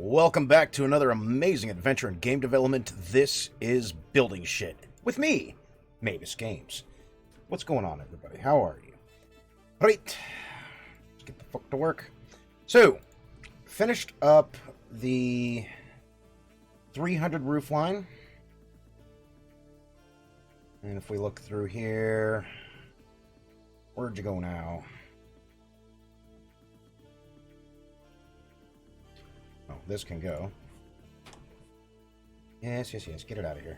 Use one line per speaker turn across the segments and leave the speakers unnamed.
Welcome back to another amazing adventure in game development. This is Building Shit with me, MabusGames. What's going on, everybody? How are you? Right, let's get the fuck to work. So, finished up the 300 roof line. And if we look through here, where'd you go now? Oh, this can go. Yes, get it out of here.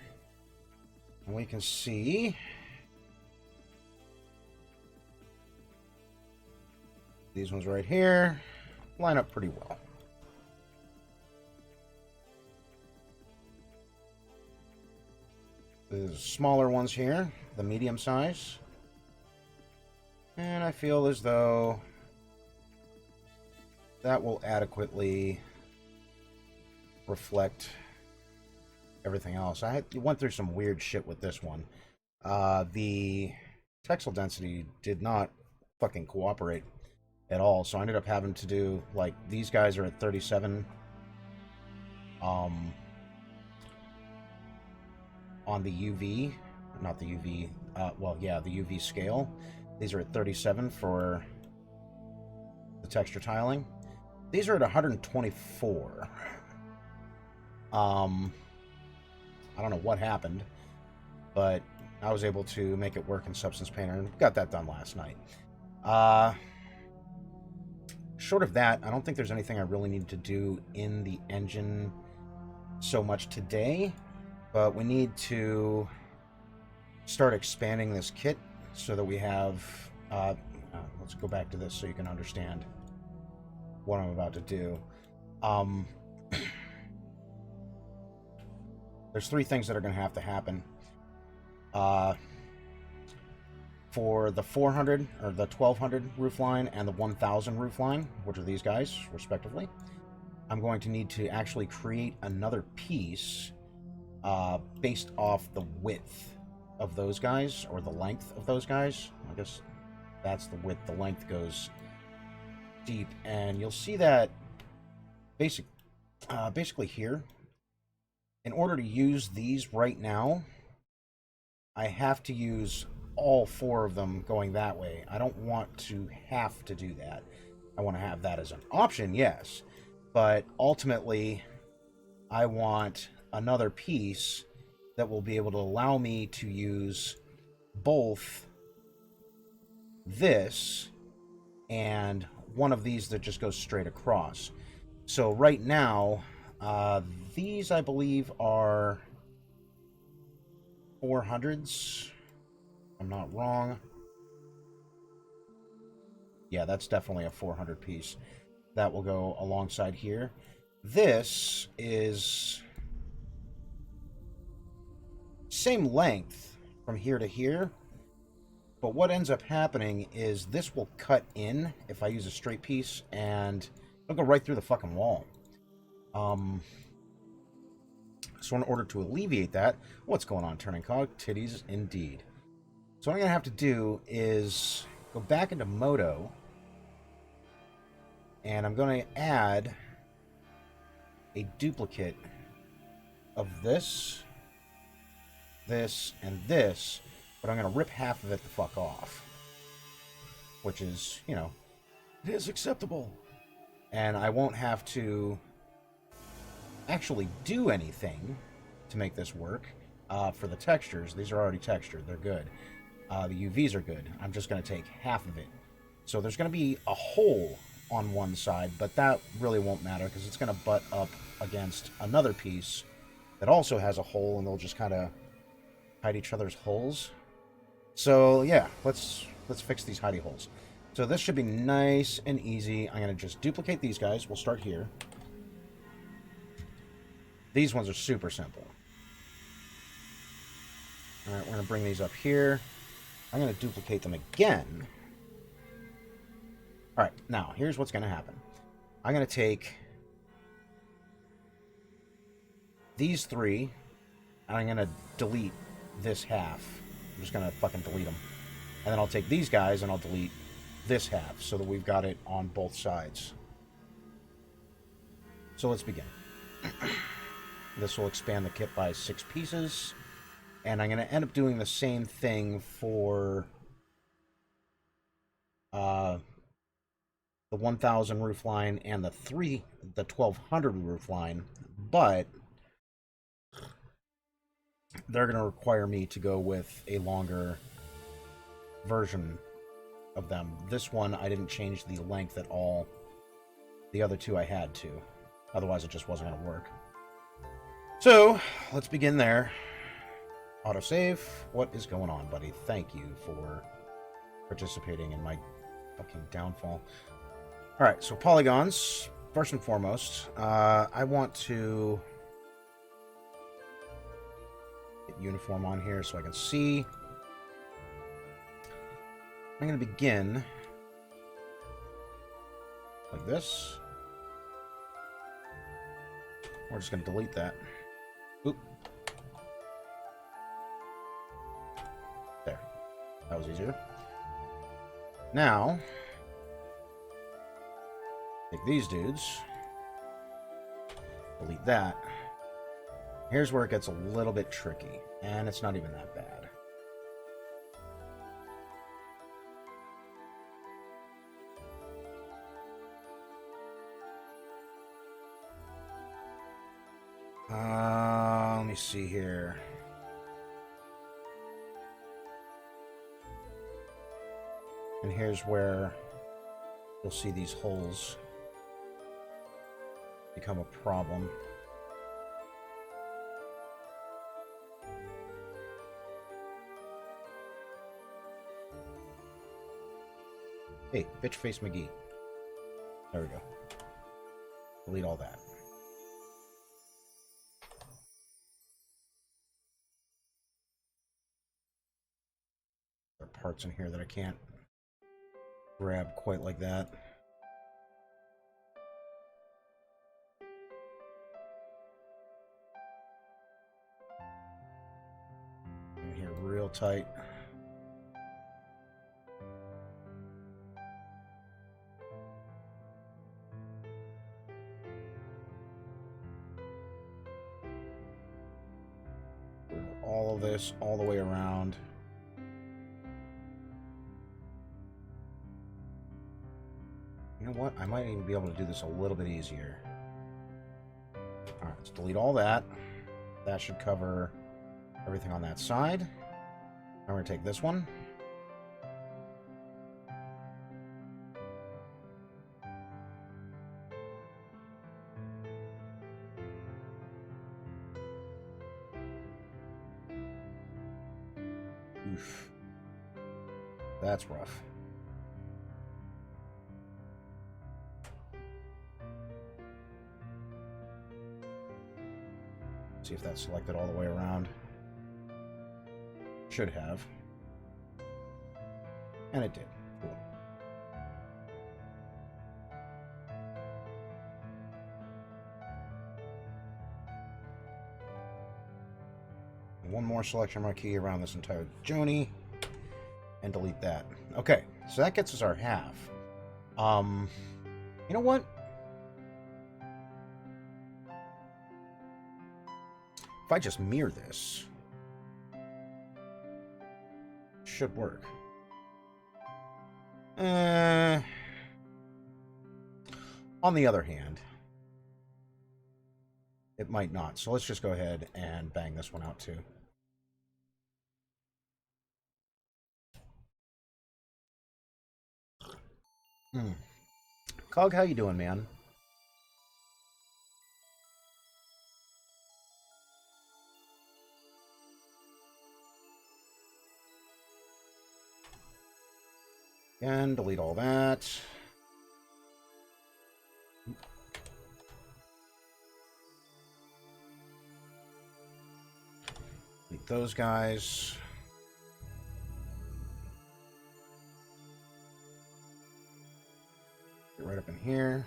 And we can see these ones right here line up pretty well. There's smaller ones here, the medium size. And I feel as though that will adequately reflect everything else. I went through some weird shit with this one. The textile density did not fucking cooperate at all, so I ended up having to do, like, these guys are at 37 on the UV, not the UV, well, yeah, the UV scale. These are at 37 for the texture tiling. These are at 124. I don't know what happened, but I was able to make it work in Substance Painter and got that done last night. Short of that, I don't think there's anything I really need to do in the engine so much today, but we need to start expanding this kit so that we have, let's go back to this so you can understand what I'm about to do. There's three things that are going to have to happen. For the 400 or the 1200 roof line and the 1000 roof line, which are these guys respectively, I'm going to need to actually create another piece based off the width of those guys, or the length of those guys. I guess that's the width. The length goes deep, and you'll see that basically here. In order to use these right now, I have to use all four of them going that way. I don't want to have to do that. I want to have that as an option, yes. But ultimately, I want another piece that will be able to allow me to use both this and one of these that just goes straight across. So right now, these, I believe, are 400s. I'm not wrong. Yeah, that's definitely a 400 piece. That will go alongside here. This is same length from here to here, but what ends up happening is this will cut in if I use a straight piece, and it'll go right through the fucking wall. So in order to alleviate that, what's going on, Turning Cog? Titties, indeed. So what I'm going to have to do is go back into Modo, and I'm going to add a duplicate of this, and this, but I'm going to rip half of it the fuck off, which is, you know, it is acceptable. And I won't have to actually do anything to make this work. For the textures, these are already textured, they're good. The UVs are good. I'm just going to take half of it. So there's going to be a hole on one side, but that really won't matter because it's going to butt up against another piece that also has a hole, and they'll just kind of hide each other's holes. So yeah, let's fix these hidey holes. So this should be nice and easy. I'm going to just duplicate these guys. We'll start here. These ones are super simple. Alright, we're going to bring these up here. I'm going to duplicate them again. Alright, now, here's what's going to happen. I'm going to take these three, and I'm going to delete this half. I'm just going to fucking delete them. And then I'll take these guys, and I'll delete this half, so that we've got it on both sides. So let's begin. This will expand the kit by 6 pieces. And I'm going to end up doing the same thing for the 1000 roofline and the 1200 roofline, but they're going to require me to go with a longer version of them. This one, I didn't change the length at all. The other two I had to. Otherwise, it just wasn't going to work. So, let's begin there. Autosave. What is going on, buddy? Thank you for participating in my fucking downfall. Alright, so polygons. First and foremost, I want to get uniform on here so I can see. I'm going to begin like this. We're just going to delete that. Oop. There. That was easier. Now, take these dudes. Delete that. Here's where it gets a little bit tricky. And it's not even that bad. Let me see here. And here's where you'll see these holes become a problem. Hey, bitch face McGee. There we go. Delete all that. There are parts in here that I can't grab quite like that. In here real tight. All of this all the way around. You know what? I might even be able to do this a little bit easier. Alright, let's delete all that. That should cover everything on that side. I'm going to take this one. Oof. That's rough. See if that's selected all the way around. Should have. And it did. Cool. One more selection marquee around this entire Joni. And delete that. Okay, so that gets us our half. You know what? If I just mirror this, should work. On the other hand, it might not. So let's just go ahead and bang this one out too. Cog, how you doing, man? And delete all that. Delete those guys. Get right up in here.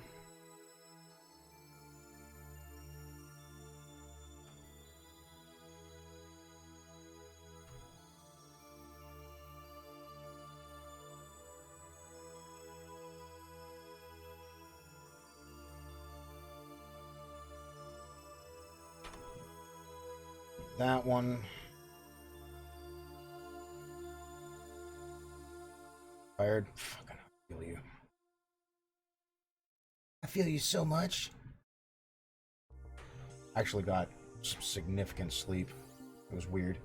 that one. Fired. Fucking feel you. I feel you so much. I actually got some significant sleep. It was weird.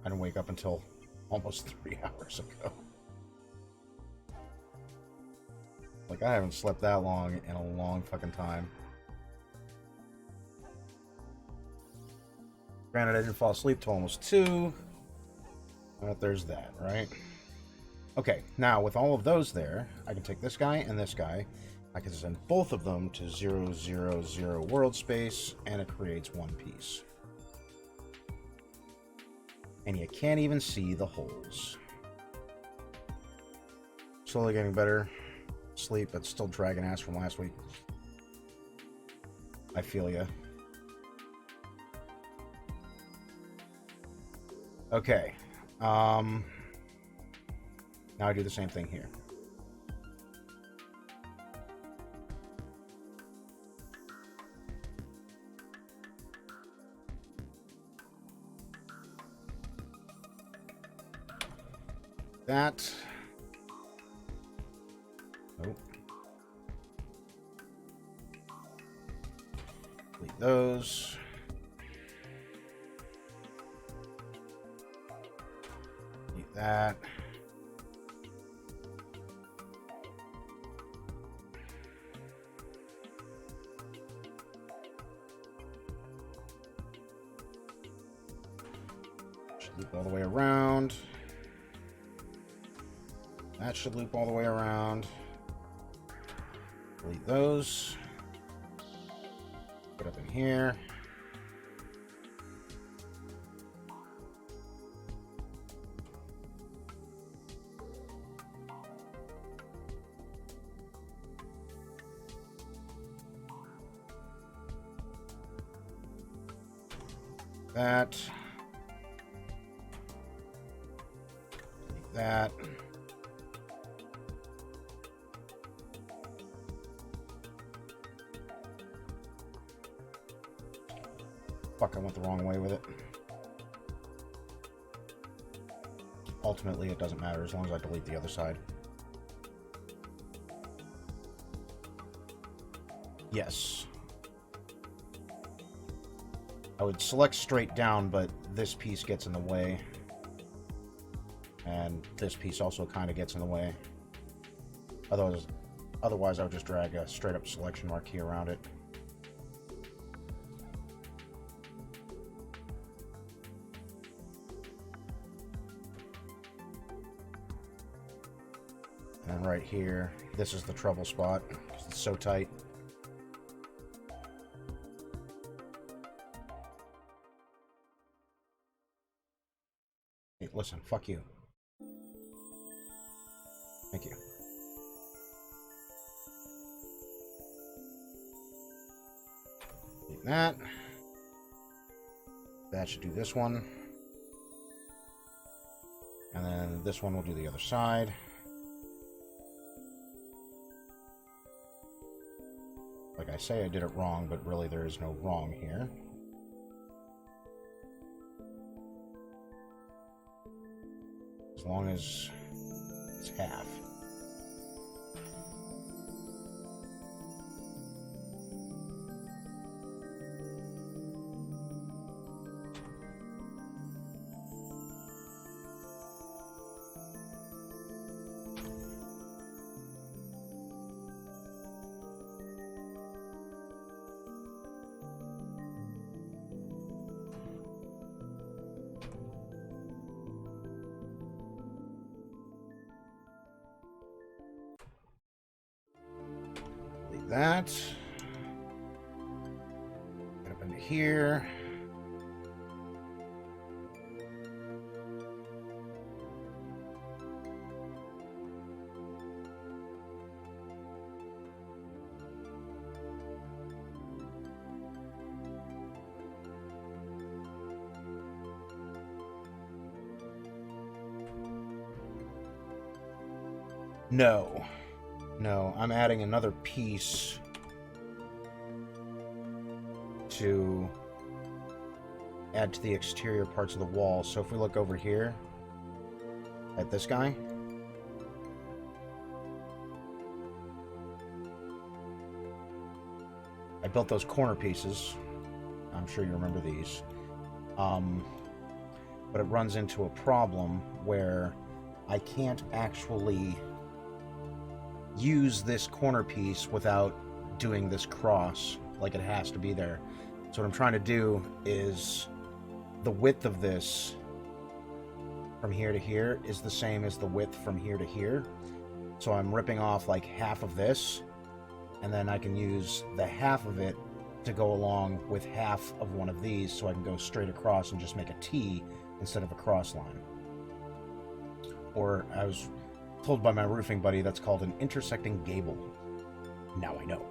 I didn't wake up until almost 3 hours ago. Like, I haven't slept that long in a long fucking time. Granted, I didn't fall asleep till almost 2. But there's that, right? Okay, now with all of those there, I can take this guy and this guy. I can send both of them to 0, 0, 0 world space, and it creates one piece. And you can't even see the holes. Slowly getting better. Sleep, but still dragging ass from last week. I feel ya. Okay. Now I do the same thing here. That. Nope. Delete those. Delete that. Should loop all the way around. That should loop all the way around. Delete those. Put up in here. That. Delete that. Fuck, I went the wrong way with it. Ultimately, it doesn't matter as long as I delete the other side. Yes. I would select straight down, but this piece gets in the way. And this piece also kind of gets in the way. Otherwise, I would just drag a straight up selection marquee around it. And right here, this is the trouble spot, because it's so tight. Hey, listen, fuck you. Thank you. Like that. That should do this one. And then this one will do the other side. Like I say, I did it wrong, but really there is no wrong here. As long as it's half. That. Get up into here. No. No, I'm adding another piece to add to the exterior parts of the wall. So if we look over here at this guy, I built those corner pieces. I'm sure you remember these. But it runs into a problem where I can't actually use this corner piece without doing this cross. Like, it has to be there. So what I'm trying to do is the width of this from here to here is the same as the width from here to here. So I'm ripping off like half of this, and then I can use the half of it to go along with half of one of these, so I can go straight across and just make a T instead of a cross line. Or, I was told by my roofing buddy, that's called an intersecting gable. Now I know.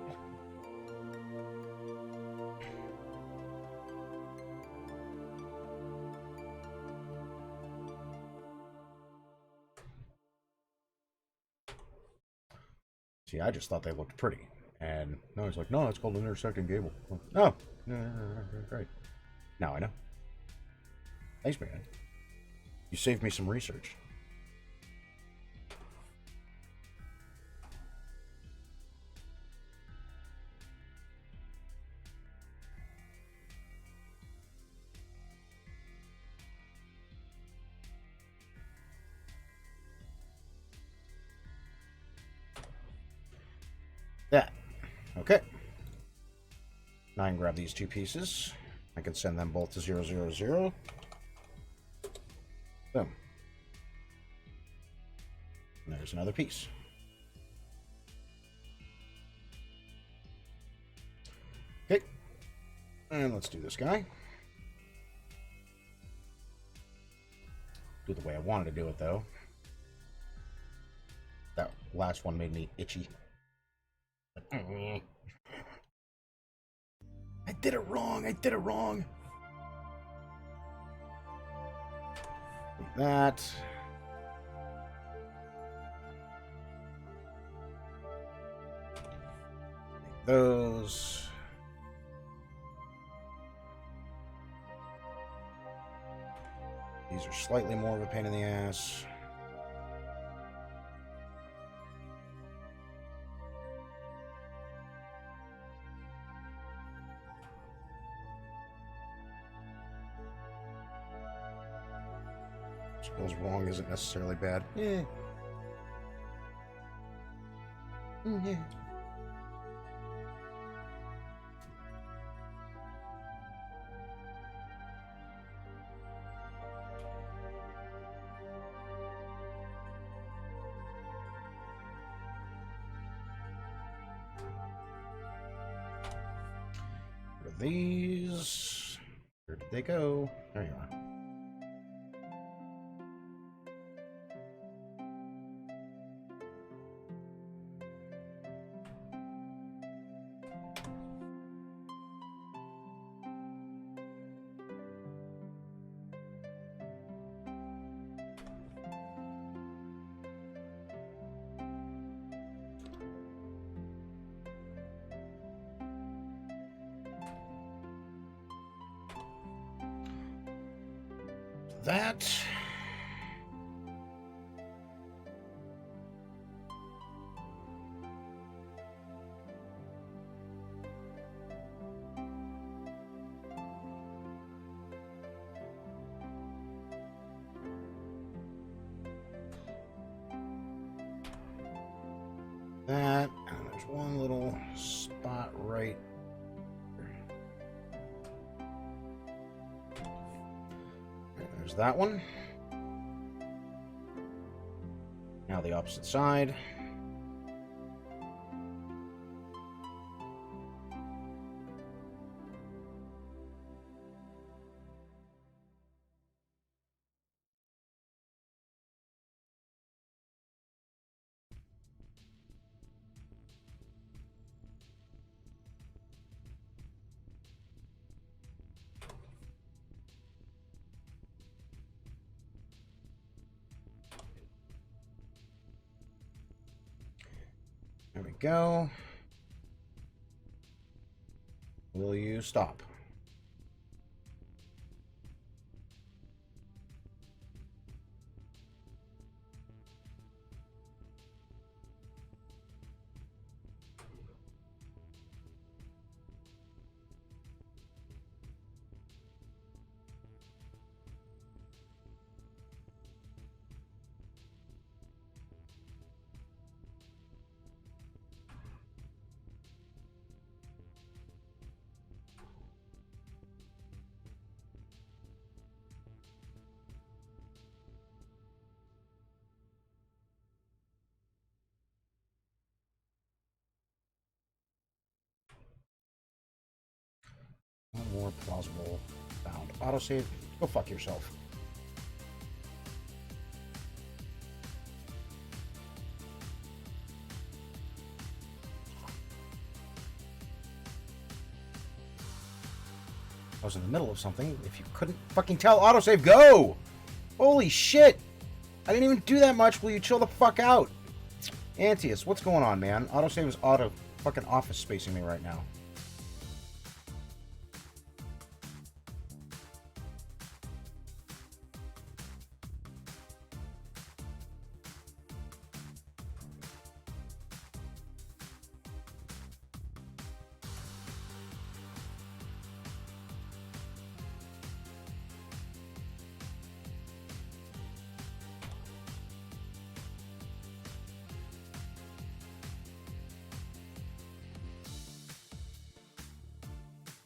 See, I just thought they looked pretty. And no, he's like, no, it's called an intersecting gable. Oh, great. Now I know. Thanks, man. You saved me some research. That. Okay. Now I can grab these two pieces. I can send them both to 0, 0, 0. Boom. And there's another piece. Okay. And let's do this guy. Do it the way I wanted to do it, though. That last one made me itchy. I did it wrong. I did it wrong. Like that. Like those. These are slightly more of a pain in the ass. What goes wrong isn't necessarily bad. Yeah. Yeah. These, where did they go? There you are. That. That, and there's one little spot right. There's that one. Now the opposite side. There we go. Will you stop? One more plausible found. Autosave. Go fuck yourself. I was in the middle of something. If you couldn't fucking tell, autosave, go! Holy shit! I didn't even do that much. Will you chill the fuck out? Antius, what's going on, man? Autosave is fucking office spacing me right now.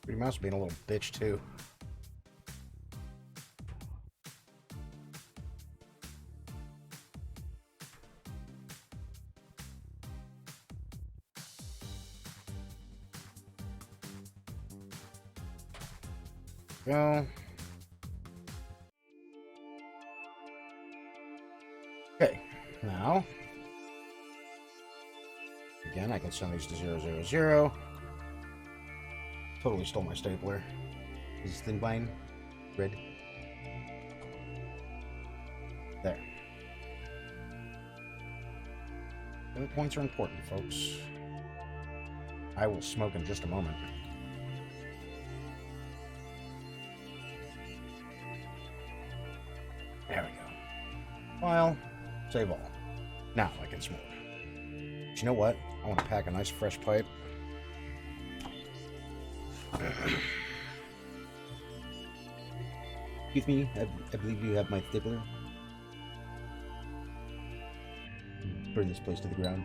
Pretty Mouse being a little bitch, too. Go. Okay, now, again, I can send these to 0, 0, 0. Totally stole my stapler. Is this thing mine? Red. There. The points are important, folks. I will smoke in just a moment. There we go. File. Save all. Now I can smoke. But you know what? I want to pack a nice fresh pipe. Excuse me, I believe you have my stapler. Burn this place to the ground.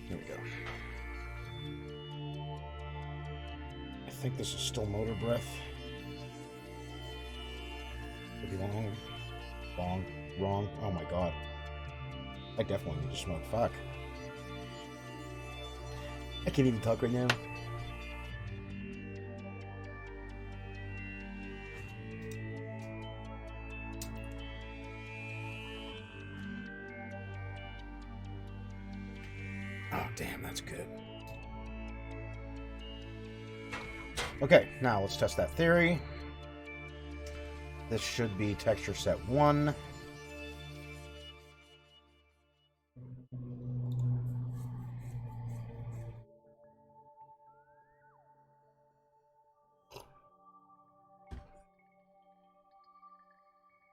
There we go. I think this is still motor breath. Could be wrong. Wrong. Oh my god. I definitely need to smoke. Fuck. I can't even talk right now. Oh, damn, that's good. Okay, now let's test that theory. This should be texture set 1.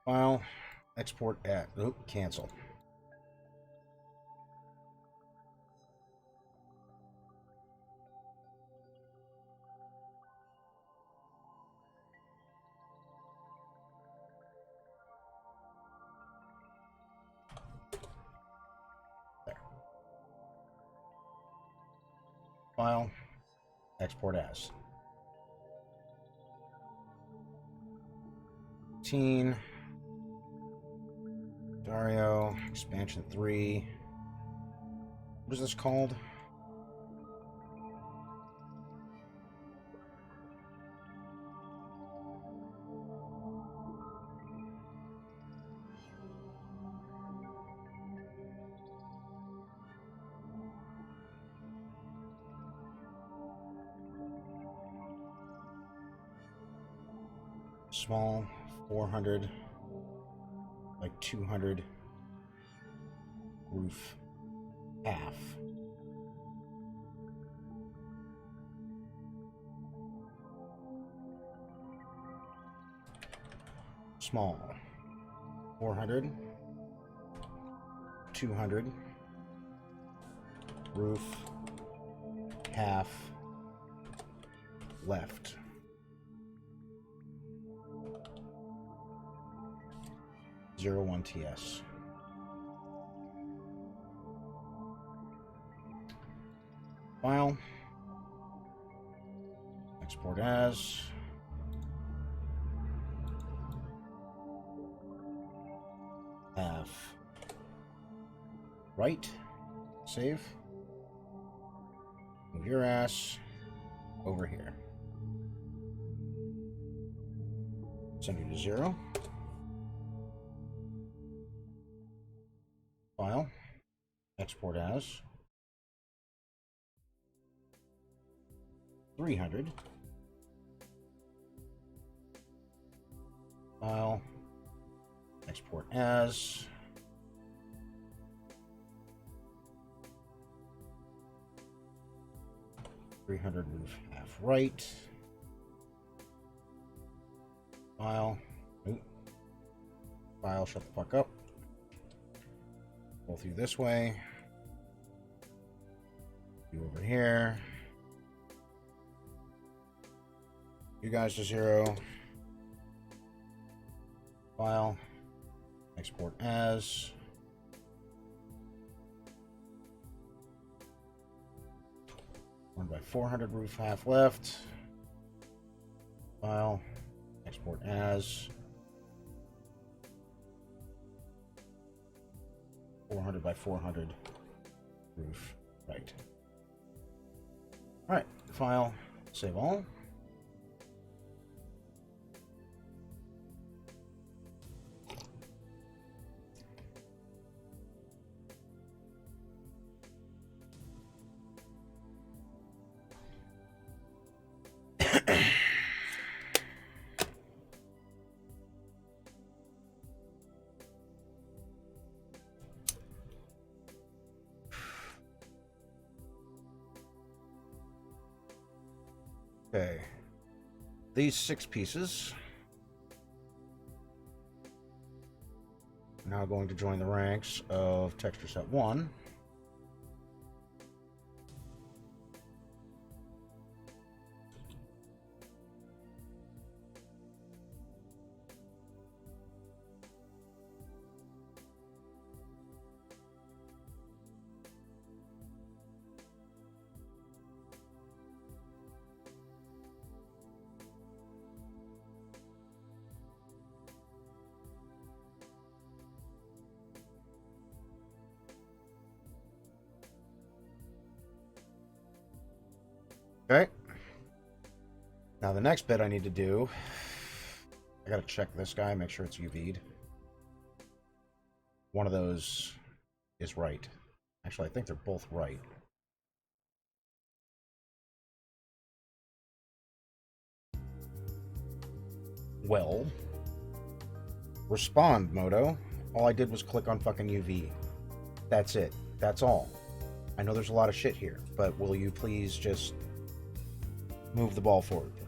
File, export at, cancel. File, export as. Teen, Dario, expansion 3. What is this called? Small, 400, like 200, roof, half. Small, 400, 200, roof, half, left. Zero 1 TS. File. Export as. Have. Right. Save. Move your ass over here. Send you to 0. File. Export as. 300. File. Export as. Move half right. File. Oop. File, shut the fuck up. Go through this way. You over here. You guys to 0. File. Export as. One by 400 roof half left. File. Export as. 400 by 400 roof right. Alright, file, save all. Okay, these 6 pieces are now going to join the ranks of texture set 1. Okay. Now the next bit I need to do, I gotta check this guy, make sure it's UV'd. One of those is right. Actually, I think they're both right. Well, respond, Moto. All I did was click on fucking UV. That's it. That's all. I know there's a lot of shit here, but will you please just move the ball forward, please?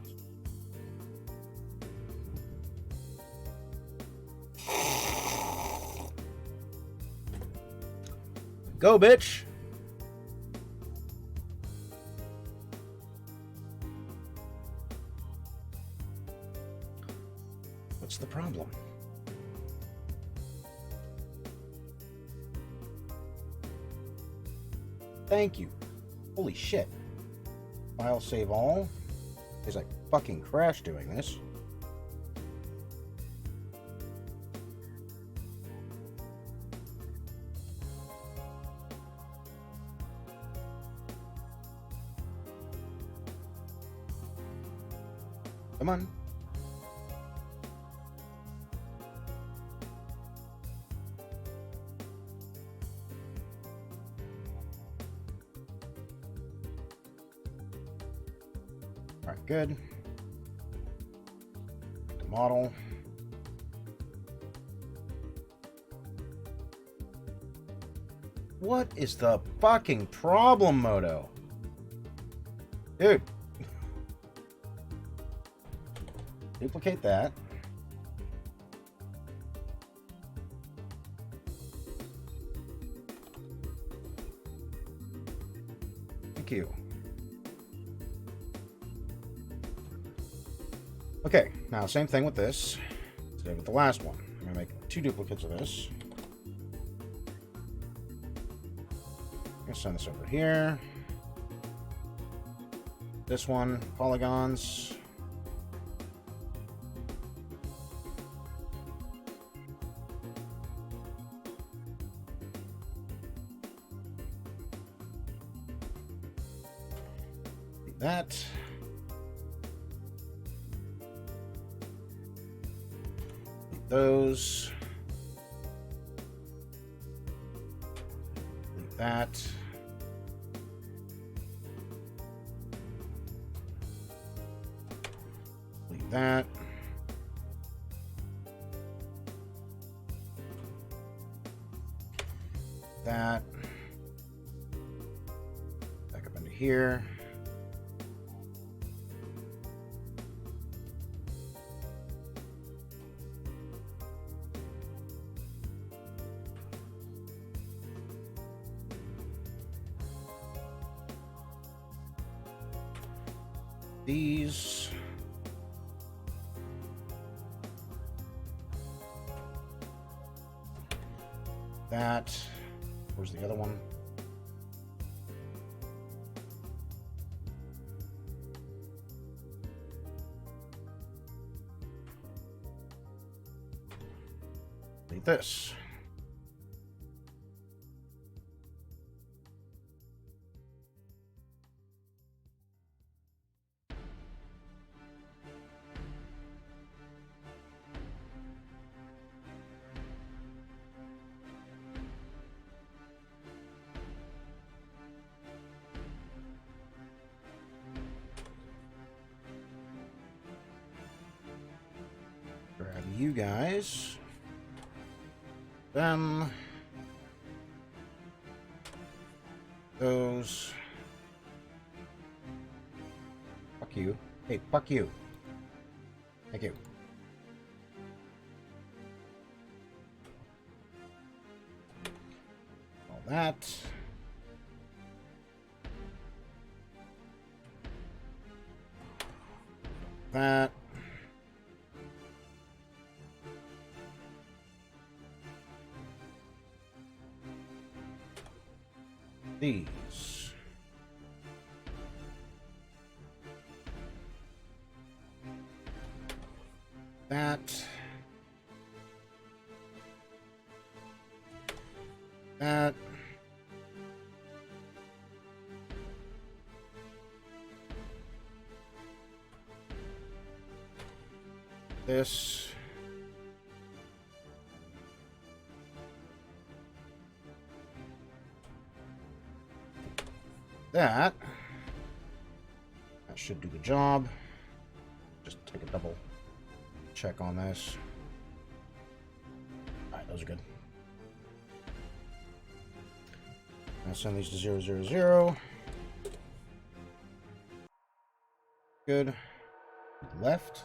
Go, bitch! What's the problem? Thank you. Holy shit. File, save all. Because I fucking crashed doing this. Come on. Alright, good. The model. What is the fucking problem, Moto? Dude. Duplicate that. Thank you. Okay, now same thing with this. Today with the last one. I'm going to make 2 duplicates of this. I'm going to send this over here. this one, polygons. That. Those. That. That. That. Back up into here. These. That. Where's the other one? Like this. Grab you guys. Them. Those. Fuck you. Hey, fuck you. Thank you. All that. That. These. That. That. This. That. That should do the job. Just take a double check on this. Alright, those are good. I'll send these to 0, 0, 0. Good. Left.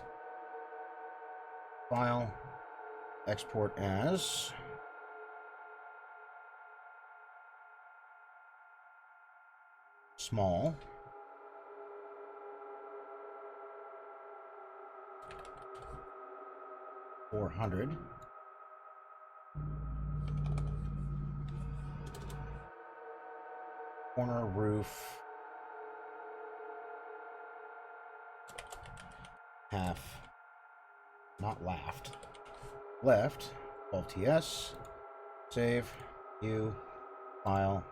File. Export as. Small. $400. Corner roof. Half. Not laughed. Left. 12TS. Save. View. File.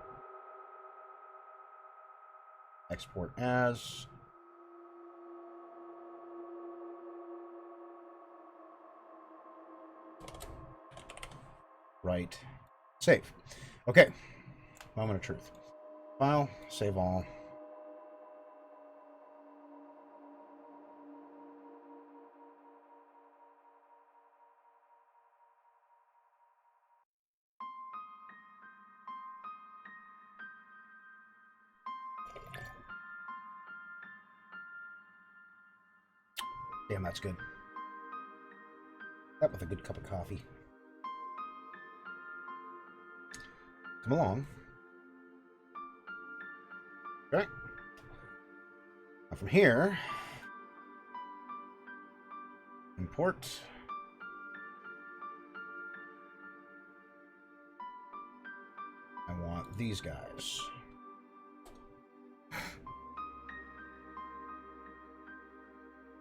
Export as. Right. Save. Okay. Moment of truth. File. Save all. Damn, that's good. That with a good cup of coffee. Come along. Okay. Now from here, import. I want these guys.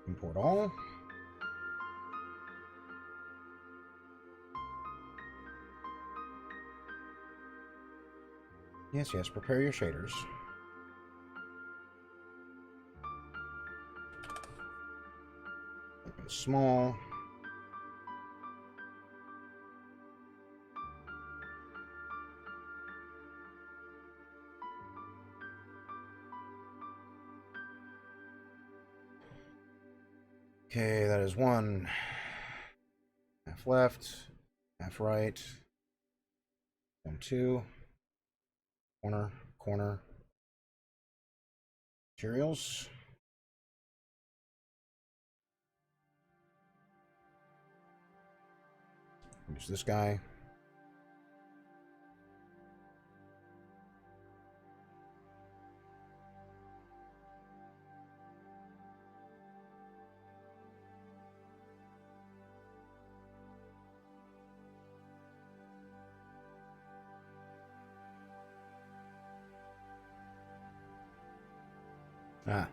Import all. Yes, yes, prepare your shaders. Make them small. Okay, that is one. Half left, half right. 1, 2. Corner, corner. Materials. Use this guy. Ah.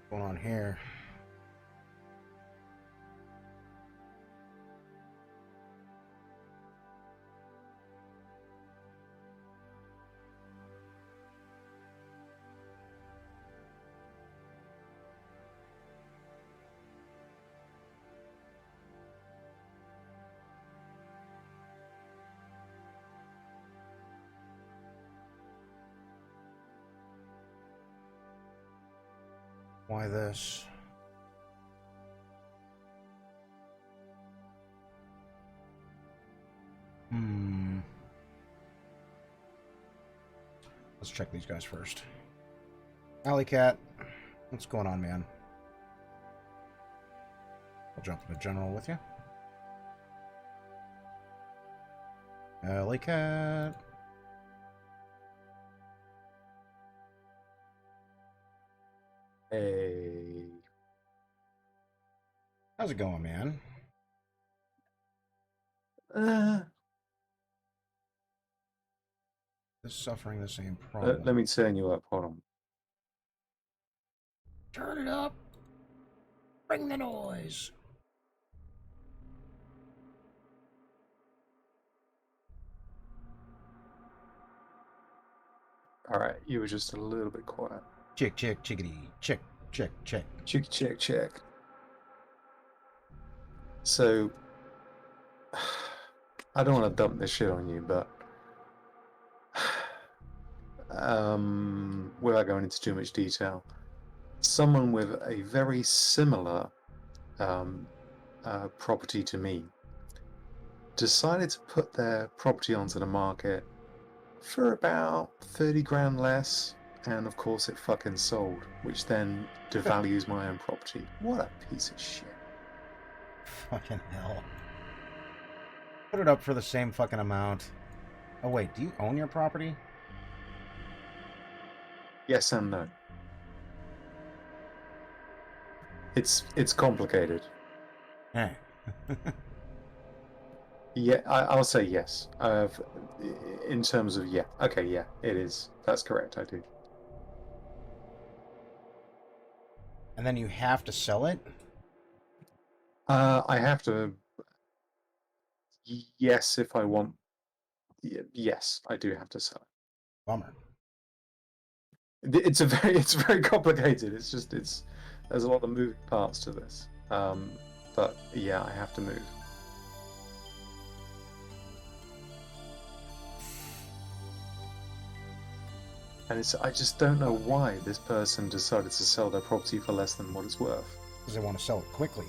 What's going on here? Why this? Let's check these guys first. Alley Cat, what's going on, man? I'll jump into general with you. Alley Cat.
Hey.
How's it going, man? Is suffering the same problem.
Let me turn you up. Hold on.
Turn it up. Bring the noise.
All right, you were just a little bit quiet.
Chick, chick, chickadee. Chick, chick, chick.
Check, check, check. So, I don't want to dump this shit on you, but without going into too much detail, someone with a very similar property to me decided to put their property onto the market for about 30 grand less, and of course it fucking sold, which then devalues my own property. What a piece of shit.
Fucking hell. Put it up for the same fucking amount. Oh wait, do you own your property?
Yes and no. It's complicated.
Eh.
Yeah, I'll say yes. In terms of yeah, okay, yeah, it is. That's correct. I do.
And then you have to sell it?
I have to. Yes, if I want. Yes, I do have to sell
Bummer.
it. It's very complicated. There's a lot of moving parts to this. But yeah, I have to move. And I just don't know why this person decided to sell their property for less than what it's worth.
Because they want to sell it quickly.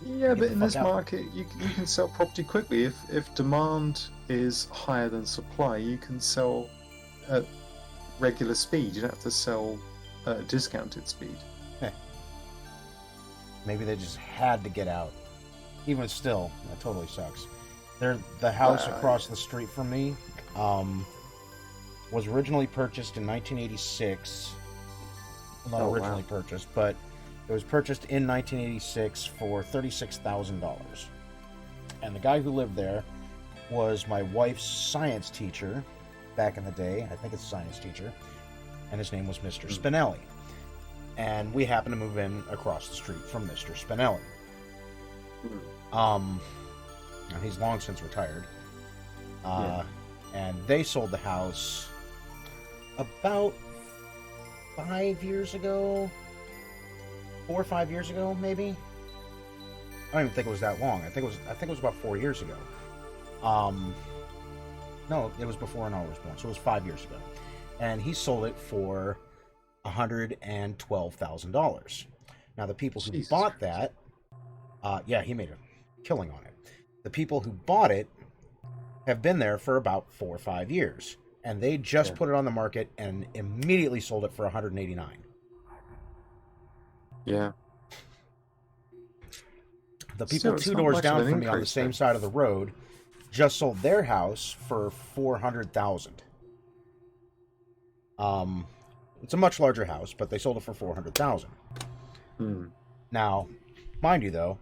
Yeah, but in this
out.
market, you can sell property quickly. If demand is higher than supply, you can sell at regular speed. You don't have to sell at discounted speed.
Maybe they just had to get out. Even still, that totally sucks. The house across the street from me was originally purchased in 1986. Well, not originally purchased, but it was purchased in 1986 for $36,000. And the guy who lived there was my wife's science teacher back in the day. I think it's a science teacher. And his name was Mr. Spinelli. And we happened to move in across the street from Mr. Spinelli. And he's long since retired. And they sold the house about 5 years ago. 4 or 5 years ago, maybe. I don't even think it was that long. I think it was about 4 years ago. No, it was before Anna was born, so it was 5 years ago. And he sold it for $112,000. Now, the people who bought that, he made a killing on it. The people who bought it have been there for about 4 or 5 years, and they just put it on the market and immediately sold it for $189,000.
Yeah.
The people two doors down from me on the same side of the road just sold their house for $400,000. It's a much larger house, but they sold it for $400,000. Now, mind you, though,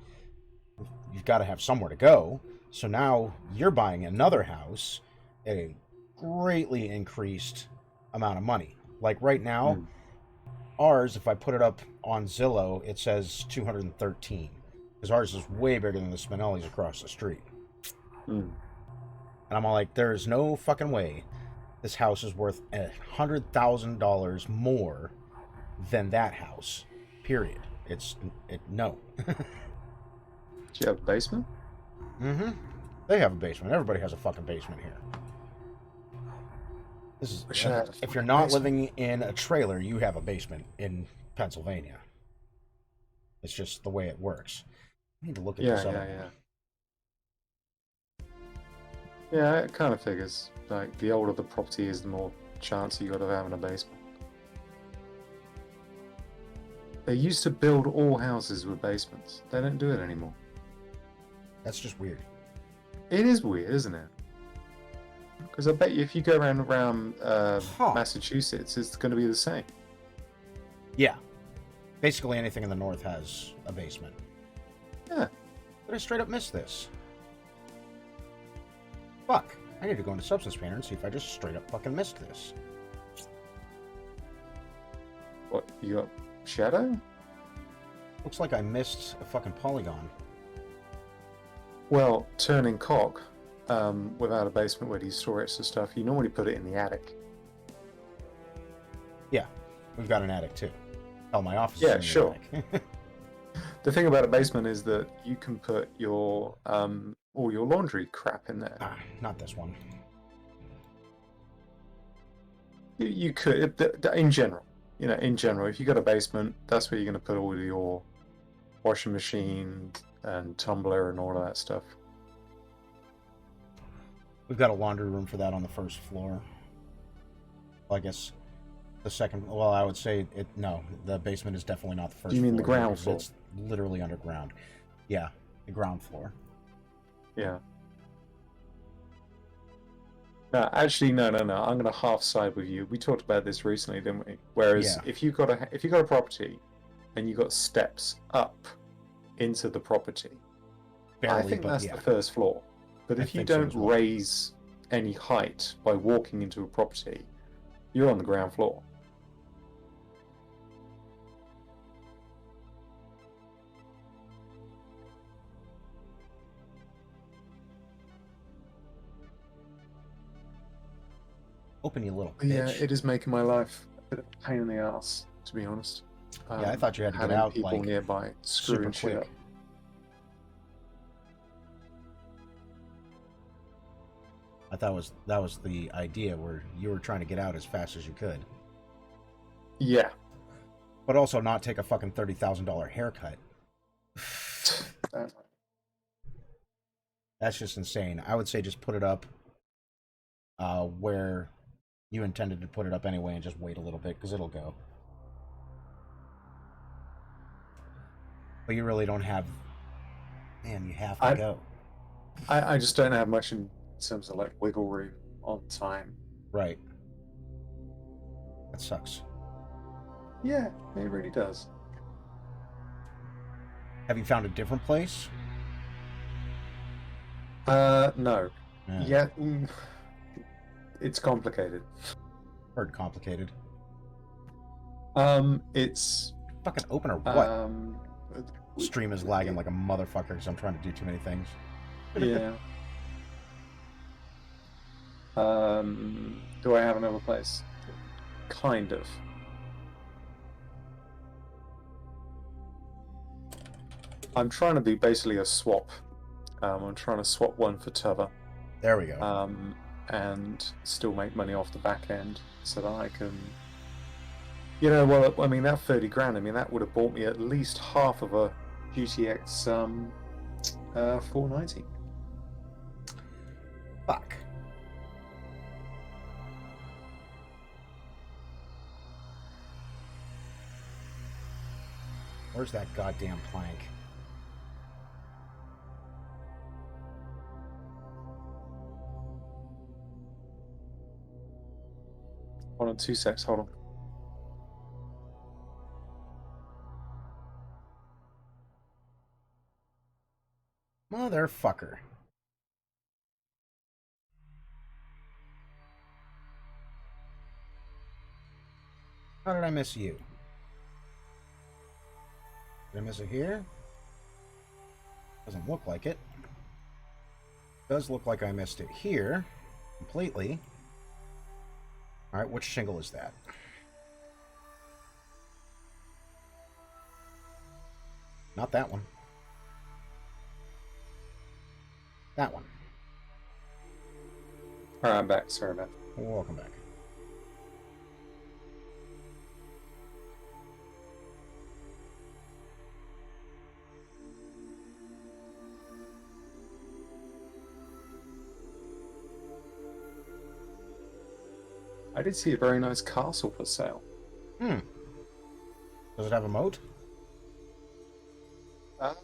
you've got to have somewhere to go. So now you're buying another house at a greatly increased amount of money. Like right now, ours, if I put it up on Zillow, it says $213,000. Because ours is way bigger than the Spinellis across the street. And I'm all like, there's no fucking way this house is worth $100,000 more than that house. Period. No.
Do you have a basement?
Mm-hmm. They have a basement. Everybody has a fucking basement here. This is if you're not living in a trailer, you have a basement in Pennsylvania. It's just the way it works. I need to look at this up.
Yeah, it kind of figures. Like, the older the property is, the more chance you got of having a basement. They used to build all houses with basements. They don't do it anymore.
That's just weird.
It is weird, isn't it? Because I bet you if you go around Massachusetts, it's going to be the same.
Yeah. Basically anything in the north has a basement.
Yeah.
But I straight up missed this. Fuck. I need to go into Substance Painter and see if I just straight up fucking missed this.
What? You got shadow?
Looks like I missed a fucking polygon.
Well, turning cock, without a basement where you store extra stuff, you normally put it in the attic.
Yeah. We've got an attic too. Oh, my office is in the attic.
The thing about a basement is that you can put your all your laundry crap in there.
Not this one.
You could, in general. In general, if you got a basement, that's where you're going to put all your washing machine and tumbler and all of that stuff.
We've got a laundry room for that on the first floor. Well, I guess the second. Well, I would say no. The basement is definitely not the first.
You mean
floor
the ground floor?
It's literally underground. Yeah, the ground floor.
Yeah. No, actually, no. I'm going to half side with you. We talked about this recently, didn't we? Whereas if you got a property and you got steps up into the property, I think that's the first floor. But if you don't raise any height by walking into a property, you're on the ground floor.
Open, you little bitch.
Yeah, it is making my life a bit of a pain in the ass, to be honest.
Yeah, I thought you had to get out
people nearby screwing shit up.
I thought that was the idea, where you were trying to get out as fast as you could.
Yeah.
But also not take a fucking $30,000 haircut. That's just insane. I would say just put it up where you intended to put it up anyway and just wait a little bit, because it'll go. But you really don't have... Man, you have to go.
I just don't have much in terms of like wiggle room on time.
Right. That sucks.
Yeah, it really does.
Have you found a different place?
No. Yeah, it's complicated.
Heard complicated.
It's
Fucking open or what?
um,
Stream is lagging like a motherfucker because I'm trying to do too many things.
yeah. Do I have another place? Kind of. I'm trying to be basically a swap. I'm trying to swap one for t'other.
There we go.
And still make money off the back end so that I can. Well, I mean, that 30 grand, I mean, that would have bought me at least half of a GTX 490.
Fuck. Where's that goddamn plank?
Hold on 2 secs, hold on.
Motherfucker. How did I miss you? Did I miss it here? Doesn't look like it. Does look like I missed it here. Completely. Alright, which shingle is that? Not that one. That one.
Alright, I'm back. Sorry about that.
Welcome back.
I did see a very nice castle for sale.
Does it have a moat? Does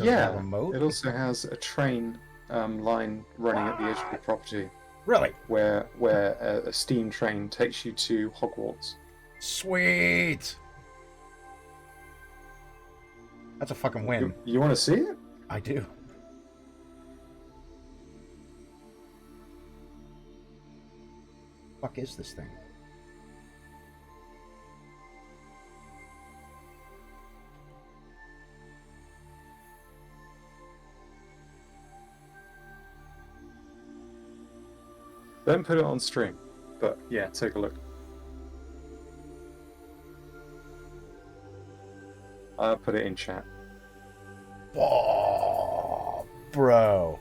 it have a moat?
It also has a train line running at the edge of the property.
Really?
Where a steam train takes you to Hogwarts.
Sweet! That's a fucking win.
You want to see it?
I do. Fuck is this thing?
Don't put it on stream, but yeah, take a look. I'll put it in chat.
Oh, bro.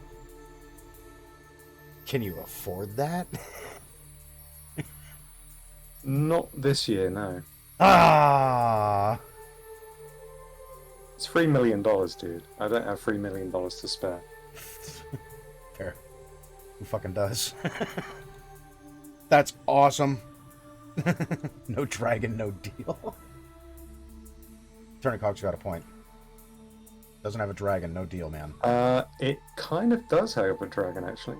Can you afford that?
Not this year, no.
Ah!
It's $3 million, dude. I don't have $3 million to spare.
Fair. Who fucking does? That's awesome. No dragon, no deal. Turncock's got a point. Doesn't have a dragon, no deal, man.
It kind of does have a dragon, actually.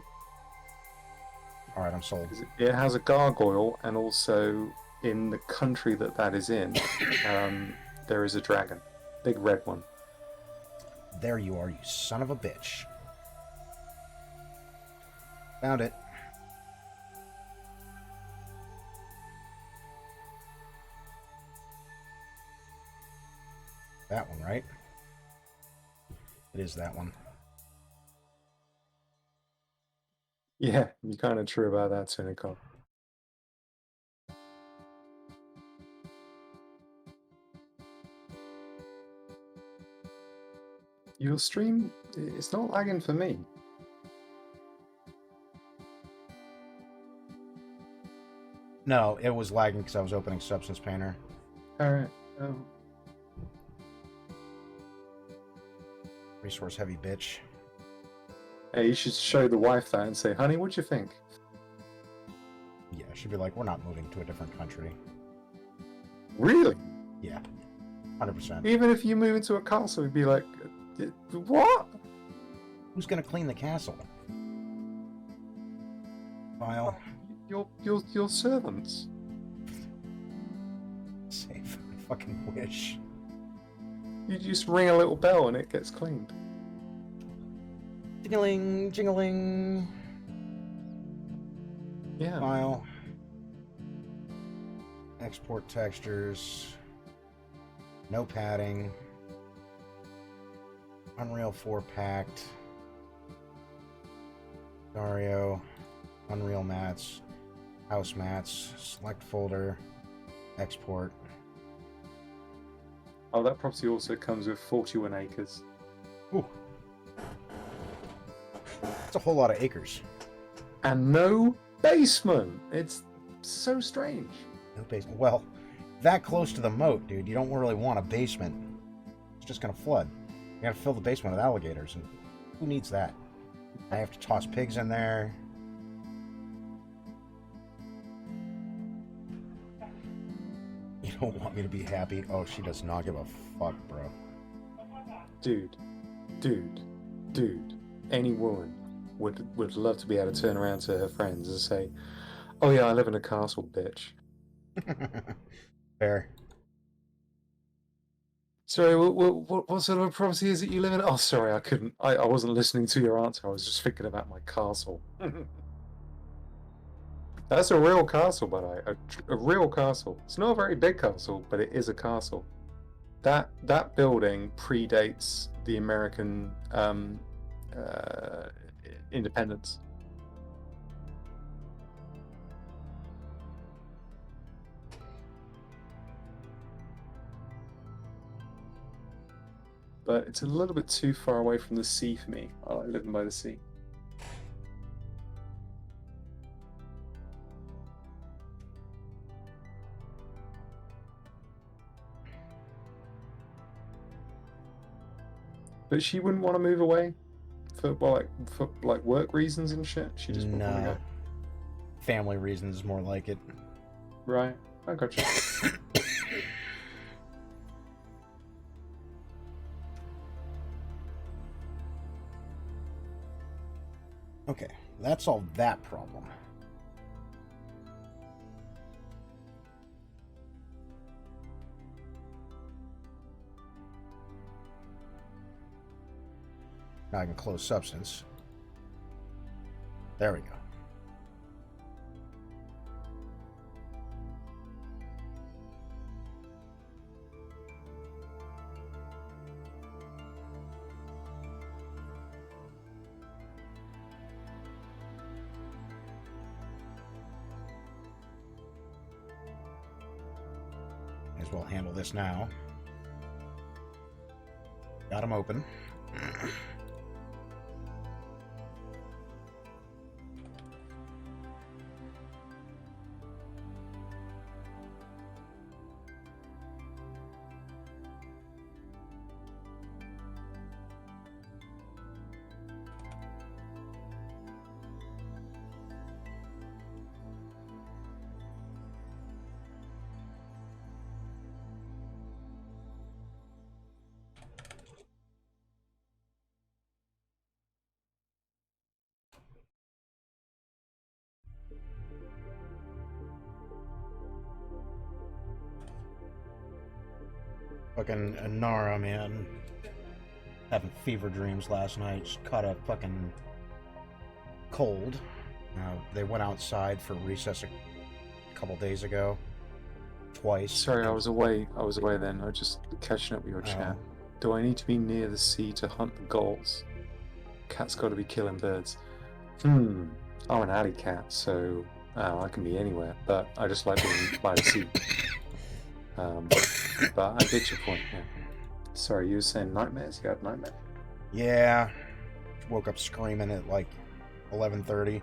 Alright, I'm sold.
It has a gargoyle, and also in the country that is in, there is a dragon. Big red one.
There you are, you son of a bitch. Found it. That one, right? It is that one.
Yeah, you're kind of true about that, Cynical. Your stream, it's not lagging for me.
No, it was lagging because I was opening Substance Painter.
Alright.
Resource heavy bitch.
Hey, you should show the wife that and say, honey, what'd you think?
Yeah, she'd be like, we're not moving to a different country.
Really?
Yeah. 100%.
Even if you move into a castle, you'd be like, what?
Who's gonna clean the castle? File.
Your servants.
Save. I fucking wish.
You just ring a little bell and it gets cleaned.
Jingling, jingling.
Yeah.
File. Export textures. No padding. Unreal 4 packed. Dario. Unreal mats. House mats. Select folder. Export.
Oh, that property also comes with 41 acres.
Ooh. That's a whole lot of acres.
And no basement. It's so strange.
No basement. Well, that close to the moat, dude, you don't really want a basement. It's just gonna flood. You gotta fill the basement with alligators, and who needs that? I have to toss pigs in there. You don't want me to be happy? Oh, she does not give a fuck, bro.
Dude. Any woman would love to be able to turn around to her friends and say, "Oh yeah, I live in a castle, bitch."
Fair.
Sorry, what sort of a property is it you live in? Oh, sorry, I wasn't listening to your answer. I was just thinking about my castle. That's a real castle, by the way. A real castle. It's not a very big castle, but it is a castle. That building predates the American independence. But it's a little bit too far away from the sea for me. I like living by the sea. But she wouldn't want to move away for work reasons and shit. She just wouldn't want to
No.
go.
Family reasons, more like it.
Right. I got you.
Okay, that's all that problem. Now I can close substance. There we go. May as well handle this now. Got them open. Fucking Nara, man. Having fever dreams last night. Just caught a fucking cold. They went outside for recess a couple days ago. Twice.
Sorry, I was away. I was away then. I was just catching up with your chat. Do I need to be near the sea to hunt the gulls? Cat's got to be killing birds. I'm an alley cat, so I can be anywhere. But I just like being by the sea. But I get your point. Yeah. Sorry, you were saying nightmares? You had nightmares?
Yeah. Woke up screaming at like 11:30.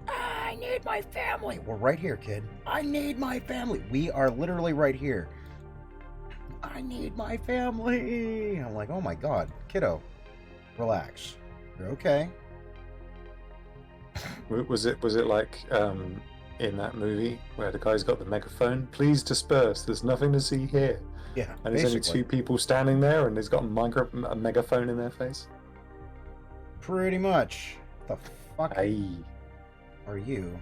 I need my family. We're right here, kid. I need my family. We are literally right here. I need my family. I'm like, oh my god, kiddo, relax. You're okay.
Was it like in that movie where the guy's got the megaphone? Please disperse. There's nothing to see here.
Yeah.
And there's only two people standing there, and he's got a megaphone in their face.
Pretty much. The fuck
Aye.
are you?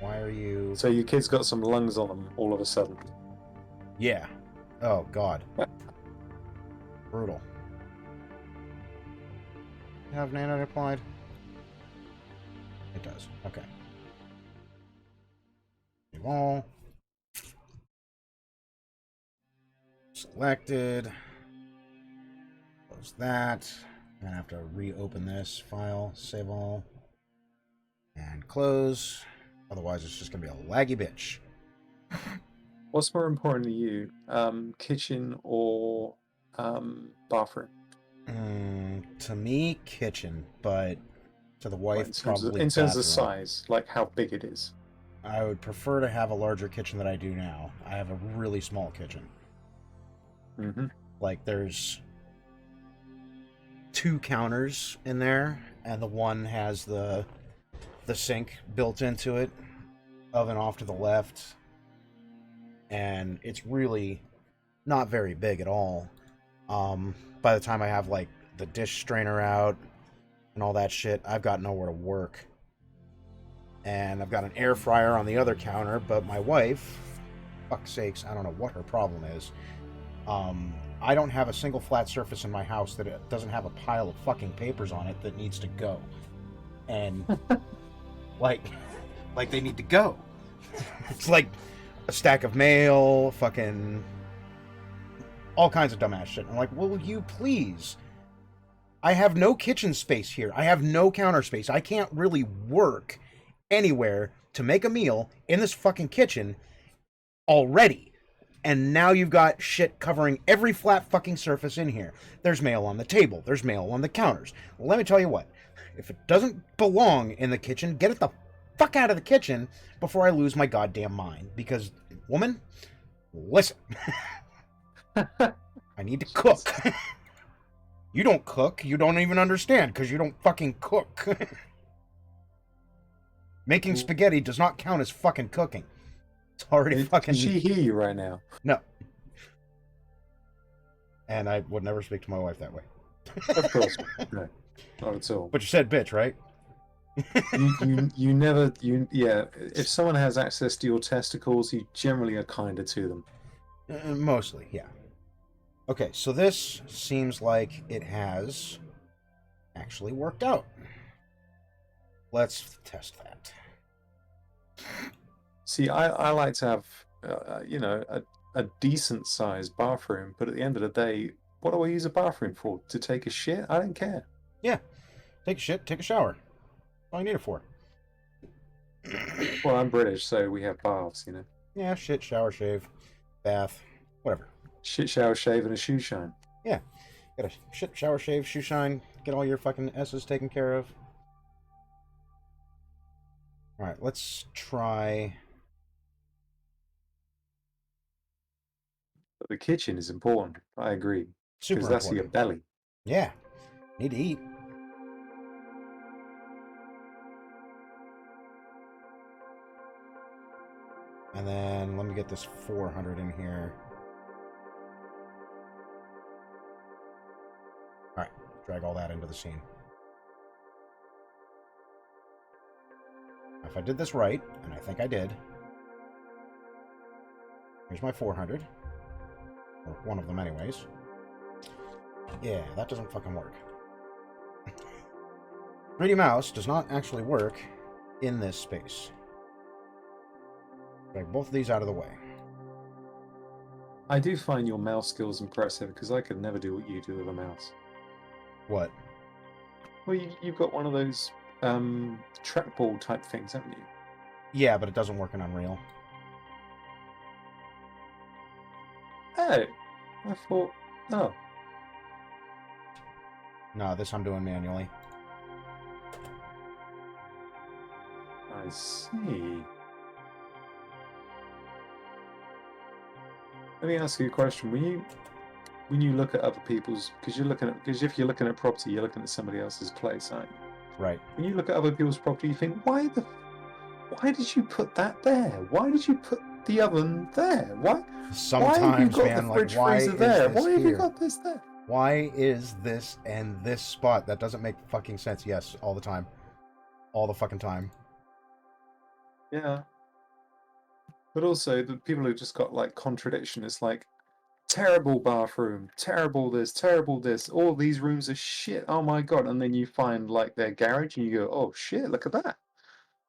Why are you?
So your kid's got some lungs on them all of a sudden.
Yeah. Oh god. Brutal. have nanite applied? It does. Okay. Save all. Selected. Close that. And I have to reopen this file. Save all. And close. Otherwise, it's just going to be a laggy bitch.
What's more important to you, kitchen or bathroom?
To me, kitchen, but to the wife,
Like
probably
in terms of
bathroom.
size, like how big it is.
I would prefer to have a larger kitchen than I do now. I have a really small kitchen.
Mm-hmm.
Like, there's 2 counters in there, and the one has the sink built into it, oven off to the left, and it's really not very big at all. By the time I have like the dish strainer out and all that shit, I've got nowhere to work. And I've got an air fryer on the other counter, but my wife, fuck's sakes, I don't know what her problem is. I don't have a single flat surface in my house that it doesn't have a pile of fucking papers on it that needs to go. And like they need to go. It's like a stack of mail, fucking all kinds of dumbass shit. I'm like, will you please? I have no kitchen space here. I have no counter space. I can't really work anywhere to make a meal in this fucking kitchen already. And now you've got shit covering every flat fucking surface in here. There's mail on the table. There's mail on the counters. Well, let me tell you what. If it doesn't belong in the kitchen, get it the fuck out of the kitchen before I lose my goddamn mind. Because, woman, listen. I need to cook. You don't cook. You don't even understand because you don't fucking cook. Making spaghetti does not count as fucking cooking. It's already fucking...
Can she hear you right now?
No. And I would never speak to my wife that way.
Of course. No. Not at all.
But you said bitch, right?
you never... Yeah, if someone has access to your testicles, you generally are kinder to them.
Mostly, yeah. Okay, so this seems like it has actually worked out. Let's test that.
See, I like to have, a decent-sized bathroom, but at the end of the day, what do I use a bathroom for? To take a shit? I don't care.
Yeah. Take a shit, take a shower. That's all you need it for.
Well, I'm British, so we have baths,
Yeah, shit, shower, shave, bath, whatever.
Shit, shower, shave, and a shoe shine.
Yeah. Get a shit, shower, shave, shoe shine, get all your fucking S's taken care of. Alright, let's try...
But the kitchen is important. I agree.
Super
Because that's
important.
your belly.
Yeah. Need to eat. And then let me get this 400 in here. Alright, drag all that into the scene. If I did this right, and I think I did, here's my 400. Or one of them anyways. Yeah, that doesn't fucking work. 3D mouse does not actually work in this space. Drag both of these out of the way.
I do find your mouse skills impressive, because I could never do what you do with a mouse.
What?
Well, you've got one of those trackball type things, haven't you?
Yeah, but it doesn't work in Unreal.
Oh, I thought... Oh.
No, this I'm doing manually.
I see. Let me ask you a question. When you look at other people's, because if you're looking at property, you're looking at somebody else's place, aren't you?
Right.
When you look at other people's property, you think, why did you put that there? Why did you put the oven there? Why have you got the fridge freezer there? Why have you got this there?
Why is this and this spot? That doesn't make fucking sense. Yes, all the time. All the fucking time.
Yeah. But also, the people who just got, like, contradiction, it's like, terrible bathroom, terrible this, terrible this. All these rooms are shit. Oh my god! And then you find like their garage, and you go, oh shit, look at that.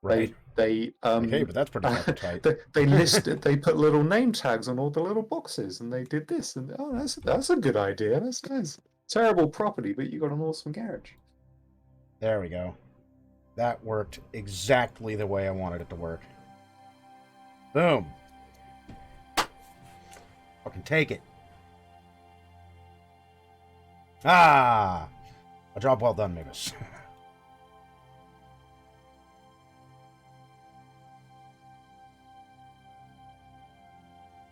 Right?
They
Like, hey, but that's pretty fucking tight.
they listed, they put little name tags on all the little boxes, and they did this, and oh, that's a good idea. That's nice. Terrible property, but you got an awesome garage.
There we go. That worked exactly the way I wanted it to work. Boom. Fucking take it. Ah! A job well done, Mabus.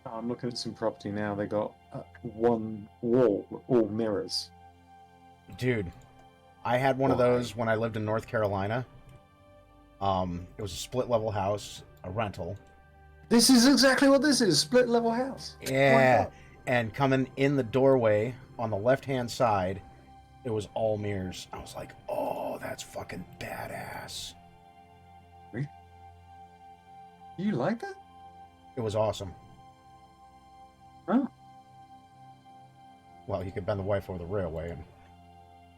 I'm looking at some property now. They got one wall, all mirrors.
Dude, I had one of
Why?
those when I lived in North Carolina. It was a split level house, a rental.
This is exactly what this is. Split level house.
Yeah. And coming in the doorway on the left-hand side, it was all mirrors. I was like, oh, that's fucking badass.
You like that?
It was awesome.
Huh?
Well, you could bend the wife over the railway and,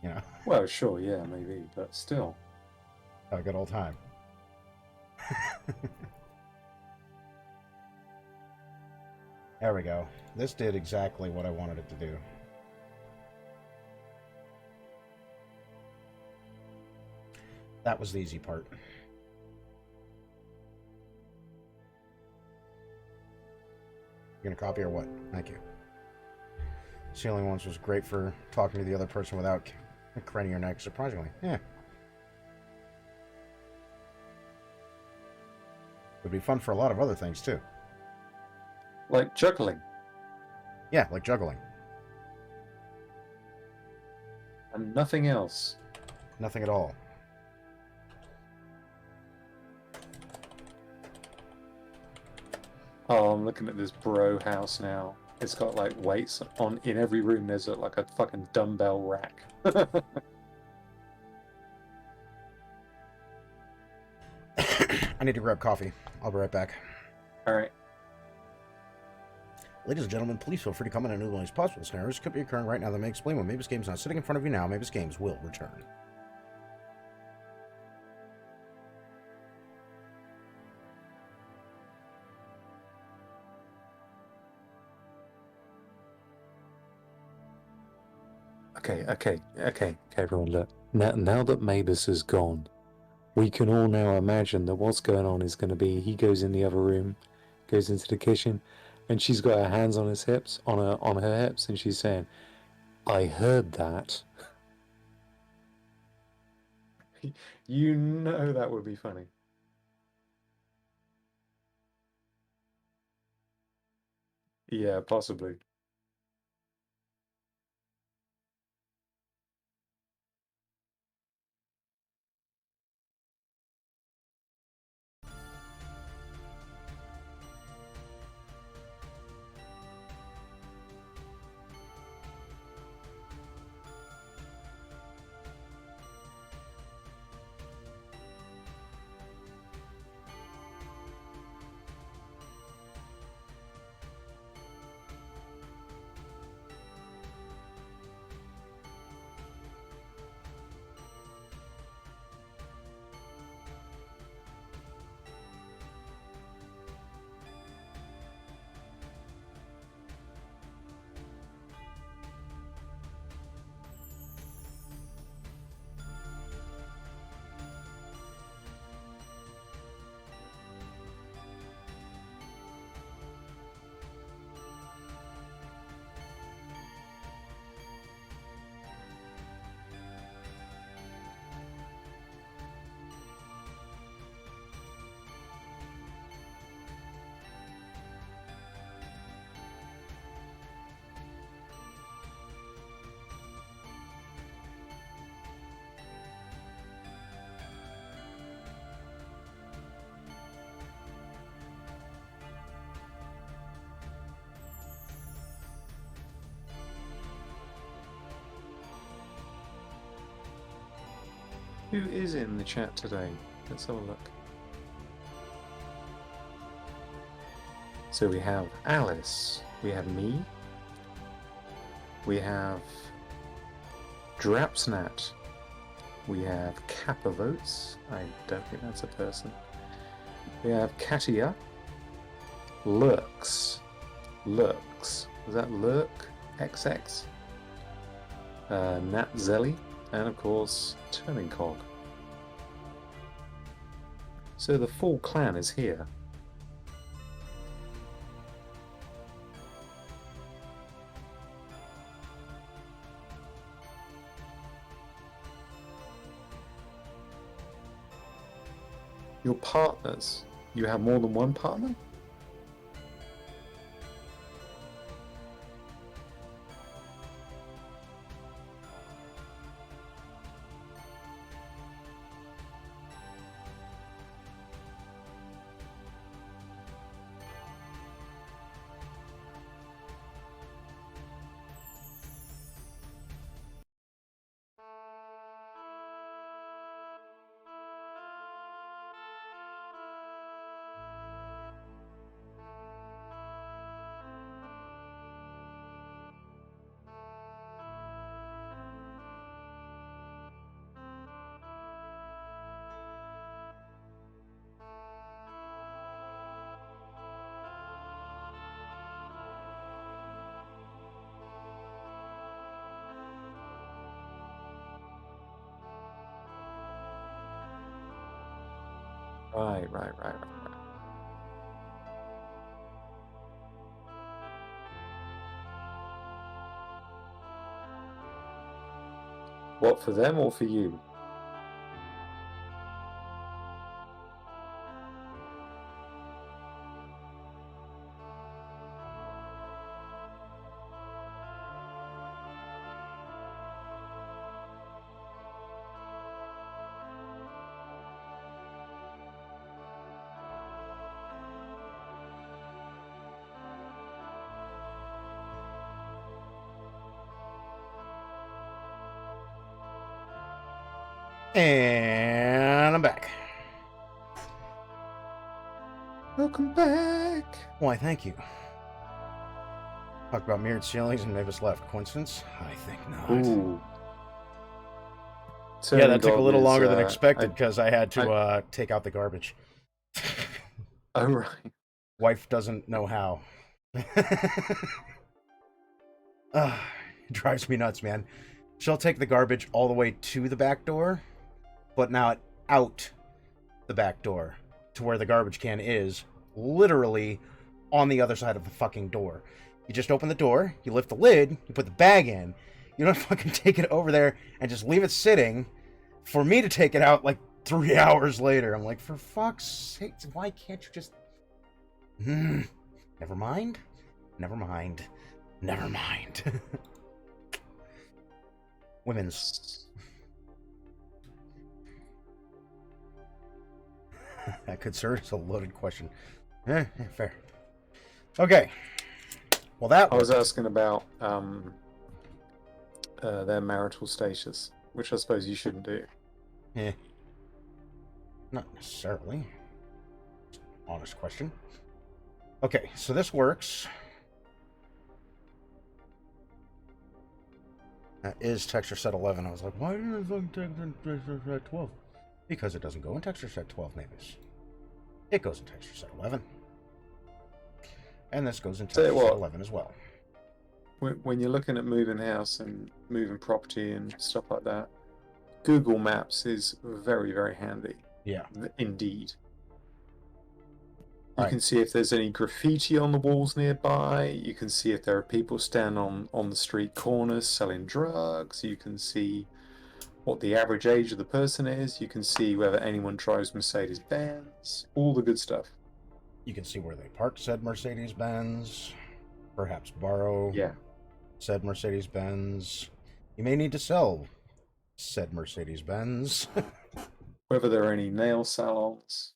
you know,
Well, sure, yeah, maybe, but still.
have a good old time. There we go. This did exactly what I wanted it to do. That was the easy part. You gonna copy or what? Thank you. Ceiling ones was great for talking to the other person without craning your neck, surprisingly. Yeah. Would be fun for a lot of other things, too.
Like juggling.
Yeah, like juggling.
And nothing else.
Nothing at all.
Oh, I'm looking at this bro house now. It's got like weights on in every room. There's like a fucking dumbbell rack.
I need to grab coffee. I'll be right back.
All right.
Ladies and gentlemen, please feel free to comment on any possible scenarios could be occurring right now that may explain why MabusGames is not sitting in front of you now. MabusGames will return.
Okay, everyone, look. Now that Mabus is gone, we can all now imagine that what's going on is going to be he goes in the other room, goes into the kitchen, and she's got her hands on his hips, on her hips, and she's saying, "I heard that." You know that would be funny. Yeah, possibly. Who is in the chat today? Let's have a look. So we have Alice, we have me, We have Drapsnat. We have Kapavotes. I don't think that's a person. We have Katia. Lurks. Lurks. Is that Lurk? XX? Nat Zelly. And of course, Turning Cog. So the full clan is here. Your partners. You have more than one partner? Right. What, for them or for you?
And I'm back.
Welcome back.
Why, thank you. Talked about mirrored ceilings and Mavis left. Coincidence? I think not.
Ooh.
Yeah, that took a little longer than expected because I had to take out the garbage.
Oh, right.
Wife doesn't know how. It drives me nuts, man. She'll take the garbage all the way to the back door, but not out the back door to where the garbage can is, literally on the other side of the fucking door. You just open the door, you lift the lid, you put the bag in. You don't fucking take it over there and just leave it sitting for me to take it out like 3 hours later. I'm like, for fuck's sake, why can't you just... Never mind. Women's. That could serve as a loaded question. Fair. Okay. Well, that
I was asking about their marital status, which I suppose you shouldn't do.
Not necessarily. Honest question. Okay, so this works. That is texture set 11. I was like, why didn't it fucking texture set 12? Because it doesn't go in texture set 12, Mavis. It goes in texture set 11. And this goes in texture set 11 as well.
When you're looking at moving house and moving property and stuff like that, Google Maps is very, very handy.
Yeah.
Indeed. You can see if there's any graffiti on the walls nearby. You can see if there are people standing on the street corners selling drugs. You can see what the average age of the person is. You can see whether anyone drives Mercedes-Benz. All the good stuff.
You can see where they parked said Mercedes-Benz. Perhaps borrow said Mercedes-Benz. You may need to sell said Mercedes-Benz.
Whether there are any nail salons.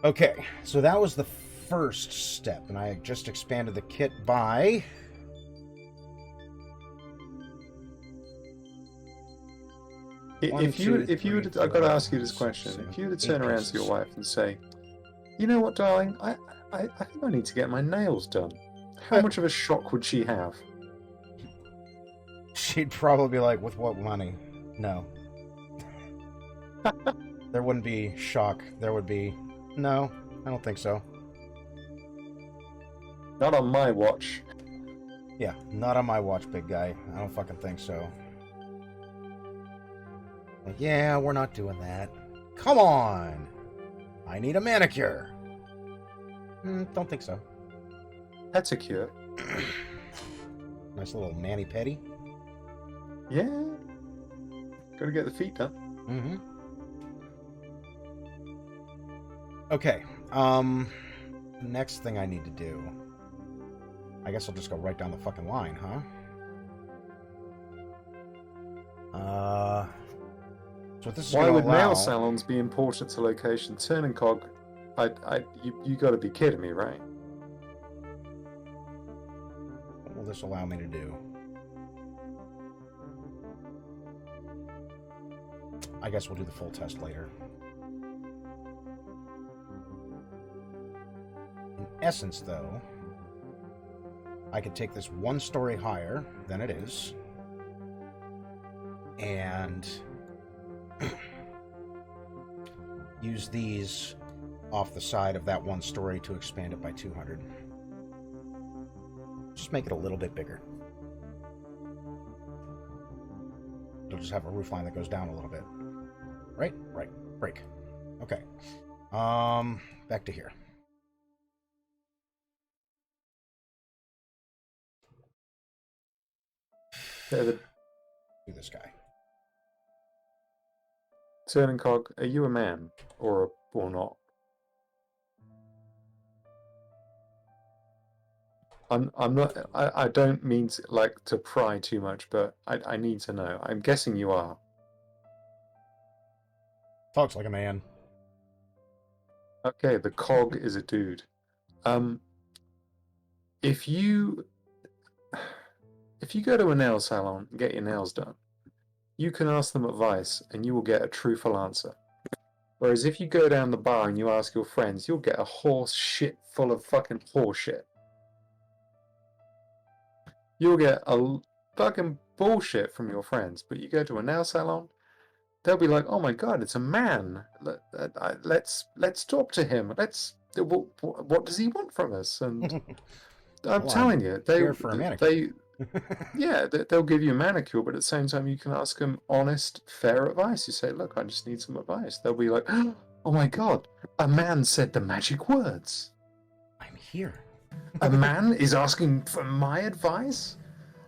Okay, so that was the first step, and I just expanded the kit by...
If you would, I've got to ask you this question. If you were to turn around to your wife and say, "You know what, darling? I think I need to get my nails done. How much of a shock would she have?
She'd probably be like, with what money? No. There wouldn't be shock. There would be, no, I don't think so.
Not on my watch.
Yeah, not on my watch, big guy. I don't fucking think so. Like, yeah, we're not doing that. Come on! I need a manicure. Don't think so.
Pedicure.
Nice little mani-pedi.
Yeah. Gotta get the feet done.
Mm-hmm. Okay. Next thing I need to do. I guess I'll just go right down the fucking line, huh? So what this is
Why
gonna
would
allow...
nail salons be important to location? Turn and cog. You gotta be kidding me, right?
What will this allow me to do? I guess we'll do the full test later. In essence, though, I could take this one story higher than it is, and use these off the side of that one story to expand it by 200. Just make it a little bit bigger. It'll just have a roof line that goes down a little bit. Right? Right. Break. Okay. Back to here.
David,
Do this guy.
turn and cog. Are you a man or not? I'm not. I don't mean to pry too much, but I need to know. I'm guessing you are.
Talks like a man.
Okay, the cog is a dude. If you go to a nail salon and get your nails done, you can ask them advice and you will get a truthful answer. Whereas if you go down the bar and you ask your friends, you'll get a horse shit full of fucking horse shit. You'll get a fucking bullshit from your friends, but you go to a nail salon, they'll be like, "Oh my god, it's a man. Let's talk to him. What does he want from us?" And I'm
Well,
telling you, they
here for a manicure.
yeah, they'll give you a manicure, but at the same time, you can ask them honest, fair advice. You say, "Look, I just need some advice." They'll be like, "Oh my god, a man said the magic words.
I'm here.
A man is asking for my advice?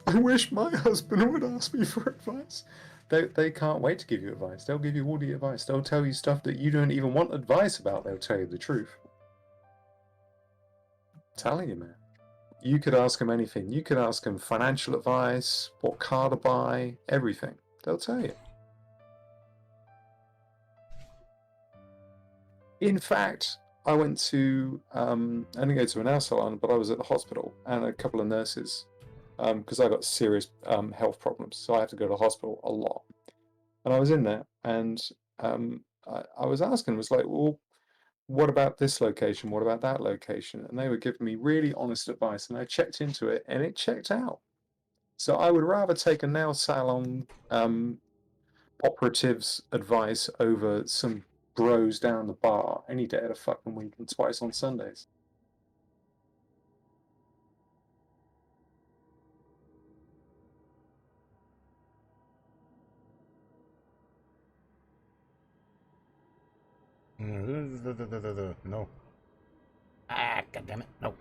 I wish my husband would ask me for advice." They can't wait to give you advice. They'll give you all the advice. They'll tell you stuff that you don't even want advice about. They'll tell you the truth. I'm telling you, man. You could ask them anything. You could ask them financial advice, what car to buy, everything. They'll tell you. In fact, I went to, I didn't go to a nail salon, but I was at the hospital and a couple of nurses, because I got serious health problems, so I had to go to the hospital a lot. And I was in there, and I was asking, was like, well, what about this location? What about that location? And they were giving me really honest advice, and I checked into it, and it checked out. So I would rather take a nail salon operative's advice over some bros down the bar any day of the fucking week and twice on Sundays.
No. Ah, goddammit. No.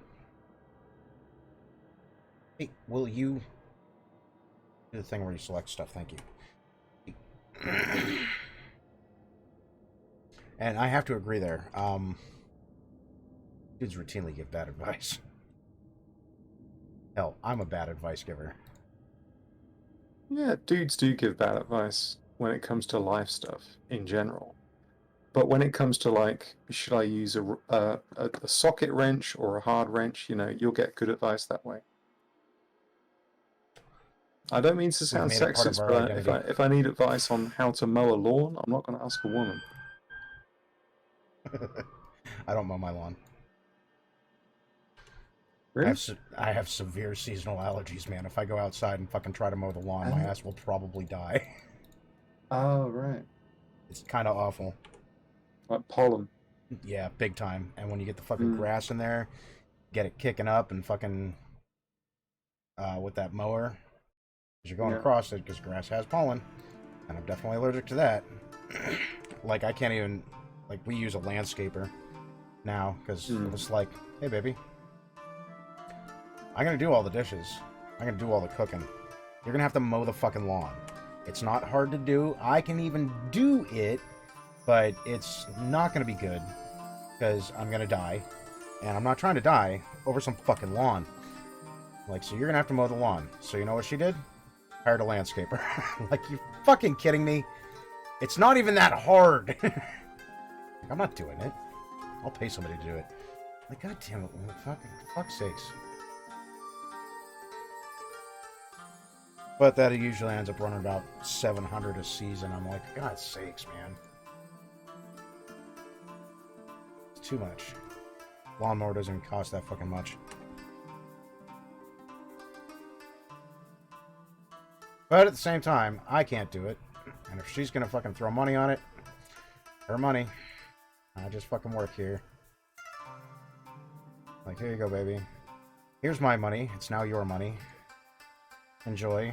Hey, will you do the thing where you select stuff? Thank you. And I have to agree there. Dudes routinely give bad advice. Hell, I'm a bad advice giver.
Yeah, dudes do give bad advice when it comes to life stuff in general. But when it comes to like, should I use a socket wrench or a hard wrench, you'll get good advice that way. I don't mean to
We've
sound
made it part of
sexist,
our
but
identity.
if I need advice on how to mow a lawn, I'm not going to ask a woman.
I don't mow my lawn.
Really?
I have severe seasonal allergies, man. If I go outside and fucking try to mow the lawn, my ass will probably die.
Oh, right.
It's kind of awful.
Like pollen.
Yeah, big time. And when you get the fucking
Mm,
grass in there, get it kicking up and fucking with that mower, because you're going
yeah.
across it, because grass has pollen, and I'm definitely allergic to that. Like, I can't even, like, we use a landscaper now, because
Mm,
it's like, hey, baby, I'm gonna do all the dishes. I'm gonna do all the cooking. You're gonna have to mow the fucking lawn. It's not hard to do. I can even do it, but it's not gonna be good, because I'm gonna die. And I'm not trying to die over some fucking lawn. Like, so you're gonna have to mow the lawn. So you know what she did? Hired a landscaper. Like, you fucking kidding me? It's not even that hard. Like, I'm not doing it. I'll pay somebody to do it. Like, god damn it, for fuck's sakes. But that usually ends up running about 700 a season. I'm like, God's sakes, man. It's too much. Lawnmower doesn't cost that fucking much. But at the same time, I can't do it. And if she's gonna fucking throw money on it, her money. I just fucking work here. Like, here you go, baby. Here's my money. It's now your money. Enjoy.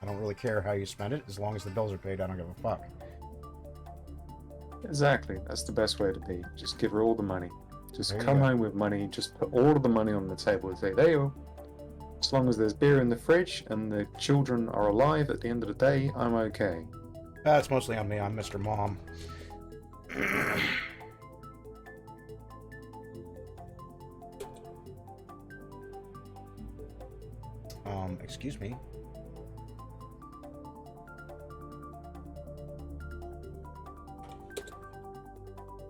I don't really care how you spend it. As long as the bills are paid, I don't give a fuck.
exactly. That's the best way to be. Just give her all the money. Just
There you
come
go.
home with money. Just put all of the money on the table and say, there you go. As long as there's beer in the fridge and the children are alive at the end of the day, I'm okay.
That's mostly on me. I'm Mr. Mom. Excuse me.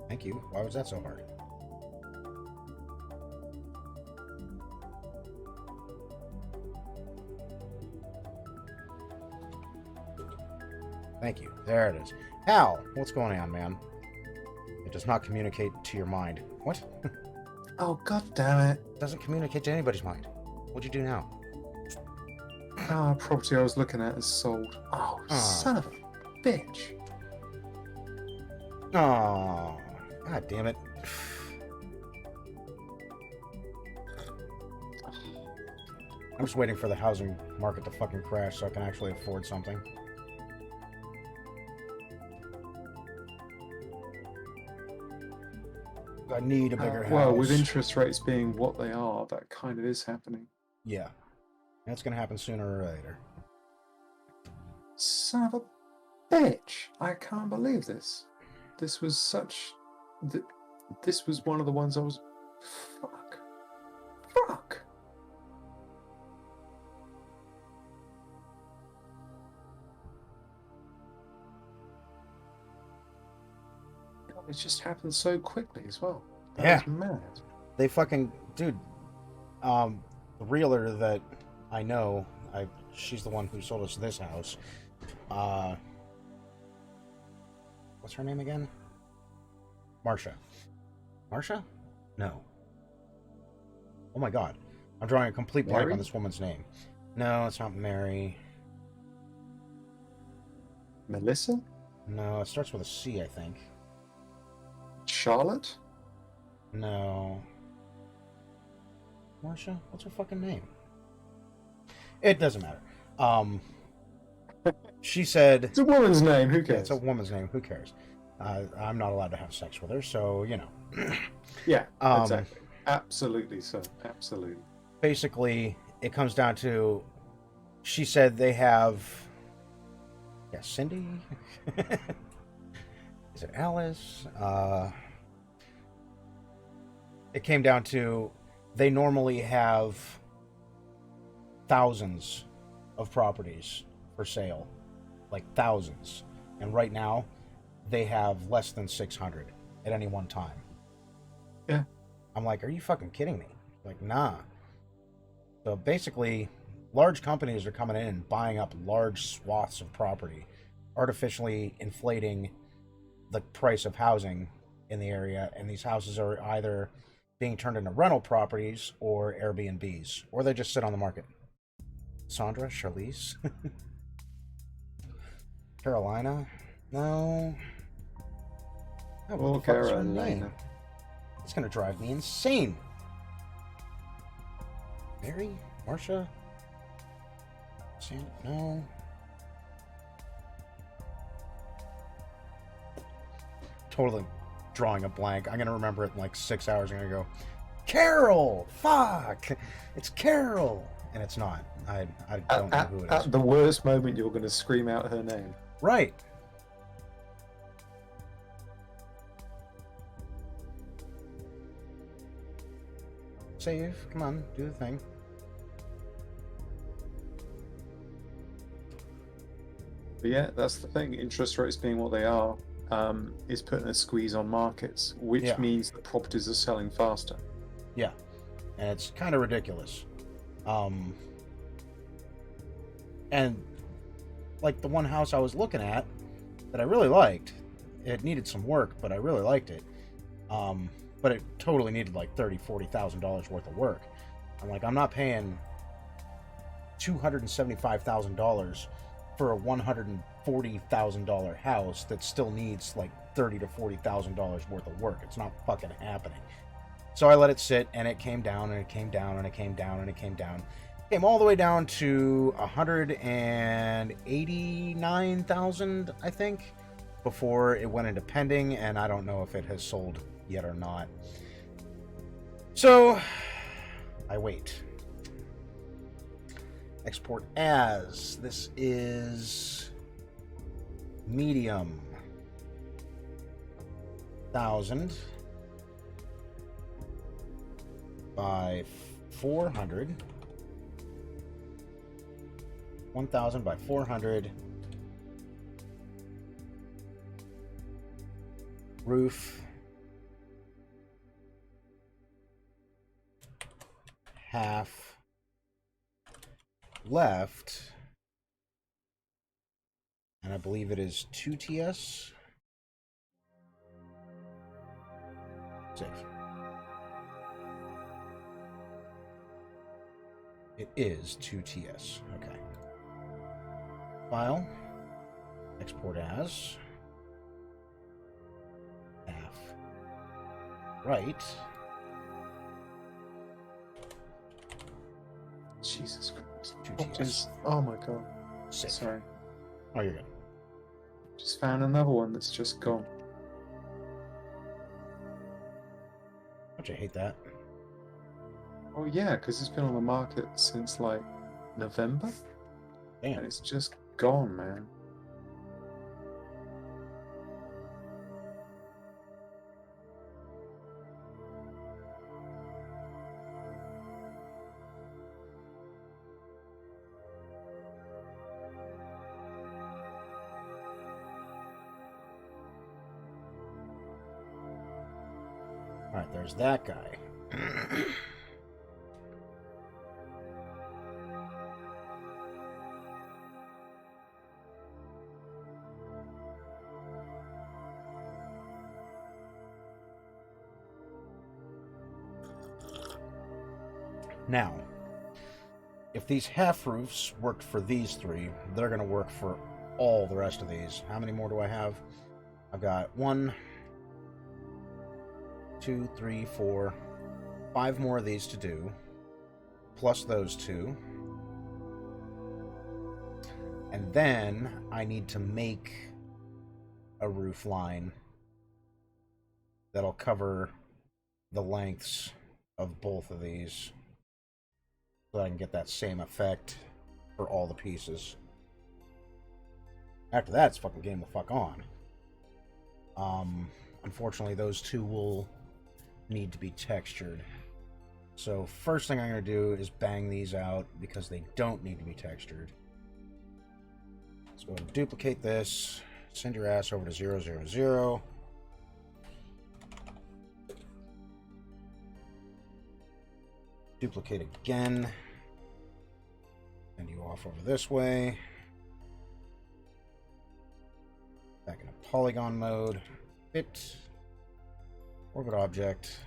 Thank you. Why was that so hard? Thank you. There it is. Hal, what's going on, man? It does not communicate to your mind. What?
Oh, god damn it.
It doesn't communicate to anybody's mind. What'd you do now?
Ah, property I was looking at is sold. Oh,
Ah.
son of a bitch.
Oh, god damn it. I'm just waiting for the housing market to fucking crash so I can actually afford something. I need a bigger house.
Well, with interest rates being what they are, that kind of is happening.
Yeah. That's gonna happen sooner or later.
Son of a bitch. I can't believe this. This was such... This was one of the ones I was... Fuck. Fuck. God, it just happened so quickly as well. That was mad.
They fucking... Dude, the realtor that I know, she's the one who sold us this house. What's her name again? Marsha. Marsha? No. Oh my god. I'm drawing a complete blank
Mary?
on this woman's name. No, it's not Mary.
Melissa?
No, it starts with a C, I think.
Charlotte?
No. Marsha? What's her fucking name? It doesn't matter. She said...
It's a woman's name, who
Yeah,
cares?
it's a woman's name. Who cares? I'm not allowed to have sex with her, so, you know.
Yeah, exactly. Absolutely so. Absolutely.
Basically, it comes down to... She said they have... Yeah, Cindy? Is it Alice? It came down to... They normally have thousands of properties for sale. Like thousands. And right now, they have less than 600 at any one time.
Yeah.
I'm like, are you fucking kidding me? Like, nah. So basically, large companies are coming in and buying up large swaths of property, artificially inflating the price of housing in the area, and these houses are either being turned into rental properties or Airbnbs, or they just sit on the market. Sandra, Charlize, Carolina, no. Oh, what the fuck is her name? It's gonna drive me insane. Mary, Marcia, Sam, no. Totally drawing a blank. I'm gonna remember it in like 6 hours. I'm gonna go, Carol. Fuck, it's Carol, and it's not. I don't know who it is.
At the worst moment, you're going to scream out her name.
Right. Save. Come on, do the thing.
But yeah, that's the thing. Interest rates being what they are, is putting a squeeze on markets, which means the properties are selling faster.
Yeah, and it's kind of ridiculous. And like the one house I was looking at that I really liked, it needed some work, but I really liked it. But it totally needed like $30,000-$40,000 worth of work. I'm like, I'm not paying $275,000 for a $140,000 house that still needs like $30,000 to $40,000 worth of work. It's not fucking happening. So I let it sit, and it came down, and it came down, and it came down, and it came down. It came all the way down to $189,000, I think, before it went into pending, and I don't know if it has sold yet or not. So I wait. Export as. This is medium 1,000 by 400. 1,000 by 400. Roof. Half left, and I believe it is 2 TS. Save. It is 2 TS. Okay. File. Export as. Half right.
Jesus Christ.
2 TS.
Oh my god.
Save.
Sorry.
Oh, you're good.
Just found another one that's just gone.
Don't you hate that?
Oh yeah, because it's been on the market since like November.
Damn.
And it's just gone, man.
Alright, there's that guy. Now, if these half roofs worked for these three, they're going to work for all the rest of these. How many more do I have? I've got 1, 2, 3, 4, 5 more of these to do, plus those 2. And then I need to make a roof line that'll cover the lengths of both of these, so that I can get that same effect for all the pieces. After that, it's fucking game the fuck on. Unfortunately, those 2 will need to be textured. So first thing I'm going to do is bang these out because they don't need to be textured. Let's go ahead and duplicate this. Send your ass over to 0, 0, 0. Duplicate again. Send you off over this way. Back into polygon mode. Fit. Orbit object.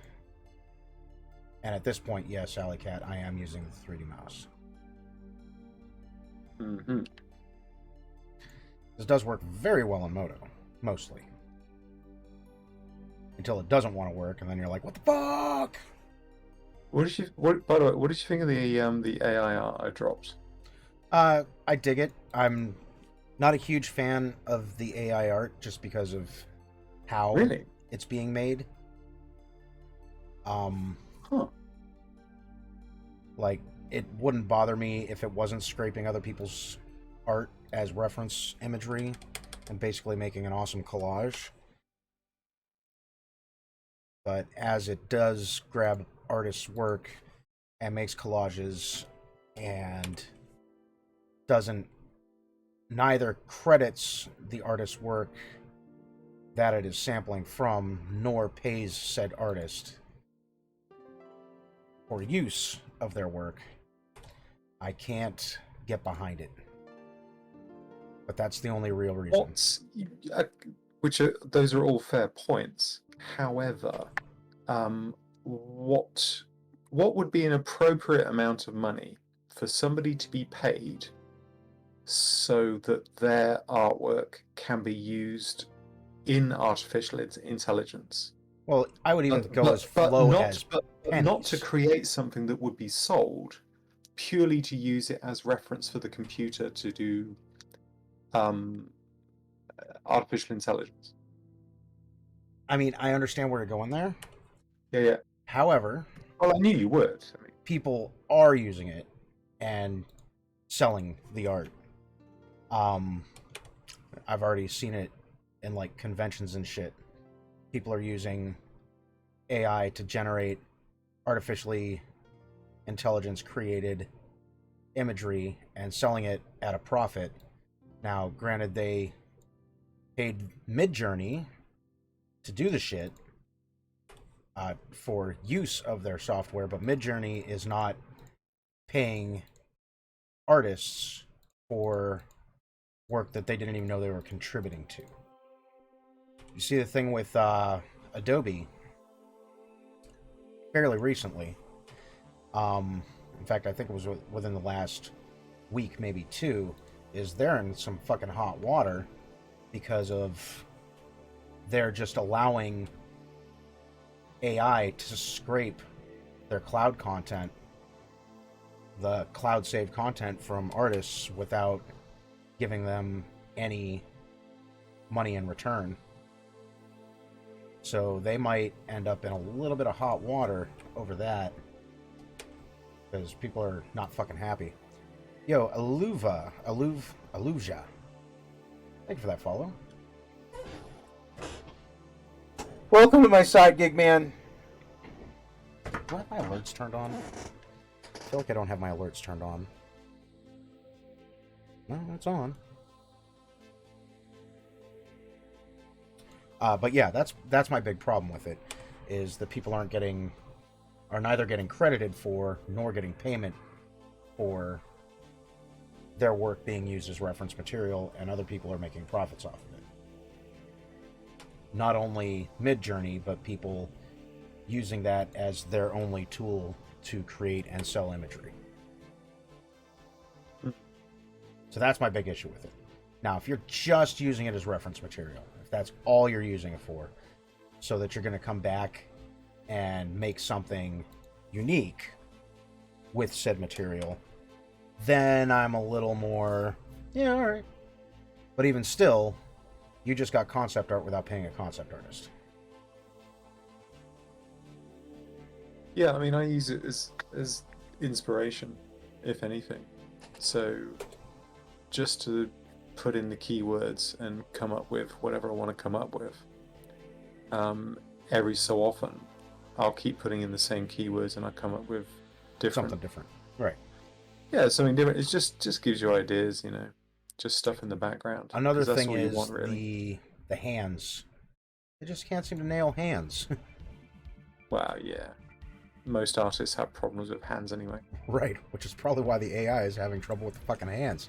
And at this point, yes, Alley Cat, I am using the 3D mouse.
Mm-hmm.
This does work very well in Moto, mostly. Until it doesn't want to work, and then you're like, what the fuck?
By the way, what did you think of the AI art I dropped?
I dig it. I'm not a huge fan of the AI art just because of how
Really?
it's being made.
Huh.
Like, it wouldn't bother me if it wasn't scraping other people's art as reference imagery and basically making an awesome collage. But as it does grab artists' work and makes collages and doesn't neither credits the artist's work that it is sampling from nor pays said artist for use of their work, I can't get behind it. But that's the only real reason.
Those are all fair points. However, what would be an appropriate amount of money for somebody to be paid so that their artwork can be used in artificial intelligence?
Well, I would even go as low as
but not to create something that would be sold, purely to use it as reference for the computer to do artificial intelligence.
I mean, I understand where you're going there.
Yeah.
However,
well, I knew you would. I mean,
people are using it and selling the art. I've already seen it in like conventions and shit. People are using AI to generate artificially intelligence created imagery and selling it at a profit. Now, granted, they paid Midjourney to do the shit for use of their software, but Midjourney is not paying artists for work that they didn't even know they were contributing to. You see the thing with Adobe fairly recently. In fact, I think it was within the last week, maybe two, is they're in some fucking hot water because of they're just allowing AI to scrape their cloud content, the cloud saved content from artists without giving them any money in return. So they might end up in a little bit of hot water over that because people are not fucking happy. Yo, Aluja. Thank you for that follow. Welcome to my side gig, man. Do I have my alerts turned on? I feel like I don't have my alerts turned on. No, it's on. But yeah, that's my big problem with it, is that people are neither getting credited for nor getting payment for their work being used as reference material, and other people are making profits off of it. Not only Midjourney, but people using that as their only tool to create and sell imagery. So that's my big issue with it. Now, if you're just using it as reference material, if that's all you're using it for, so that you're going to come back and make something unique with said material, then I'm a little more, yeah, all right. But even still, you just got concept art without paying a concept artist.
Yeah, I mean, I use it as inspiration, if anything. So just to put in the keywords and come up with whatever I want to come up with. Every so often, I'll keep putting in the same keywords and I come up with
Something different. Right.
Yeah, something different. It just gives you ideas, you know, just stuff in the background.
Another
'Cause that's
thing
all you
is
want, really.
the hands. They just can't seem to nail hands.
Wow, yeah. Most artists have problems with hands anyway.
Right, which is probably why the AI is having trouble with the fucking hands.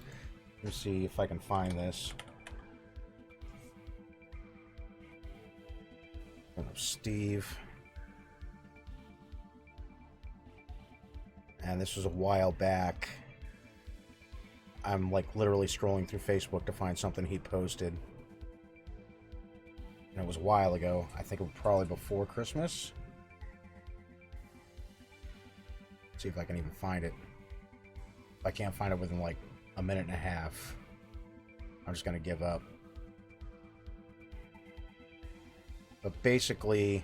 Let me see if I can find this. Oh, Steve. and this was a while back. I'm like literally scrolling through Facebook to find something he posted. And it was a while ago. I think it was probably before Christmas. See if I can even find it. If I can't find it within like a minute and a half, I'm just going to give up. But basically,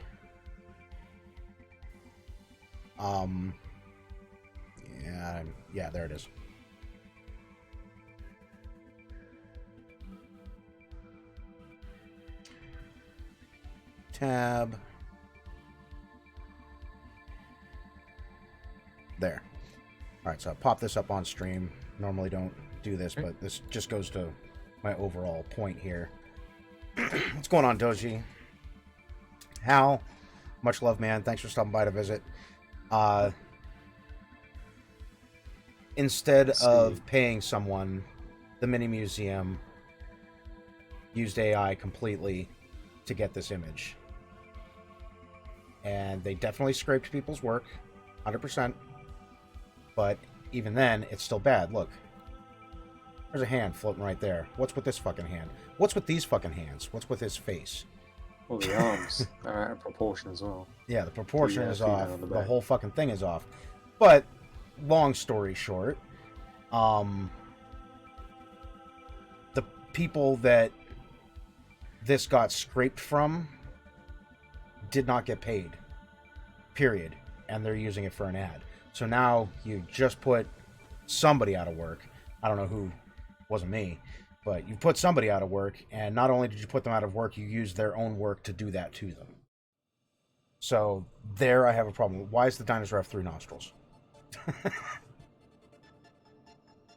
yeah, there it is. Tab. There. Alright, so I pop this up on stream. Normally don't do this, but this just goes to my overall point here. What's going on, Doji? Hal, much love, man. Thanks for stopping by to visit. Instead of paying someone, the mini museum used AI completely to get this image. And they definitely scraped people's work, 100%. But even then, it's still bad. Look. There's a hand floating right there. What's with this fucking hand? What's with these fucking hands? What's with his face?
Well, the arms are out of proportion as well.
Yeah, the proportion is off. The whole fucking thing is off. But, long story short, the people that this got scraped from did not get paid. Period. And they're using it for an ad. So now you just put somebody out of work. I don't know who. Wasn't me. But you put somebody out of work, and not only did you put them out of work, you used their own work to do that to them. So there I have a problem. Why does the dinosaur have 3 nostrils?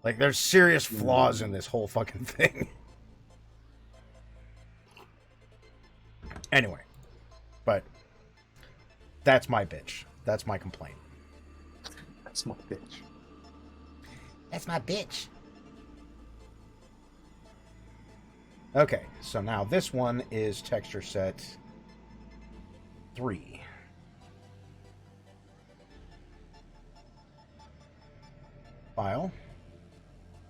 Like, there's serious flaws in this whole fucking thing. Anyway. But that's my bitch. That's my complaint.
That's my bitch.
That's my bitch. Okay, so now this one is texture set 3. File.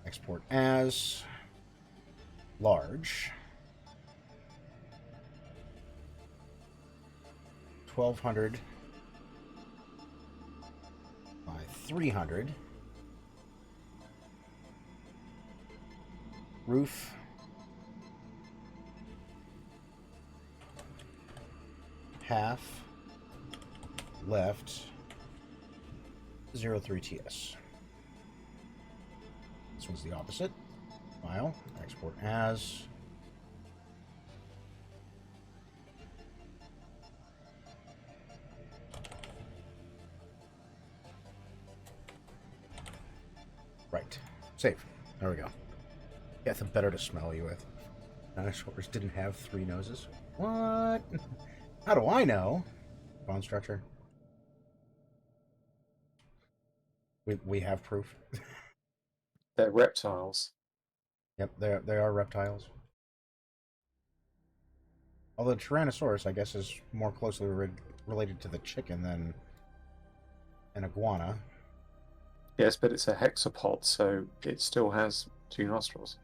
Export as large. 1200 by 300. Roof. Half left 03 TS. This one's the opposite. File, export as. Right. Save. There we go. Get them better to smell you with. Dinosaurs didn't have 3 noses. What? How do I know? Bone structure. We have proof.
They're reptiles.
Yep, they are reptiles. Although Tyrannosaurus, I guess, is more closely related to the chicken than an iguana.
Yes, but it's a hexapod, so it still has 2 nostrils.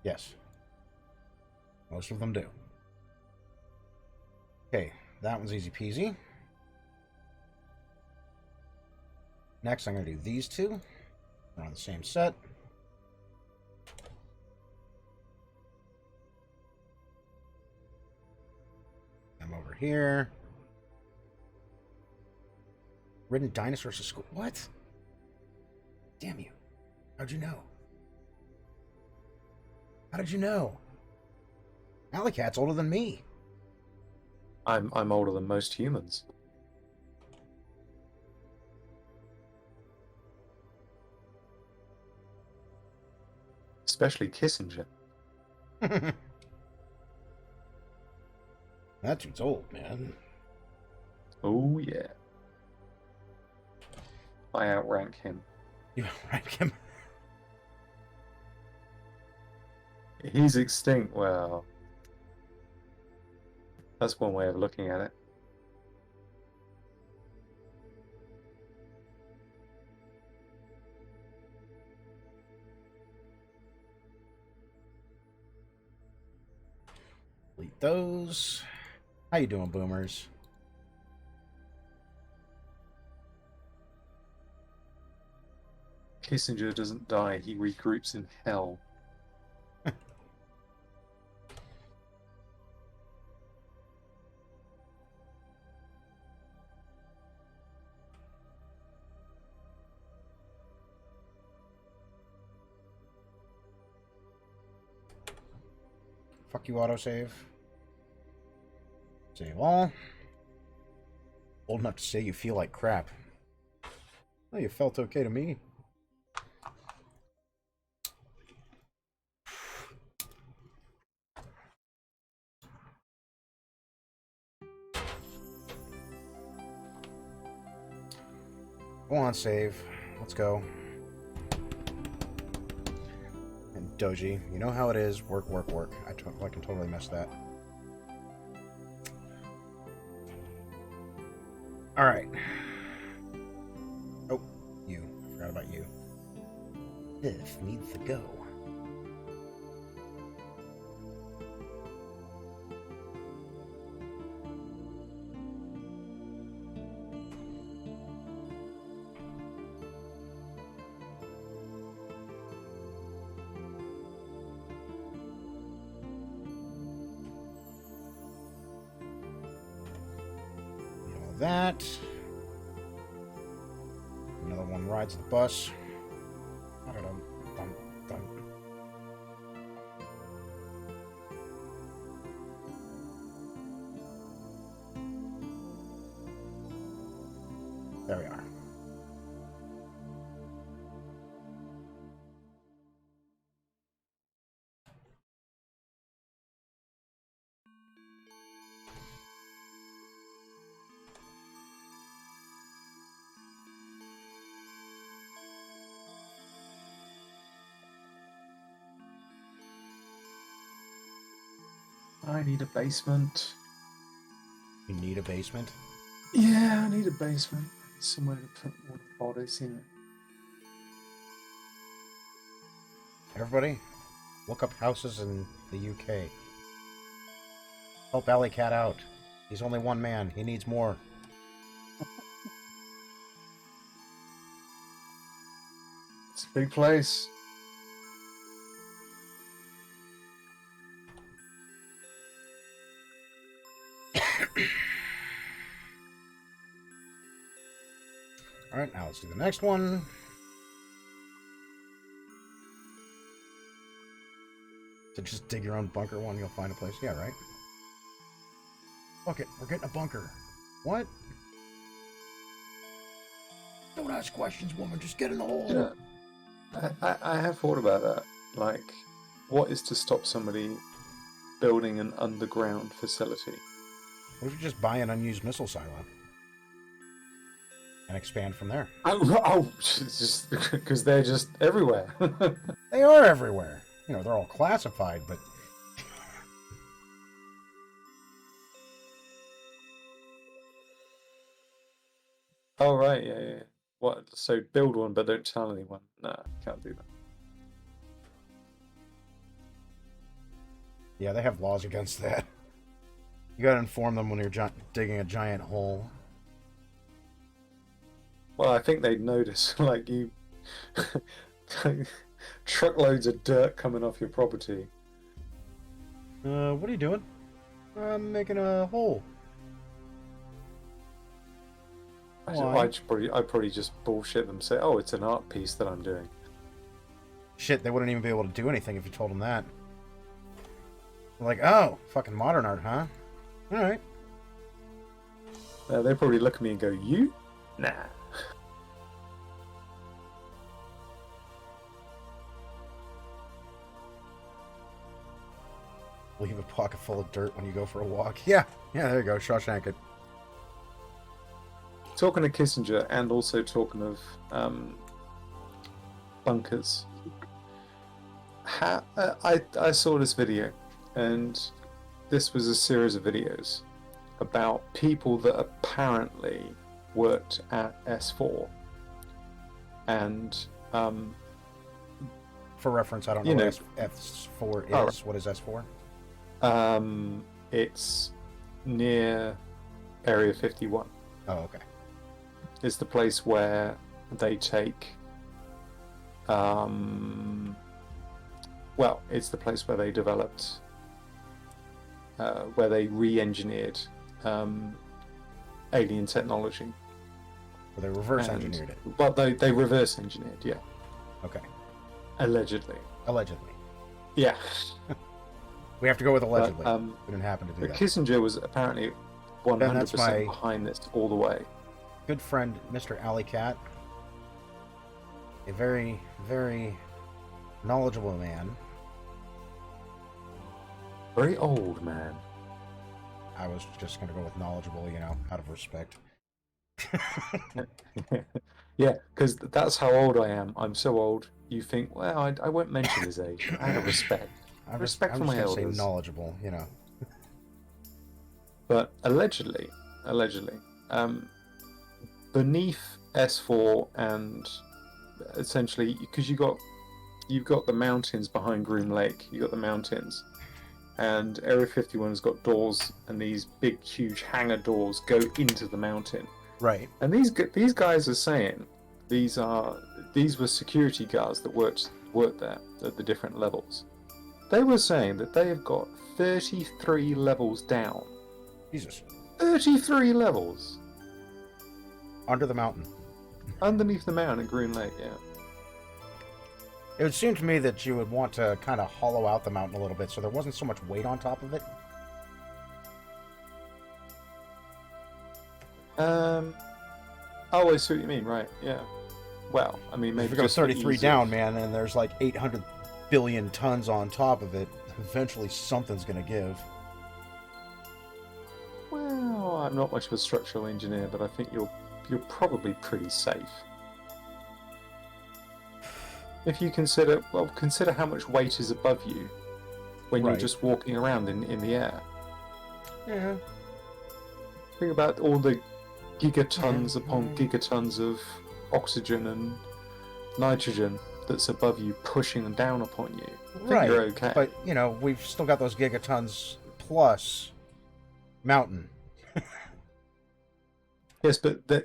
Yes. Most of them do. Okay, that one's easy peasy. Next, I'm going to do these 2. They're on the same set. I'm over here. Ridden dinosaurs to school. What? Damn you. How'd you know? How did you know? Alley Cat's older than me.
I'm older than most humans. Especially Kissinger.
That dude's old, man.
Oh, yeah. I outrank him.
You outrank him?
He's extinct. Well, that's one way of looking at it.
those. How you doing, boomers?
Kissinger doesn't die, he regroups in hell.
Fuck you, autosave. Save all. Old enough to say you feel like crap. Oh, you felt okay to me. Go on, save. Let's go. And Doji, you know how it is. Work, work, work. I can totally miss that. Alright. Oh, you. I forgot about you. This needs to go. That. Another one rides the bus. There we are.
I need a basement.
You need a basement?
Yeah, I need a basement. Somewhere to put all the bodies in it.
Everybody, look up houses in the UK. Help Alley Cat out. He's only one man. He needs more.
It's a big place.
Alright, now let's do the next one. To just dig your own bunker one, you'll find a place. Yeah, right? Fuck it, we're getting a bunker. What? Don't ask questions, woman. Just get in the hole.
Yeah, I have thought about that. Like, what is to stop somebody building an underground facility?
What if you just buy an unused missile silo? And expand from there.
Just because they're just everywhere.
They are everywhere. You know, they're all classified, but...
Oh, right, yeah. What? So build one, but don't tell anyone. Nah, can't do that.
Yeah, they have laws against that. You gotta inform them when you're digging a giant hole.
Well, I think they'd notice, like, you... truckloads of dirt coming off your property.
What are you doing? I'm making a hole.
I'd probably just bullshit them, say, oh, it's an art piece that I'm doing.
Shit, they wouldn't even be able to do anything if you told them that. They're like, oh, fucking modern art, huh? Alright.
They probably look at me and go, you? Nah.
Leave a pocket full of dirt when you go for a walk. Yeah, there you go, Shawshank it.
Talking of Kissinger, and also talking of bunkers, I saw this video, and this was a series of videos about people that apparently worked at S4, and
for reference, I don't know what S4 is.
Right.
What is S4?
It's near Area 51.
Oh, okay.
It's the place where they take. Well, it's the place where they developed, where they re-engineered alien technology.
Or they reverse engineered it.
Well, they reverse engineered, yeah.
Okay.
Allegedly.
Allegedly.
Yeah.
We have to go with allegedly.
But,
we didn't happen to do
but
that.
Kissinger was apparently 100%
my-
behind this all the way.
Good friend, Mr. Alley Cat. A very, very knowledgeable man.
Very old man.
I was just going to go with knowledgeable, out of respect.
Yeah, because that's how old I am. I'm so old. You think, well, I won't mention his age. Out of respect. Respect for my
I'm just
elders.
say knowledgeable,
But allegedly, beneath S4 and essentially, because you've got the mountains behind Groom Lake. You got the mountains, and Area 51's got doors, and these big, huge hangar doors go into the mountain.
Right.
And these guys are saying these were security guards that worked there at the different levels. They were saying that they have got 33 levels down.
Jesus.
33 levels
Under the mountain.
underneath the mountain at Groom Lake. Yeah.
It would seem to me that you would want to kind of hollow out the mountain a little bit so there wasn't so much weight on top of it.
Oh, I see what you mean. Right. Yeah. Well, I mean, maybe
If you go
just for
33
ease
down,
of-
man, and there's like 800 billion tons on top of it, eventually something's going to give.
Well, I'm not much of a structural engineer, but I think you're probably pretty safe. If you consider how much weight is above you when you're
Right.
just walking around in the air.
Yeah.
Think about all the gigatons upon gigatons of oxygen and nitrogen that's above you pushing down upon you. I think
Right.
you're okay.
But, we've still got those gigatons plus mountain.
Yes, but I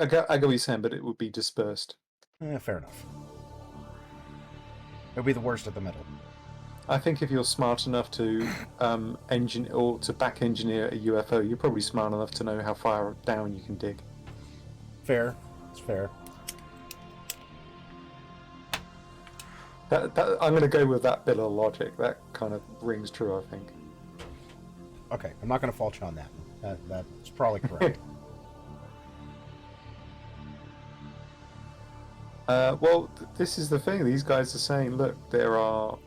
get what you're saying, but it would be dispersed.
Fair enough. It would be the worst at the middle.
I think if you're smart enough to engine or to back engineer a UFO, you're probably smart enough to know how far down you can dig.
Fair. It's fair.
That I'm going to go with that bit of logic. That kind of rings true, I think.
Okay, I'm not going to fault you on that. That's probably correct.
Well, this is the thing. These guys are saying, look, there are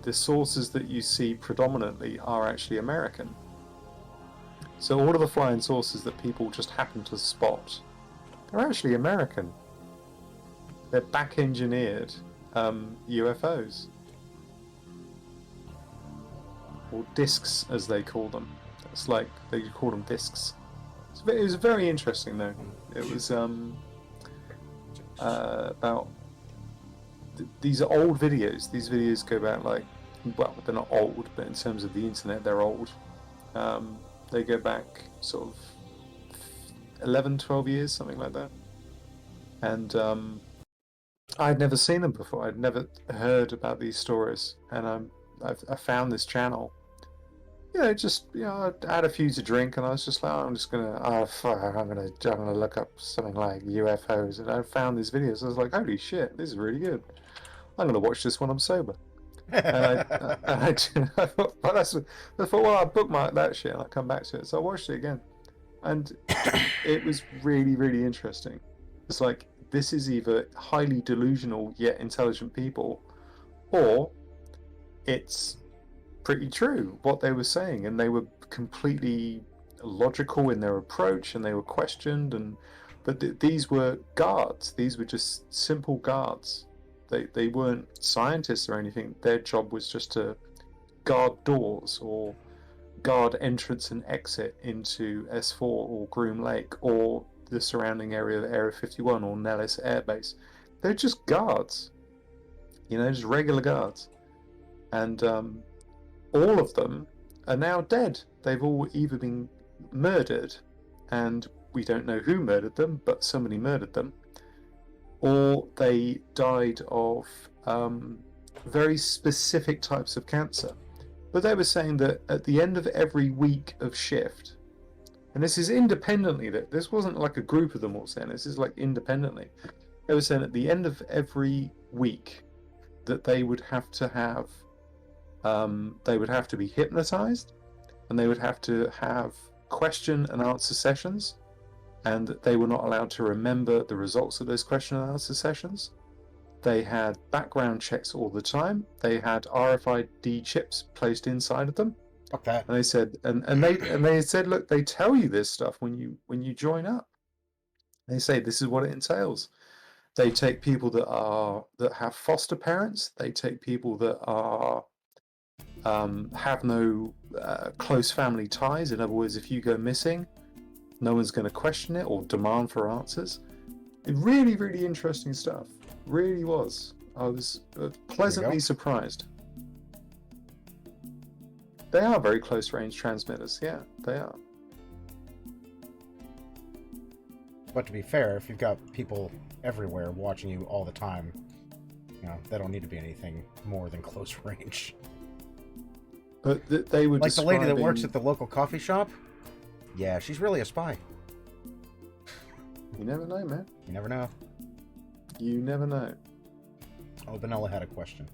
the sources that you see predominantly are actually American. So all of the flying sources that people just happen to spot are actually American. They're back-engineered UFOs. Or discs, as they call them. It's like they call them discs. It was very interesting, though. It was about these are old videos. These videos go back well, they're not old, but in terms of the internet, they're old. They go back sort of 11, 12 years, something like that. And I'd never seen them before. I'd never heard about these stories, and I found this channel. I had a few to drink, and I was just like, I'm gonna look up something like UFOs, and I found these videos. I was like, holy shit, this is really good. I'm gonna watch this when I'm sober. And I thought, well, I'll bookmark that shit and I'll come back to it. So I watched it again, and it was really, really interesting. It's like, this is either highly delusional yet intelligent people, or it's pretty true what they were saying, and they were completely logical in their approach, and they were questioned, but these were guards. These were just simple guards. They weren't scientists or anything. Their job was just to guard doors or guard entrance and exit into S4 or Groom Lake or the surrounding area of Area 51 or Nellis Air Base. They're just guards, just regular guards. And all of them are now dead. They've all either been murdered, and we don't know who murdered them, but somebody murdered them, or they died of very specific types of cancer. But they were saying that at the end of every week of shift, and this is independently, that this wasn't like a group of them all saying, this is like independently, they were saying at the end of every week that they would have to be hypnotized, and they would have to have question and answer sessions, and they were not allowed to remember the results of those question and answer sessions. They had background checks all the time. They had RFID chips placed inside of them.
Fuck that.
And they said, and they said, look, they tell you this stuff when you join up. They say this is what it entails. They take people that have foster parents. They take people that have no close family ties. In other words, if you go missing, no one's going to question it or demand for answers. Really, really interesting stuff. Really was. I was pleasantly surprised. They are very close range transmitters. Yeah, they are.
But to be fair, if you've got people everywhere watching you all the time, you know, they don't need to be anything more than close range.
But they were
like the lady that works at the local coffee shop. Yeah, she's really a spy.
You never know, man.
You never know.
You never know.
Oh, Vanilla had a question.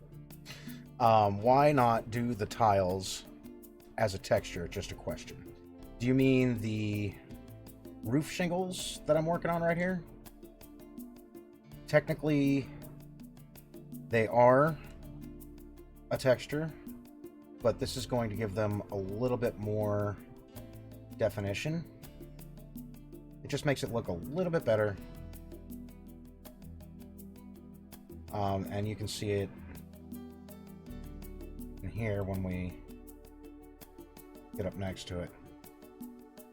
Why not do the tiles as a texture? Just a question. Do you mean the roof shingles that I'm working on right here? Technically, they are a texture, but this is going to give them a little bit more definition. It just makes it look a little bit better. And you can see it in here when we get up next to it.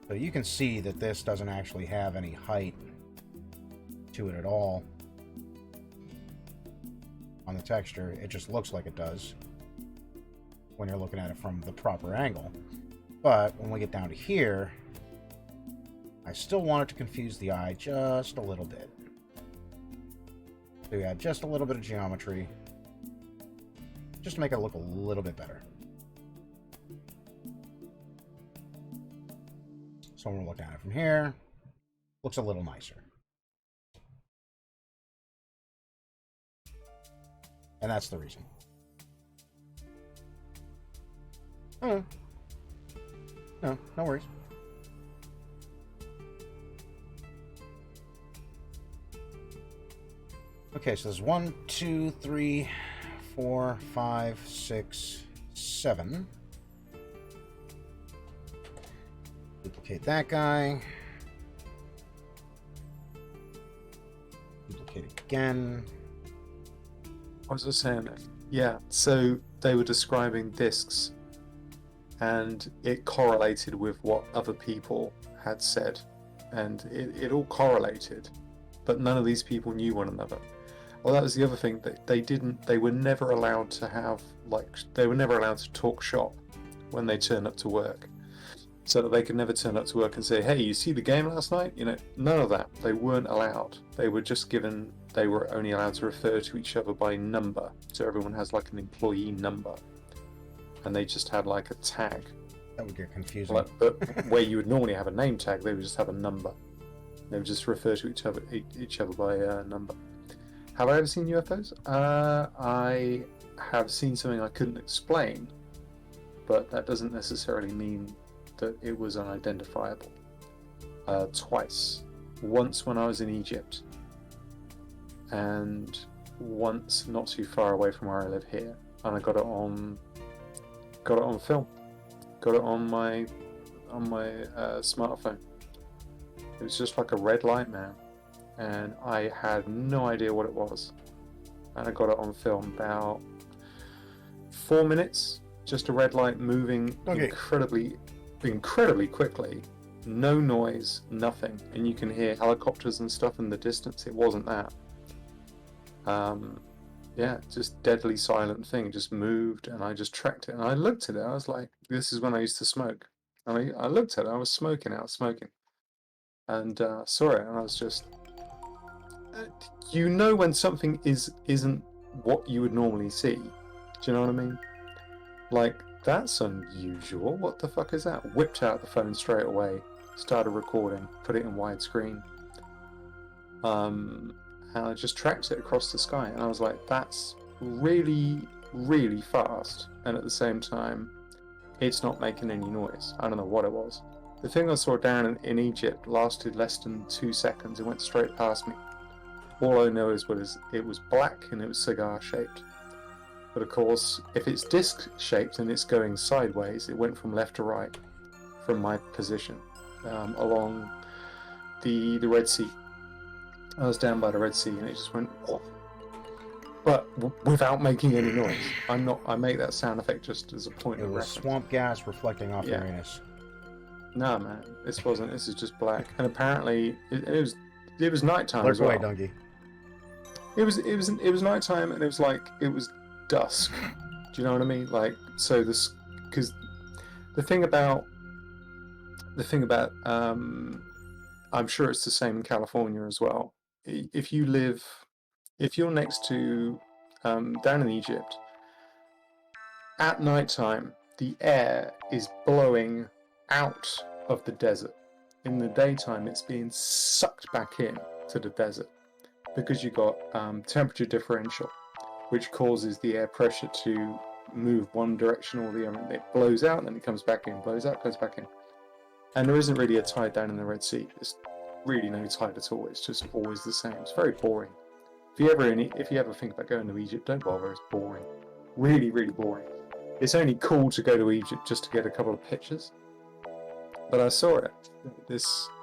So you can see that this doesn't actually have any height to it at all on the texture. It just looks like it does when you're looking at it from the proper angle. But when we get down to here, I still want it to confuse the eye just a little bit. So you add just a little bit of geometry, just to make it look a little bit better. So when we're looking at it from here, looks a little nicer. And that's the reason. Oh. No worries. Okay, so there's 1, 2, 3, 4, 5, 6, 7. Duplicate that guy. Duplicate it again.
I was just saying, yeah, so they were describing discs, and it correlated with what other people had said, and it all correlated, but none of these people knew one another. Well, that was the other thing, that they were never allowed to have, they were never allowed to talk shop when they turned up to work. So that they could never turn up to work and say, hey, you see the game last night? You know, none of that. They weren't allowed. They were just given, they were only allowed to refer to each other by number. So everyone has like an employee number. And they just had like a tag.
That would get confusing.
But where you would normally have a name tag, they would just have a number. They would just refer to each other by number. Have I ever seen UFOs? I have seen something I couldn't explain, but that doesn't necessarily mean that it was unidentifiable. Twice. Once when I was in Egypt, and once not too far away from where I live here, and I got it on film. Got it on my smartphone. It was just like a red light, man, and I had no idea what it was. And I got it on film about 4 minutes. Just a red light moving incredibly quickly, no noise, nothing, and you can hear helicopters and stuff in the distance. It wasn't that. Yeah, just deadly silent thing, just moved, and I just tracked it. And I looked at it, I was like, this is when I used to smoke. And I looked at it, I was smoking, and saw it, and I was just, you know, when something isn't what you would normally see. Do you know what I mean? Like, that's unusual. What the fuck is that? Whipped out the phone straight away, started recording, put it in widescreen. And I just tracked it across the sky, and I was like, that's really, really fast. And at the same time, it's not making any noise. I don't know what it was. The thing I saw down in Egypt lasted less than 2 seconds. It went straight past me. All I know is it was black and it was cigar shaped. But of course, if it's disc shaped and it's going sideways, it went from left to right from my position along the Red Sea. I was down by the Red Sea and it just went, oh. But without making any noise. I make that sound effect just as a point of reference.
It was swamp gas reflecting off Uranus.
No, man, this wasn't. This is just black. And apparently, it was nighttime
Look
as well.
away, donkey.
It was nighttime, and it was dusk. Do you know what I mean? Like, so this, because the thing about I'm sure it's the same in California as well. If you're next to down in Egypt, at nighttime the air is blowing out of the desert. In the daytime, it's being sucked back in to the desert because you've got temperature differential, which causes the air pressure to move one direction or the other. It blows out, and then it comes back in, blows out, comes back in. And there isn't really a tide down in the Red Sea. There's really no tide at all. It's just always the same. It's very boring. If you ever think about going to Egypt, don't bother. It's boring. Really, really boring. It's only cool to go to Egypt just to get a couple of pictures. But I saw it,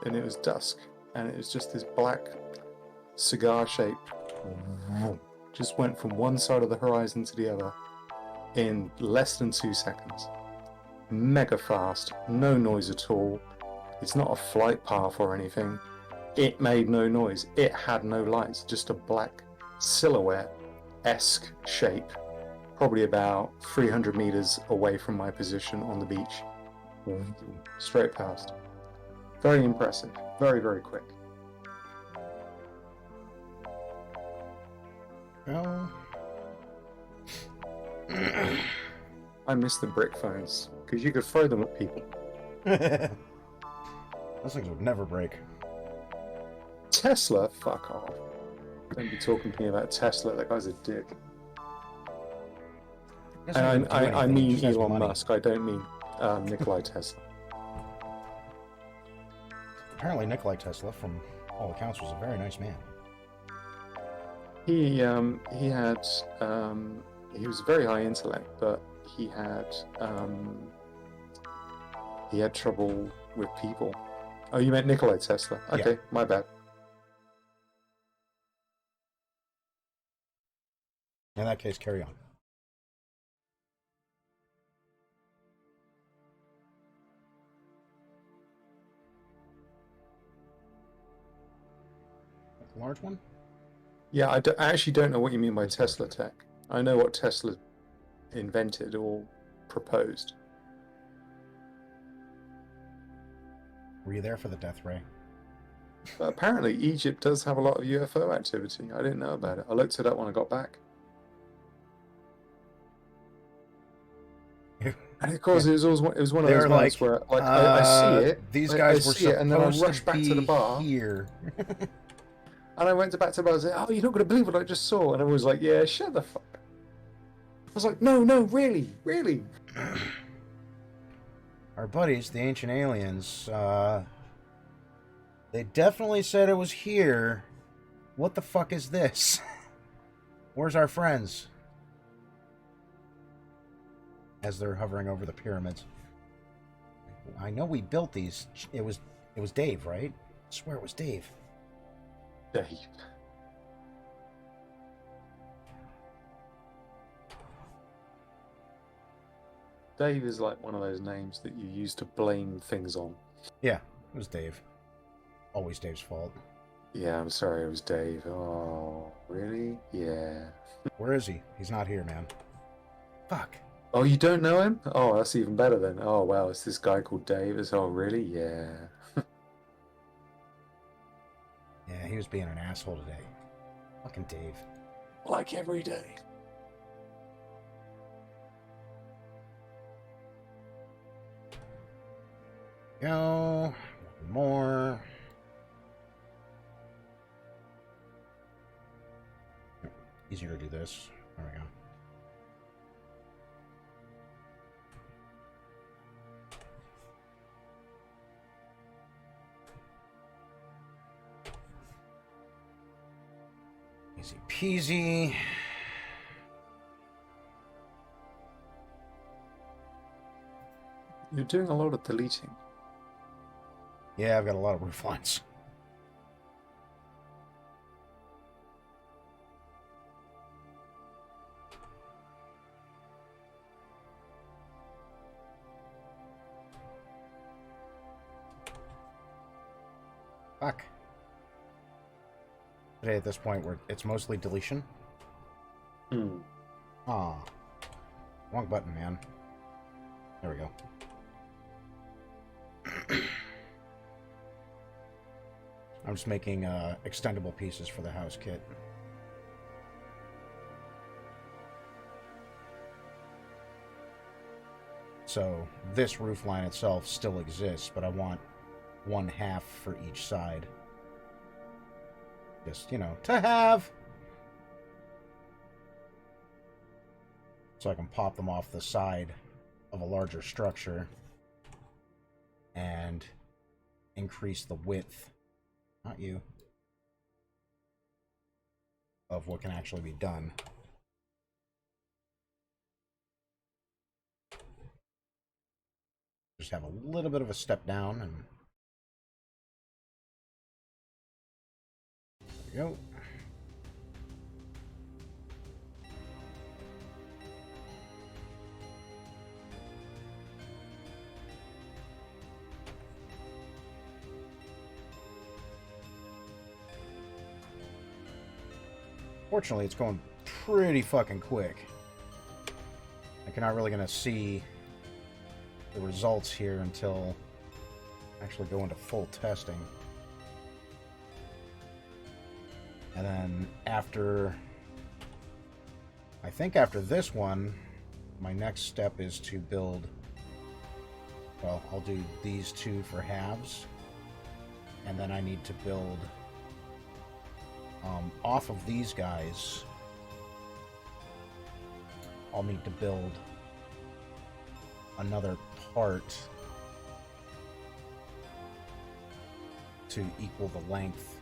and it was dusk, and it was just this black cigar shape. Just went from one side of the horizon to the other in less than 2 seconds. Mega fast, no noise at all. It's not a flight path or anything. It made no noise. It had no lights, just a black silhouette-esque shape, probably about 300 meters away from my position on the beach. Straight past. Very impressive. Very, very quick.
Well,
I miss the brick phones, because you could throw them at people.
those things would never break.
Tesla? Fuck off. Don't be talking to me about Tesla. That guy's a dick. And I mean Elon Musk. I don't mean Nikolai Tesla.
Apparently Nikolai Tesla, from all accounts, was a very nice man.
He was very high intellect, but he had trouble with people. Oh, you meant Nikolai Tesla? Okay, yeah. My bad.
In that case, carry on. Large one?
Yeah, I actually don't know what you mean by Tesla tech. I know what Tesla invented or proposed.
Were you there for the death ray?
But apparently Egypt does have a lot of UFO activity. I didn't know about it. I looked it up when I got back. And of course, it was one of those moments where I see it.
These guys were supposed
and then I rushed back to the bar.
Here.
And I went back to the bar and said, "Oh, you're not going to believe what I just saw." And everyone was like, "Yeah, shut the fuck up." I was like, "No, really."
Our buddies, the ancient aliens, they definitely said it was here. What the fuck is this? Where's our friends? As they're hovering over the pyramids. I know we built these. It was Dave, right? I swear it was Dave.
Dave. Dave is like one of those names that you use to blame things on.
Yeah, it was Dave. Always Dave's fault.
Yeah, I'm sorry, it was Dave. Oh, really? Yeah.
Where is he? He's not here, man. Fuck.
Oh, you don't know him? Oh, that's even better then. Oh, wow, it's this guy called Dave. Oh, really? Yeah.
Yeah, he was being an asshole today. Fucking Dave.
Like every day.
Go. One more. Easier to do this. There we go. Easy peasy.
You're doing a lot of deleting.
Yeah, I've got a lot of roof lines. Fuck. Today at this point where it's mostly deletion.
Hmm.
Ah. Wrong button, man. There we go. I'm just making extendable pieces for the house kit. So this roof line itself still exists, but I want 1/2 for each side. Just, you know, to have. So I can pop them off the side of a larger structure and increase the width, not you, of what can actually be done. Just have a little bit of a step down, and there we go. Fortunately, it's going pretty fucking quick. I'm not really going to see the results here until I actually go into full testing. And then after, I think after this one, my next step is to build, well, I'll do these two for halves. And then I need to build off of these guys. I'll need to build another part to equal the length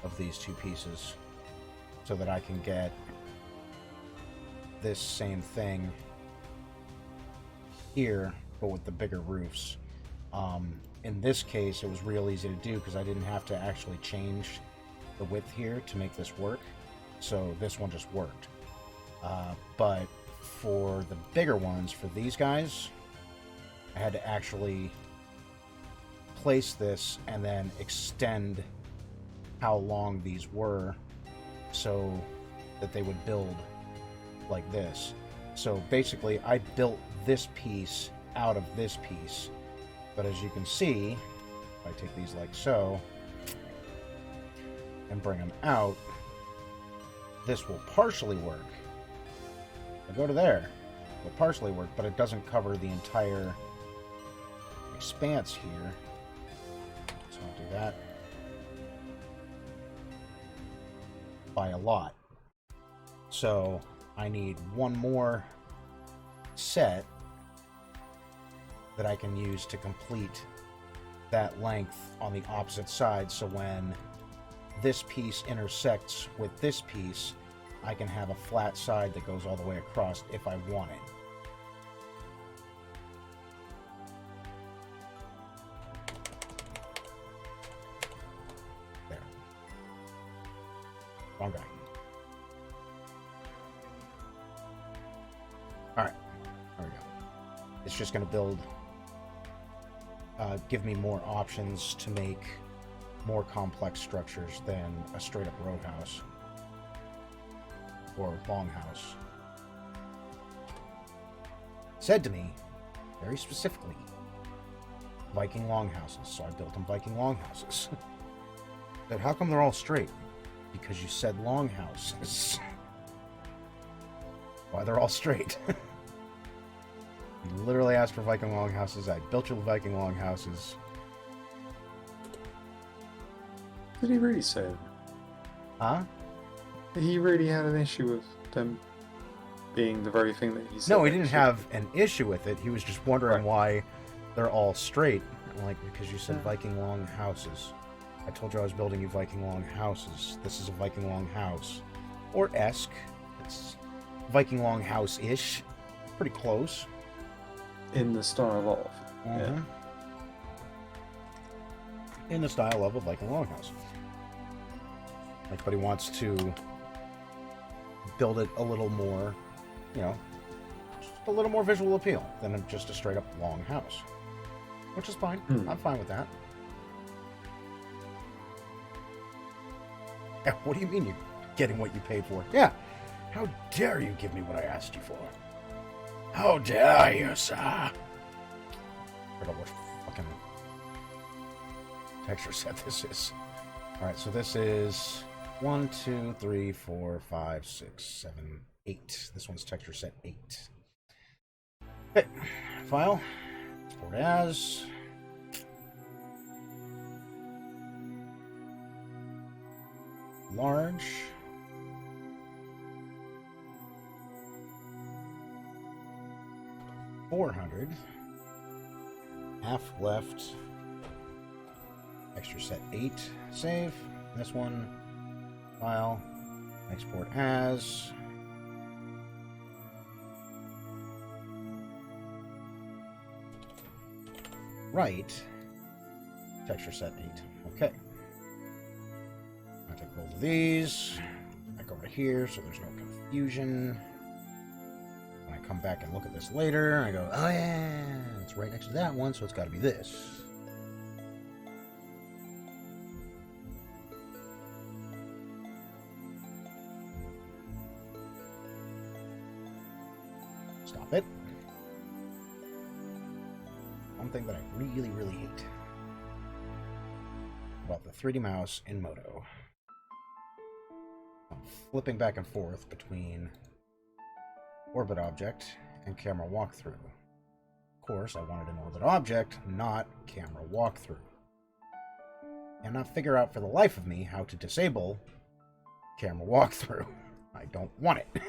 of these two pieces so that I can get this same thing here, but with the bigger roofs. In this case, it was real easy to do because I didn't have to actually change the width here to make this work. So this one just worked. But for the bigger ones, for these guys, I had to actually place this and then extend how long these were so that they would build like this. So basically, I built this piece out of this piece. But as you can see, if I take these like so and bring them out, this will partially work. I go to there, it will partially work, but it doesn't cover the entire expanse here. So I'll do that by a lot. So I need one more set that I can use to complete that length on the opposite side, so when this piece intersects with this piece, I can have a flat side that goes all the way across if I want it. There. Wrong guy. Alright. There we go. It's just going to build... give me more options to make more complex structures than a straight-up row house or longhouse. Said to me, very specifically, Viking longhouses. So I built them Viking longhouses. Said, how come they're all straight? Because you said longhouses. Why they're all straight? You literally asked for Viking longhouses. I built your Viking longhouses.
Did he really say that?
Huh?
He really had an issue with them being the very thing that he said?
No, he didn't have an issue with it. He was just wondering why they're all straight. I'm like, because you said Viking long houses. I told you I was building you Viking long houses. This is a Viking long house. Or esque. It's Viking long house-ish. Pretty close.
In the style of. Yeah.
In the style of a Viking longhouse. Like, but he wants to build it a little more, you know, just a little more visual appeal than just a straight up long house. Which is fine. I'm fine with that. Yeah, what do you mean you're getting what you paid for? Yeah. How dare you give me what I asked you for? How dare you, sir? I don't know what fucking texture set this is. Alright, so this is 1, 2, 3, 4, 5, 6, 7, 8. This one's texture set 8. Okay, file. Export as. Large. $400. Half left. Texture set 8. Save. This one. File. Export as. Right. Texture set 8. Okay. I'll take both of these. Back over here so there's no confusion. When I come back and look at this later, I go, oh yeah, it's right next to that one, so it's got to be this. Stop it. One thing that I really, really hate about the 3D mouse in Moto. I'm flipping back and forth between orbit object and camera walkthrough. Of course, I wanted an orbit object, not camera walkthrough. And not figure out for the life of me how to disable camera walkthrough. I don't want it.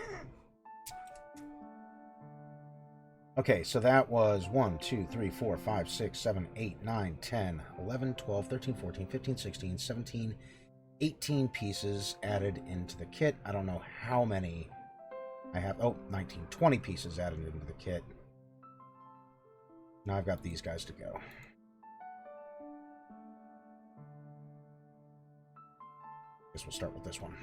Okay, so that was 1, 2, 3, 4, 5, 6, 7, 8, 9, 10, 11, 12, 13, 14, 15, 16, 17, 18 pieces added into the kit. I don't know how many I have. Oh, 19, 20 pieces added into the kit. Now I've got these guys to go. Guess we'll start with this one.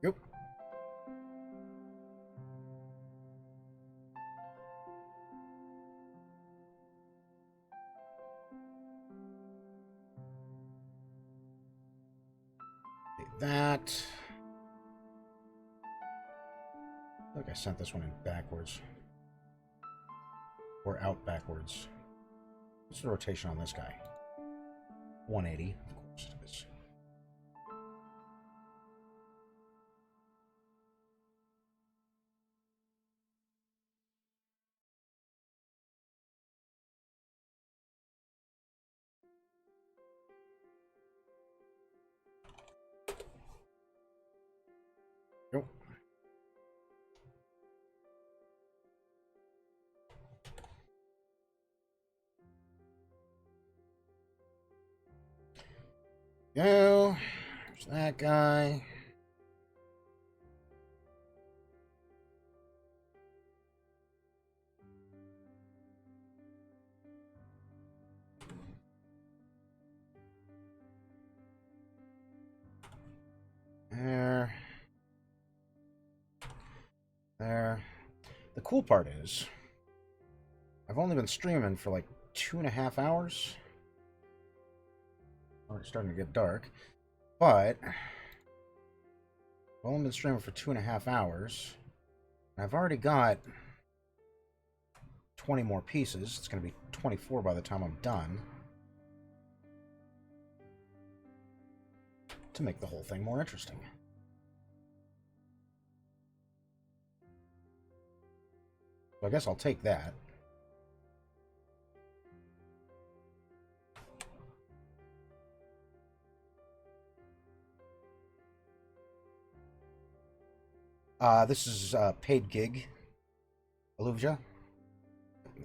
Yep. That. I think I sent this one in backwards. Or out backwards. What's the rotation on this guy? 180, of course it is. Nope. Go. There's that guy. There. There. The cool part is, I've only been streaming for like 2.5 hours. Oh, it's starting to get dark. But I've only been streaming for 2.5 hours. And I've already got 20 more pieces. It's going to be 24 by the time I'm done. To make the whole thing more interesting. So I guess I'll take that. This is a paid gig. Aluvja.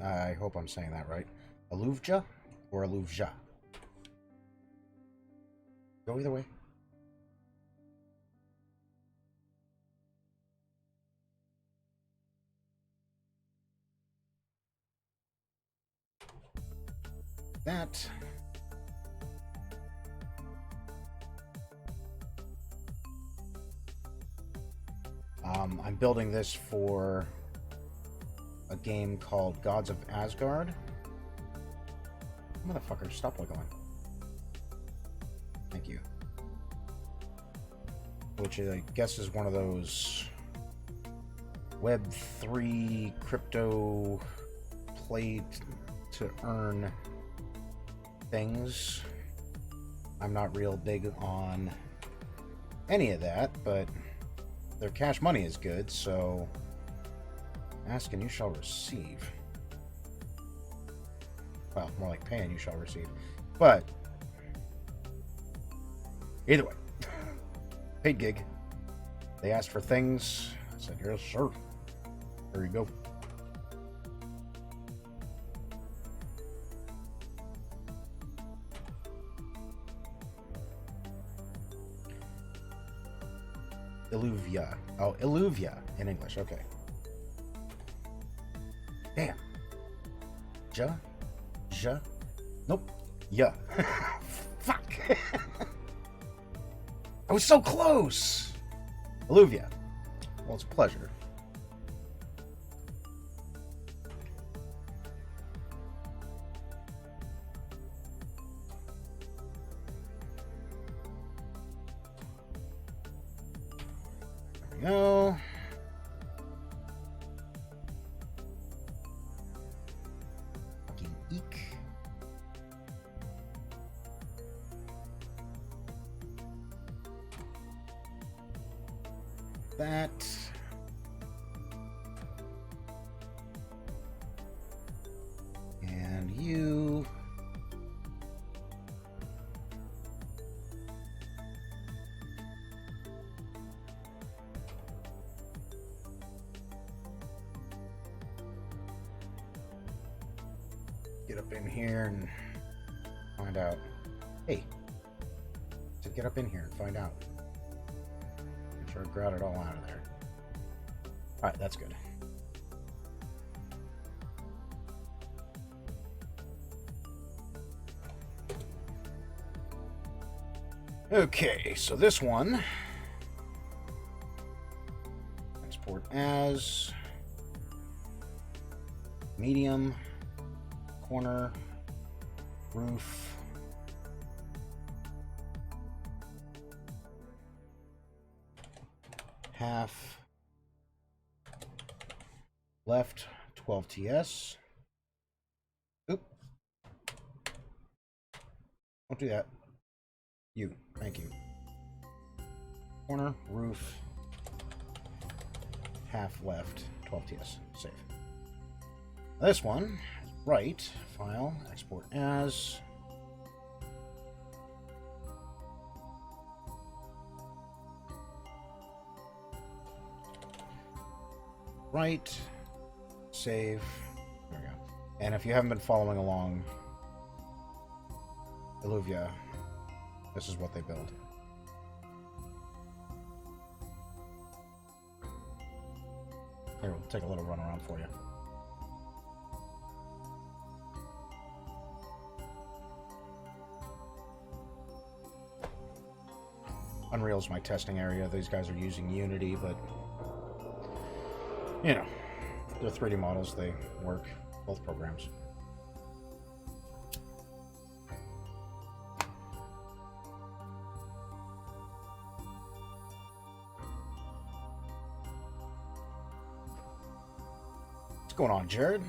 I hope I'm saying that right. Aluvja or Aluvja? Go either way. That. I'm building this for a game called Gods of Asgard. Motherfucker, stop wiggling. Thank you. Which I guess is one of those Web3 crypto play to earn things. I'm not real big on any of that, but their cash money is good, so ask and you shall receive. Well, more like pay and you shall receive. But either way, paid gig. They asked for things. I said, yes, sir. There you go. Illuvia. Oh, Illuvia in English. Okay. Damn. Ja? Nope. Yeah. Fuck. I was so close. Illuvia. Well, it's a pleasure. There we go. Fucking eek. That. And you. Get up in here and find out. Hey, to get up in here and find out. Make sure I grout it all out of there. Alright, that's good. Okay, so this one, export as medium, corner, roof, half, left, 12 TS. Oop. Don't do that. You. Thank you. Corner, roof, half left, 12 TS. Save. This one, right, file, export as. Right, save. There we go. And if you haven't been following along, Illuvia, this is what they build. Here, we'll take a little run around for you. Unreal's my testing area. These guys are using Unity, but you know, they're 3D models. They work, both programs. What's going on, Jared?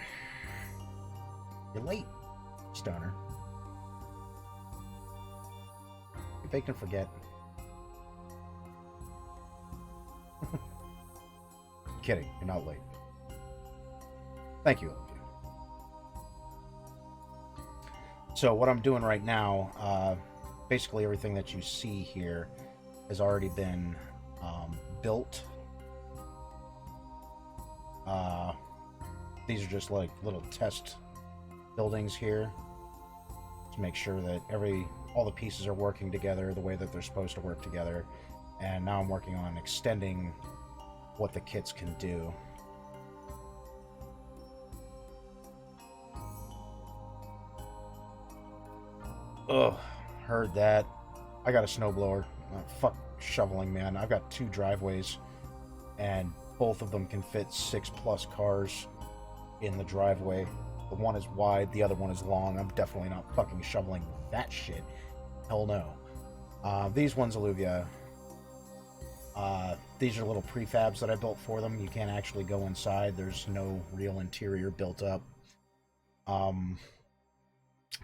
You're late, stoner. You baked and forget. Kidding, you're not late. Thank you, Olivia. So what I'm doing right now, basically everything that you see here has already been built. These are just like little test buildings here to make sure that all the pieces are working together the way that they're supposed to work together. And now I'm working on extending what the kits can do. Ugh, heard that. I got a snowblower. Fuck shoveling, man. I've got 2 driveways, and both of them can fit 6+ cars in the driveway. The one is wide, the other one is long. I'm definitely not fucking shoveling that shit. Hell no. These ones, Olivia, these are little prefabs that I built for them. You can't actually go inside. There's no real interior built up.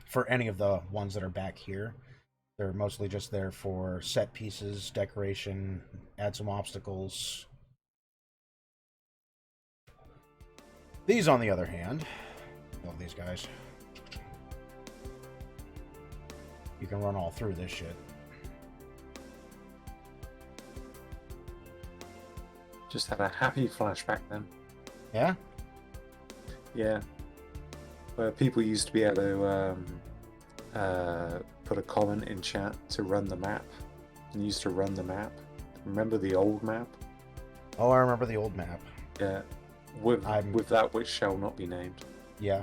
For any of the ones that are back here, they're mostly just there for set pieces, decoration, add some obstacles. These, on the other hand, love these guys. You can run all through this shit.
Just had a happy flashback then.
Yeah?
Yeah. Where people used to be able to put a comment in chat to run the map. And used to run the map. Remember the old map?
Oh, I remember the old map.
Yeah. With that which shall not be named.
Yeah.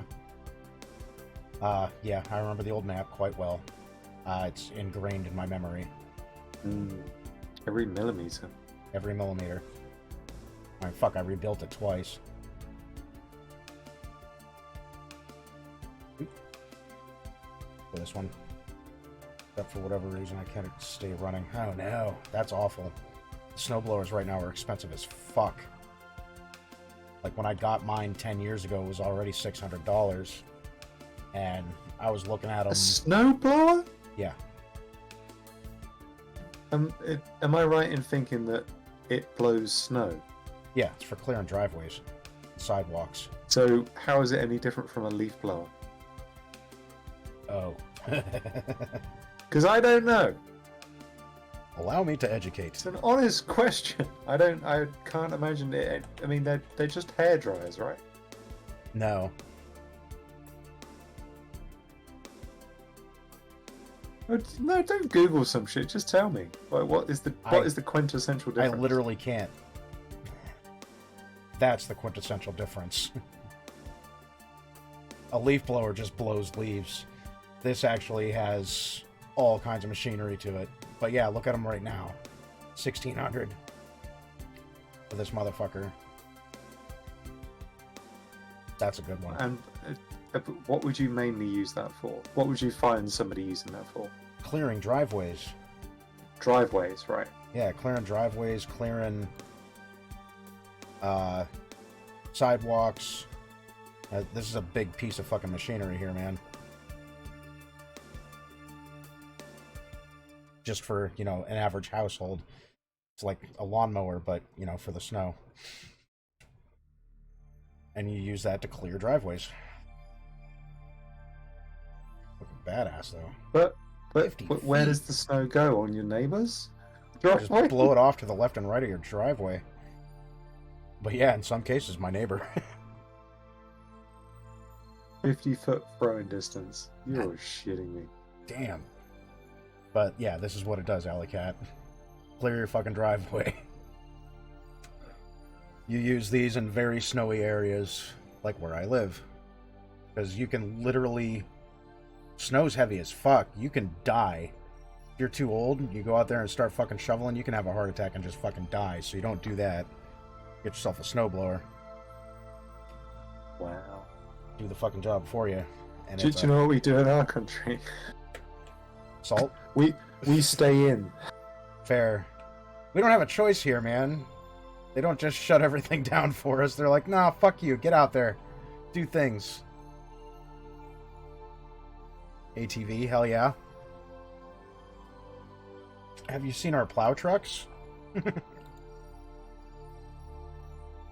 Yeah, I remember the old map quite well. It's ingrained in my memory.
Every millimeter.
Every millimeter. I mean, fuck, I rebuilt it twice. For this one. But for whatever reason, I can't stay running. Oh no, that's awful. Snowblowers right now are expensive as fuck. Like, when I got mine 10 years ago, it was already $600. And I was looking at them...
A snowblower?
Yeah.
Am I right in thinking that it blows snow?
Yeah, it's for clearing driveways, sidewalks.
So how is it any different from a leaf blower?
Oh.
Because I don't know.
Allow me to educate.
It's an honest question. I can't imagine it. I mean, they're just hair dryers, right?
No.
No, don't Google some shit. Just tell me. Like, what is the quintessential difference?
I literally can't. That's the quintessential difference. A leaf blower just blows leaves. This actually has all kinds of machinery to it. But yeah, look at them right now. 1600 for this motherfucker. That's a good one.
And what would you mainly use that for? What would you find somebody using that for?
Clearing driveways.
Driveways, right?
Yeah, clearing driveways, clearing sidewalks. This is a big piece of fucking machinery here, man. Just for, you know, an average household. It's like a lawnmower, but, you know, for the snow. And you use that to clear driveways. Looking badass, though.
But where does the snow go? On your neighbor's driveway?
Just blow it off to the left and right of your driveway. But yeah, in some cases, my neighbor.
50-foot throwing distance. You're shitting me.
Damn. But yeah, this is what it does, Alley Cat. Clear your fucking driveway. You use these in very snowy areas, like where I live. Because you can literally... Snow's heavy as fuck. You can die. If you're too old, you go out there and start fucking shoveling, you can have a heart attack and just fucking die. So you don't do that. Get yourself a snowblower.
Wow.
do the fucking job for you. And
Do
it's
you know what we do in our country?
salt.
We stay in.
Fair. We don't have a choice here, man. They don't just shut everything down for us. They're like, nah, fuck you. Get out there. Do things. ATV, hell yeah. Have you seen our plow trucks?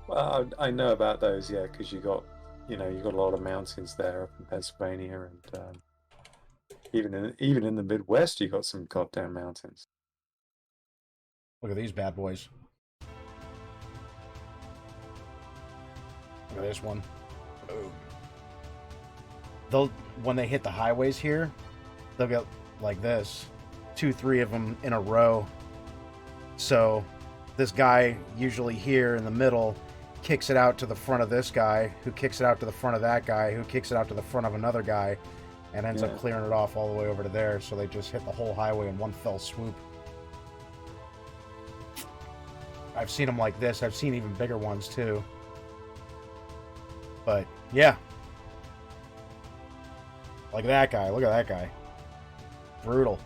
Well, I know about those, yeah, because you got a lot of mountains there up in Pennsylvania, and even in the Midwest, you got some goddamn mountains.
Look at these bad boys. Look at this one. Oh. They'll, when they hit the highways here, they'll get like this. 2, 3 of them in a row. So this guy, usually here in the middle, kicks it out to the front of this guy, who kicks it out to the front of that guy, who kicks it out to the front of another guy, and ends up clearing it off all the way over to there. So they just hit the whole highway in one fell swoop. I've seen them like this. I've seen even bigger ones too. But yeah, like that guy. Look at that guy. Brutal.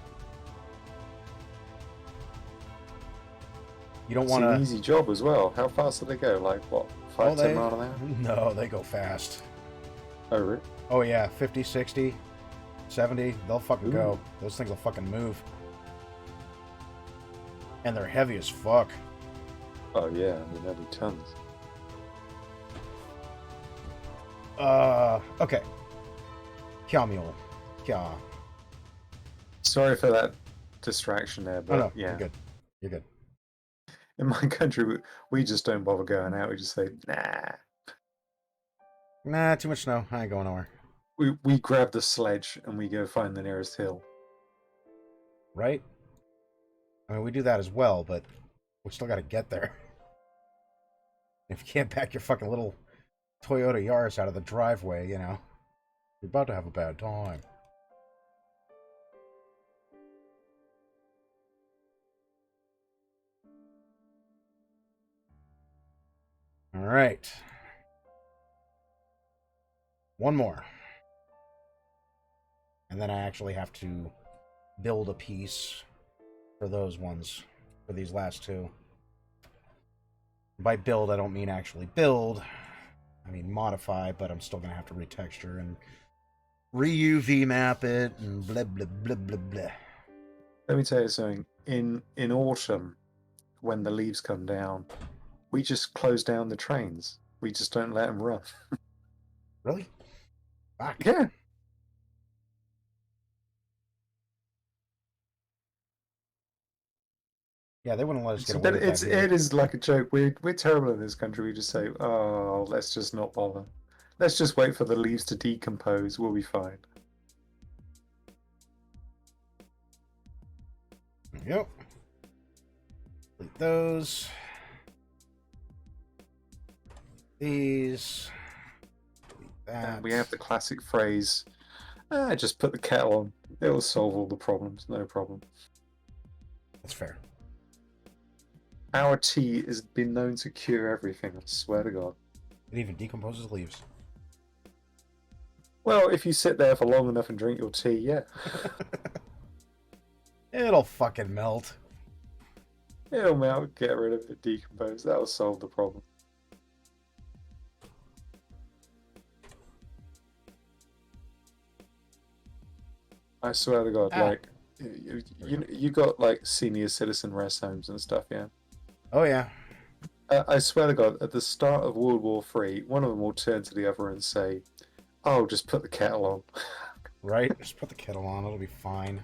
You don't want to.
It's an easy job as well. How fast do they go? Like what? 5-10 miles an hour?
No, they go fast.
Oh, really?
Oh yeah, 50, 60, 70. They'll fucking go. Those things will fucking move. And they're heavy as fuck.
Oh yeah, I mean that'd be tons.
Okay. Kiamule. Kia.
Sorry for that distraction there, but
No,
yeah.
you're good. You're good.
In my country, we just don't bother going out. We just say, nah.
Nah, too much snow. I ain't going nowhere.
We grab the sledge and we go find the nearest hill.
Right? I mean, we do that as well, but we still got to get there. If you can't back your fucking little Toyota Yaris out of the driveway, you know, you're about to have a bad time. All right. One more. And then I actually have to build a piece for those ones, for these last two. By build, I don't mean actually build. I mean modify, but I'm still going to have to retexture and re-UV map it and blah, blah, blah, blah, blah.
Let me tell you something. In autumn, when the leaves come down, we just close down the trains. We just don't let them run.
Really? Fuck.
Yeah.
Yeah, they wouldn't let us get away
But
with that here.
it is like a joke. We're terrible in this country. We just say, oh, let's just not bother. Let's just wait for the leaves to decompose. We'll be fine.
Yep. Delete those. These. Delete that.
And we have the classic phrase, just put the kettle on. It'll solve all the problems. No problem.
That's fair.
Our tea has been known to cure everything, I swear to God.
It even decomposes leaves.
Well, if you sit there for long enough and drink your tea, yeah.
It'll fucking melt.
It'll melt, get rid of it, decompose. That'll solve the problem. I swear to God, like, you got, like, senior citizen rest homes and stuff, yeah?
Oh, yeah.
I swear to God, at the start of World War III, one of them will turn to the other and say, oh, just put the kettle on.
Right? Just put the kettle on. It'll be fine.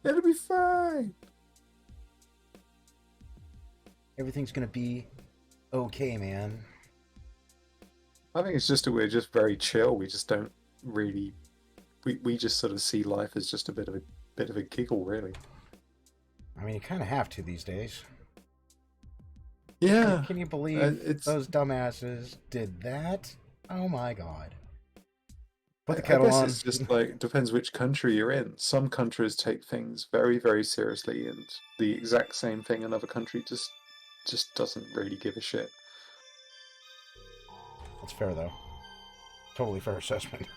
It'll be fine.
Everything's gonna be okay, man.
I think it's just that we're just very chill. We just don't really... We just sort of see life as just a bit of a giggle, really.
I mean, you kind of have to these days.
Yeah.
Can you believe those dumbasses did that? Oh my God. Put the kettle on.
It's just like, depends which country you're in. Some countries take things very, very seriously, and the exact same thing another country just doesn't really give a shit.
That's fair, though. Totally fair assessment.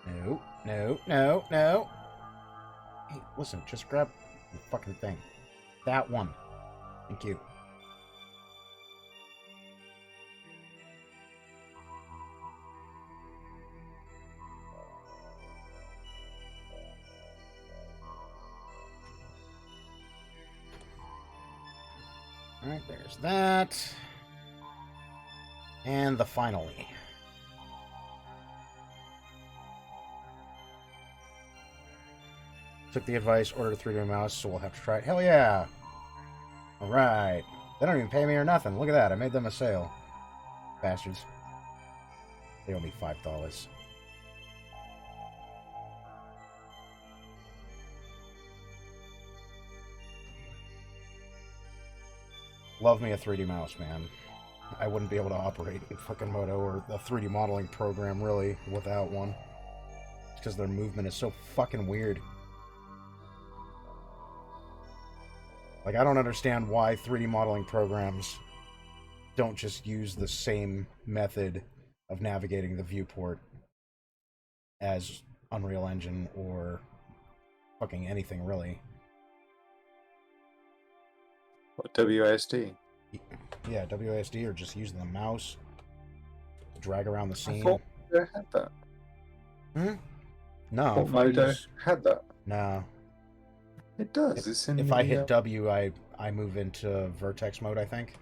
No, no, no, no. Hey, listen, just grab the fucking thing. That one. Thank you. Alright, there's that. And the finally. Took the advice, ordered a 3D mouse, so we'll have to try it. Hell yeah! Alright. They don't even pay me or nothing. Look at that, I made them a sale. Bastards. They owe me $5. Love me a 3D mouse, man. I wouldn't be able to operate in fucking Moto or the 3D modeling program, really, without one. Because their movement is so fucking weird. Like, I don't understand why 3D modeling programs don't just use the same method of navigating the viewport as Unreal Engine or fucking anything, really.
What, WASD?
Yeah, WASD, or just using the mouse to drag around the scene.
I thought Modo had that.
No,
I thought Modo had that.
No.
It does.
If I hit W, I move into vertex mode, I think.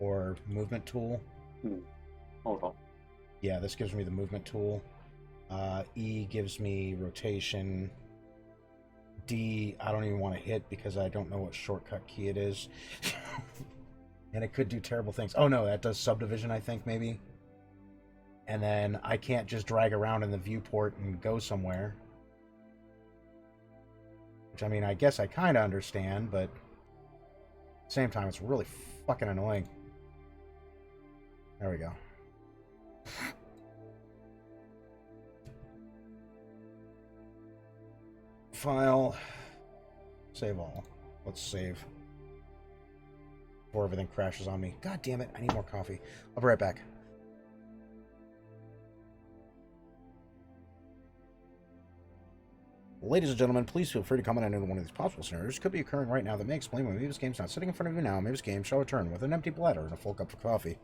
Or movement tool.
Hold on.
Yeah, this gives me the movement tool. E gives me rotation. D, I don't even want to hit because I don't know what shortcut key it is. And it could do terrible things. Oh no, that does subdivision, I think, maybe. And then I can't just drag around in the viewport and go somewhere. Which, I mean, I guess I kind of understand, but at the same time, it's really fucking annoying. There we go. File. Save all. Let's save. Before everything crashes on me. God damn it, I need more coffee. I'll be right back. Ladies and gentlemen, please feel free to comment on any one of these possible scenarios. Could be occurring right now that may explain why MabusGames not sitting in front of you now. MabusGames shall return with an empty bladder and a full cup of coffee.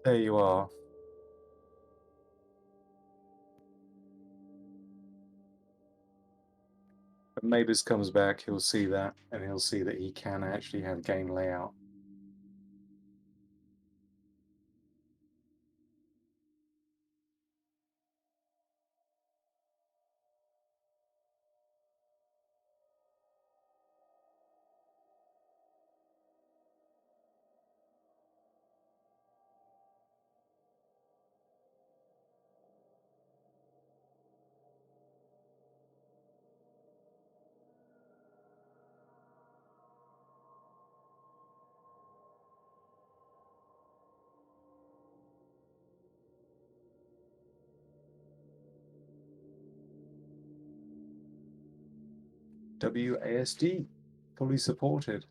There you are. When Mabus comes back, he'll see that, and he'll see that he can actually have game layout. WASD, fully supported.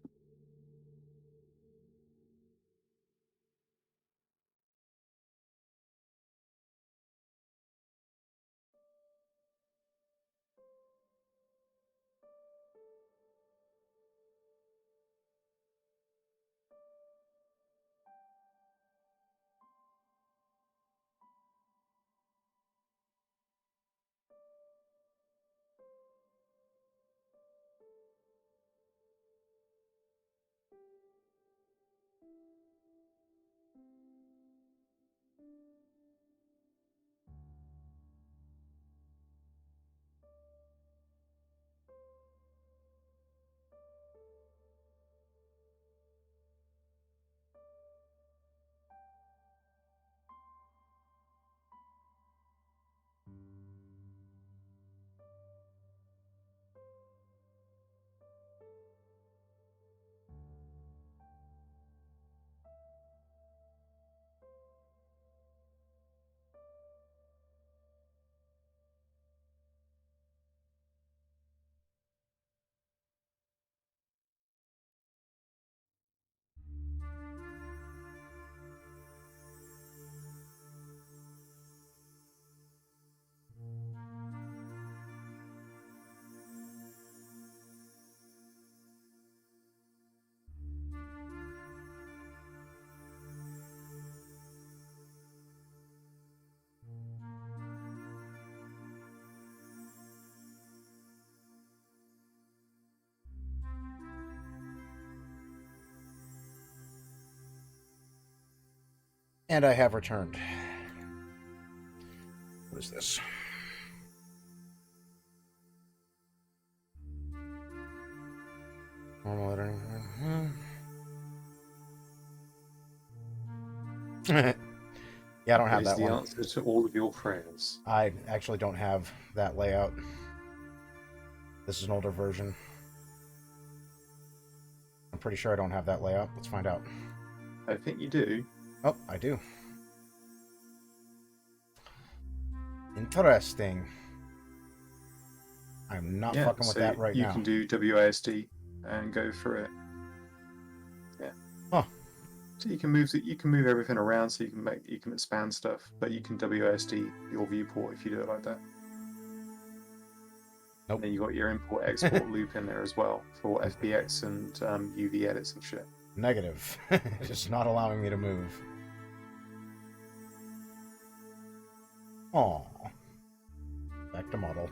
And I have returned. What is this? Normal editing. Yeah, I don't have
That is
that
the
one.
answer to all of your prayers.
I actually don't have that layout. This is an older version. I'm pretty sure I don't have that layout. Let's find out.
I think you do.
Oh, I do. Interesting. I'm not fucking with that right
you
now.
can do WASD and go for it. Yeah.
Huh.
So you can move everything around, so you can expand stuff, but you can WASD your viewport if you do it like that.
Nope.
And then you got your import export loop in there as well for FBX and UV edits and shit.
Negative. Just not allowing me to move. Aw. Back to model.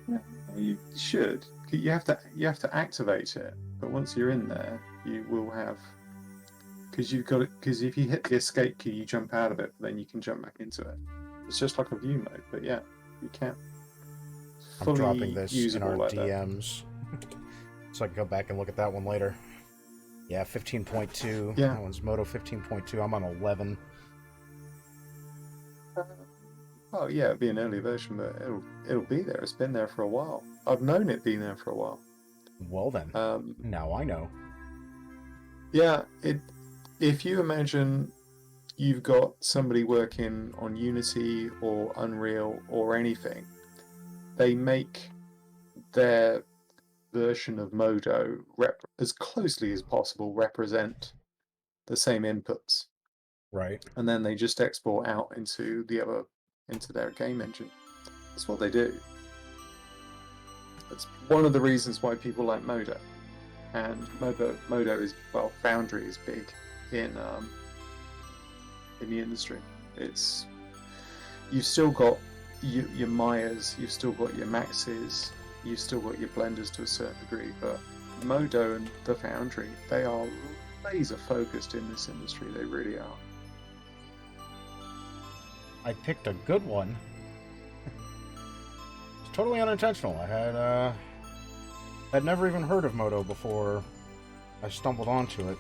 Yeah, you should. You have to activate it, but once you're in there, you will have, because if you hit the escape key, you jump out of it, but then you can jump back into it. It's just like a view mode, but yeah, you can.
I'm dropping
Fully
this
usable
in our
like
DMs. So I can go back and look at that one later. Yeah, 15.2.
Yeah.
That one's Moto 15.2. I'm on 11.
Oh yeah, it'll be an early version, but it'll be there. It's been there for a while. I've known it being there for a while.
Well then, now I know.
Yeah, if you imagine you've got somebody working on Unity or Unreal or anything, they make their version of Modo as closely as possible represent the same inputs,
Right.
and then they just export out into their game engine. That's what they do. That's one of the reasons why people like Modo. And Modo is, well, Foundry is big in in the industry. You've still got your Mayas, you've still got your Maxes, you've still got your Blenders to a certain degree, but Modo and the Foundry, they are laser focused in this industry. They really are.
I picked a good one. It's totally unintentional. I'd never even heard of Modo before I stumbled onto it.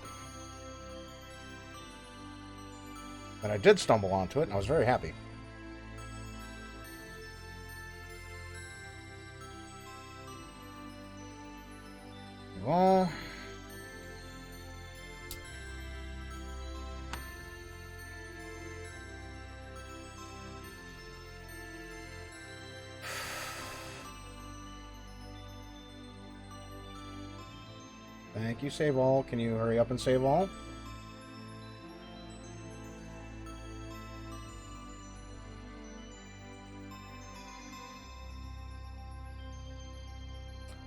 And I did stumble onto it, and I was very happy. Well, thank you, save all. Can you hurry up and save all?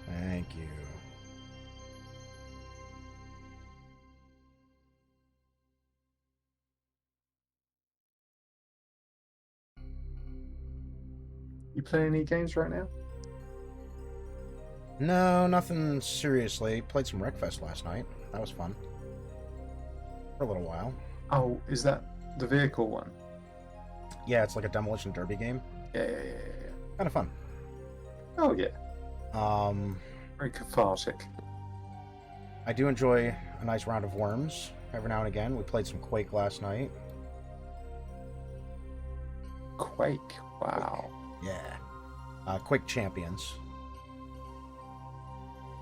Thank you.
You play any games right now?
No, nothing seriously. Played some Wreckfest last night. That was fun. For a little while.
Oh, is that the vehicle one?
Yeah, it's like a demolition derby game.
Yeah.
Kind of fun.
Oh yeah. Very cathartic.
I do enjoy a nice round of Worms every now and again. We played some Quake last night.
Quake. Wow.
Yeah. Quake Champions.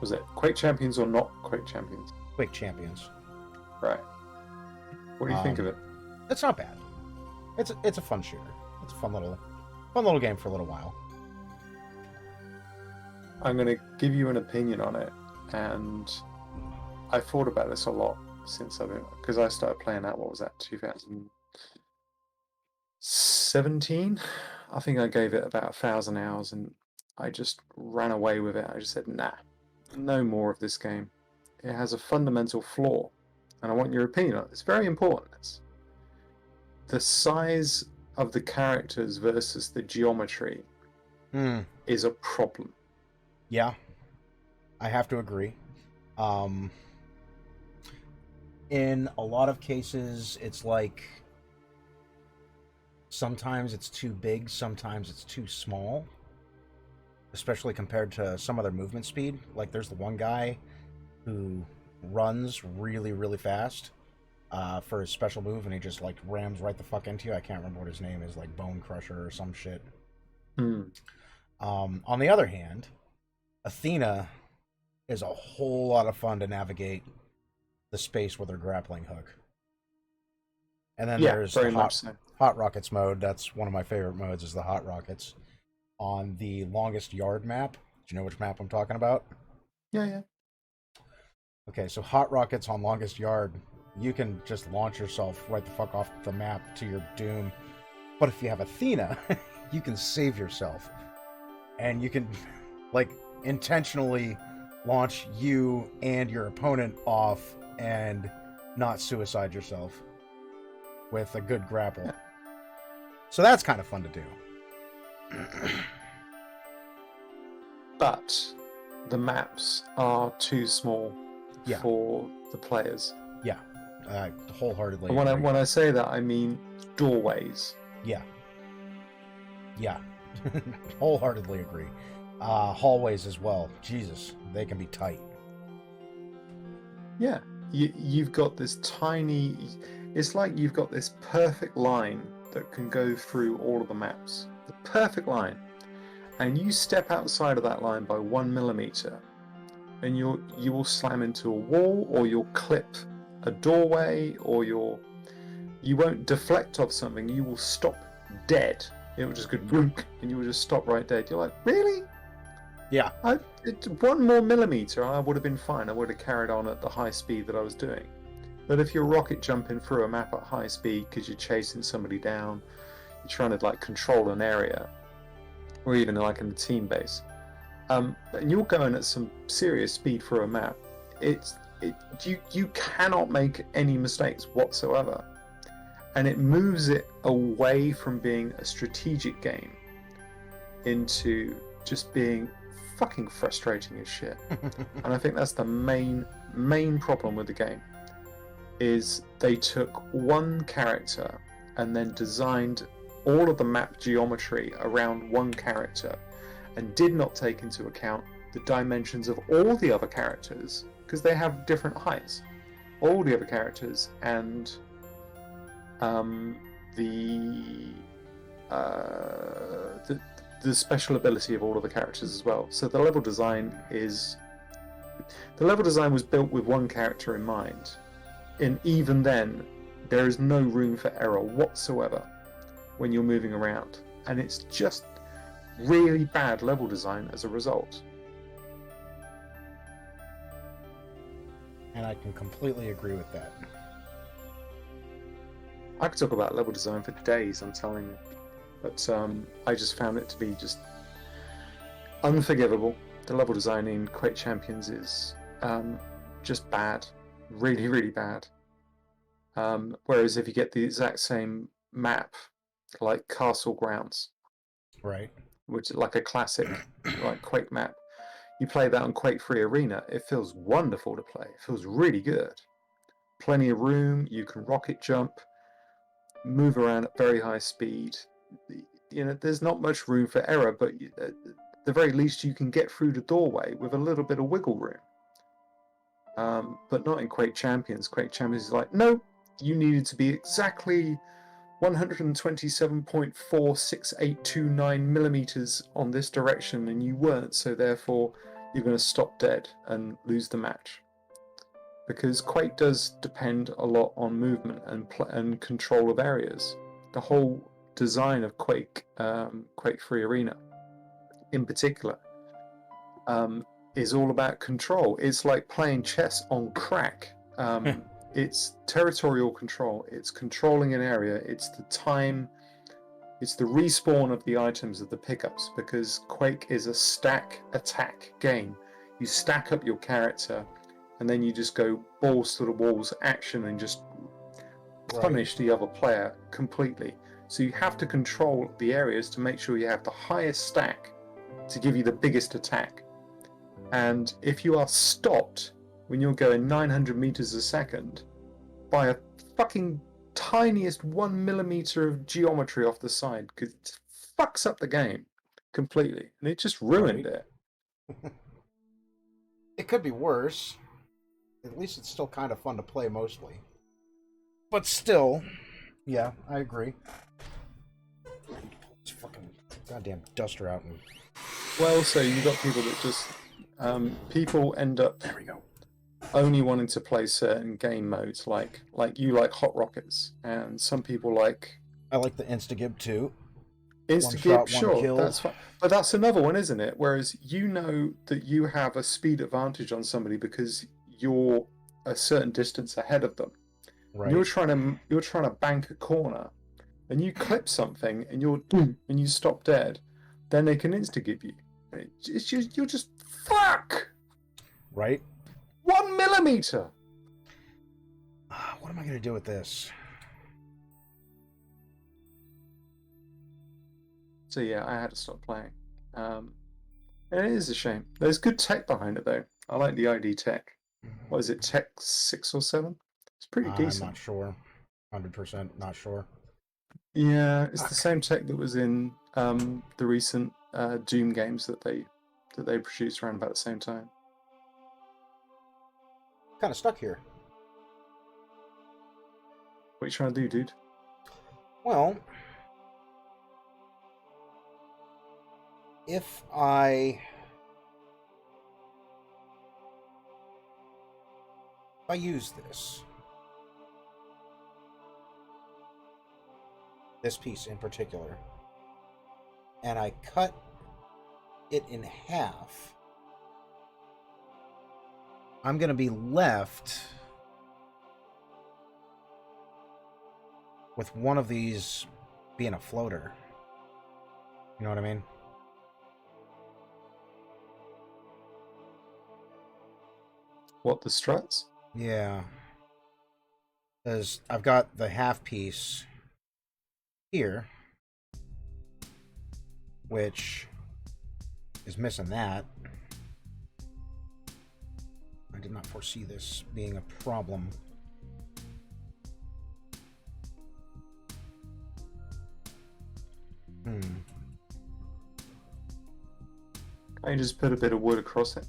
Was it Quake Champions or not Quake Champions?
Quake Champions.
Right. What do you think of it?
It's not bad. It's a fun shooter. It's a fun little game for a little while.
I'm going to give you an opinion on it, and I thought about this a lot since because I started playing that. What was that? 2017. I think I gave it about 1,000 hours, and I just ran away with it. I just said, nah, no more of this game. It has a fundamental flaw, and I want your opinion on it. It's very important. It's the size of the characters versus the geometry is a problem.
Yeah, I have to agree. In a lot of cases, it's like sometimes it's too big, sometimes it's too small, especially compared to some other movement speed. Like there's the one guy who runs really, really fast for his special move, and he just like rams right the fuck into you. I can't remember what his name is, like Bone Crusher or some shit. On the other hand, Athena is a whole lot of fun to navigate the space with her grappling hook. And then there's the Hot Rockets mode. That's one of my favorite modes, is the Hot Rockets. On the longest yard map. Do you know which map I'm talking about?
Yeah.
Okay, so Hot Rockets on longest yard, you can just launch yourself right the fuck off the map to your doom. But if you have Athena, you can save yourself. And you can, like, intentionally launch you and your opponent off and not suicide yourself with a good grapple. So that's kind of fun to do.
But the maps are too small for the players.
Yeah, wholeheartedly.
And when I say that, I mean doorways.
Yeah. Wholeheartedly agree. Hallways as well. Jesus, they can be tight.
Yeah, you've got this tiny... It's like you've got this perfect line that can go through all of the maps. The perfect line. And you step outside of that line by 1 millimeter, and you will slam into a wall, or you'll clip a doorway, or you won't deflect off something. You will stop dead. It will just go boonk, and you will just stop right dead. You're like, really?
Yeah.
1 more millimeter, I would have been fine. I would have carried on at the high speed that I was doing. But if you're rocket jumping through a map at high speed because you're chasing somebody down, you're trying to like control an area, or even like in the team base, and you're going at some serious speed through a map, you cannot make any mistakes whatsoever. and it moves it away from being a strategic game into just being fucking frustrating as shit. And I think that's the main problem with the game, is they took one character and then designed all of the map geometry around one character and did not take into account the dimensions of all the other characters, because they have different heights, all the other characters, and the special ability of all of the characters as well. So the level design was built with one character in mind, and even then there is no room for error whatsoever when you're moving around, and it's just really bad level design as a result.
And I can completely agree with that.
I could talk about level design for days, I'm telling you, but I just found it to be just unforgivable. The level design in Quake Champions is just bad, really, really bad. Whereas if you get the exact same map, like Castle Grounds,
Right.
which is like a classic like Quake map, you play that on Quake 3 Arena, it feels wonderful to play. It feels really good. Plenty of room, you can rocket jump, move around at very high speed. You know, there's not much room for error, but at the very least you can get through the doorway with a little bit of wiggle room. But not in Quake Champions. Quake Champions is like, no, you needed to be exactly 127.46829 millimeters on this direction, and you weren't, so therefore you're going to stop dead and lose the match. Because Quake does depend a lot on movement and control of areas. The whole design of Quake 3 Arena, in particular, is all about control. It's like playing chess on crack. It's territorial control. It's controlling an area. It's the time. It's the respawn of the items of the pickups, because Quake is a stack attack game. You stack up your character, and then you just go balls to the walls action and just punish the other player completely. So you have to control the areas to make sure you have the highest stack to give you the biggest attack. And if you are stopped when you're going 900 meters a second by a fucking tiniest 1 millimeter of geometry off the side, because it fucks up the game completely, and it just ruined it.
It could be worse. At least it's still kind of fun to play mostly. But still, yeah, I agree. This fucking goddamn duster out and.
Well, so you got people that just people end up
There we go.
only wanting to play certain game modes, like you like Hot Rockets, and some people like.
I like the Instagib too.
Instagib, sure,
kill.
that's fine. But that's another one, isn't it? Whereas you know that you have a speed advantage on somebody because you're a certain distance ahead of them.
Right.
You're trying to bank a corner, and you clip something, and and you stop dead. Then they can Instagib you. It's just, you're just fuck.
Right.
1 millimeter.
What am I gonna do with this?
So yeah, I had to stop playing. And it is a shame. There's good tech behind it though. I like the ID tech. What is it, Tech 6 or 7? It's pretty decent.
I'm not sure. 100% not sure.
Yeah, it's the same tech that was in the recent Doom games that they produced around about the same time.
Kind of stuck here.
What are you trying to do, dude?
Well, if I use this piece in particular, and I cut it in half, I'm going to be left with one of these being a floater. You know what I mean?
What, the struts?
Yeah. Because I've got the half piece here, which is missing that. I did not foresee this being a problem.
I just put a bit of wood across it.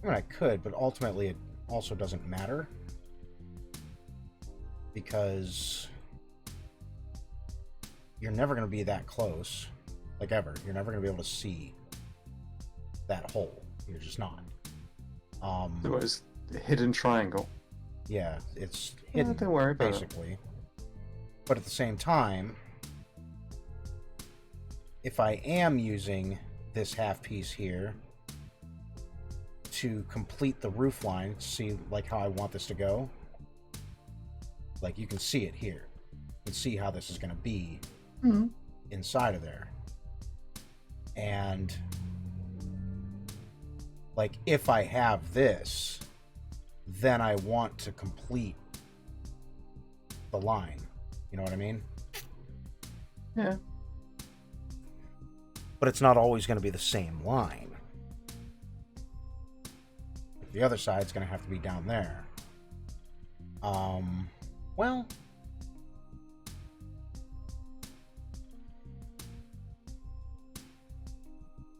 I mean, I could, but ultimately it also doesn't matter. Because you're never going to be that close. Like, ever. You're never going to be able to see that hole. You're just not.
It was a hidden triangle.
Yeah, it's hidden,
don't worry about
basically. It. But at the same time, if I am using this half piece here to complete the roof line, see like how I want this to go, like you can see it here. You can see how this is going to be inside of there. And like if I have this, then I want to complete the line. You know what I mean?
Yeah.
But it's not always going to be the same line. The other side's going to have to be down there. Well,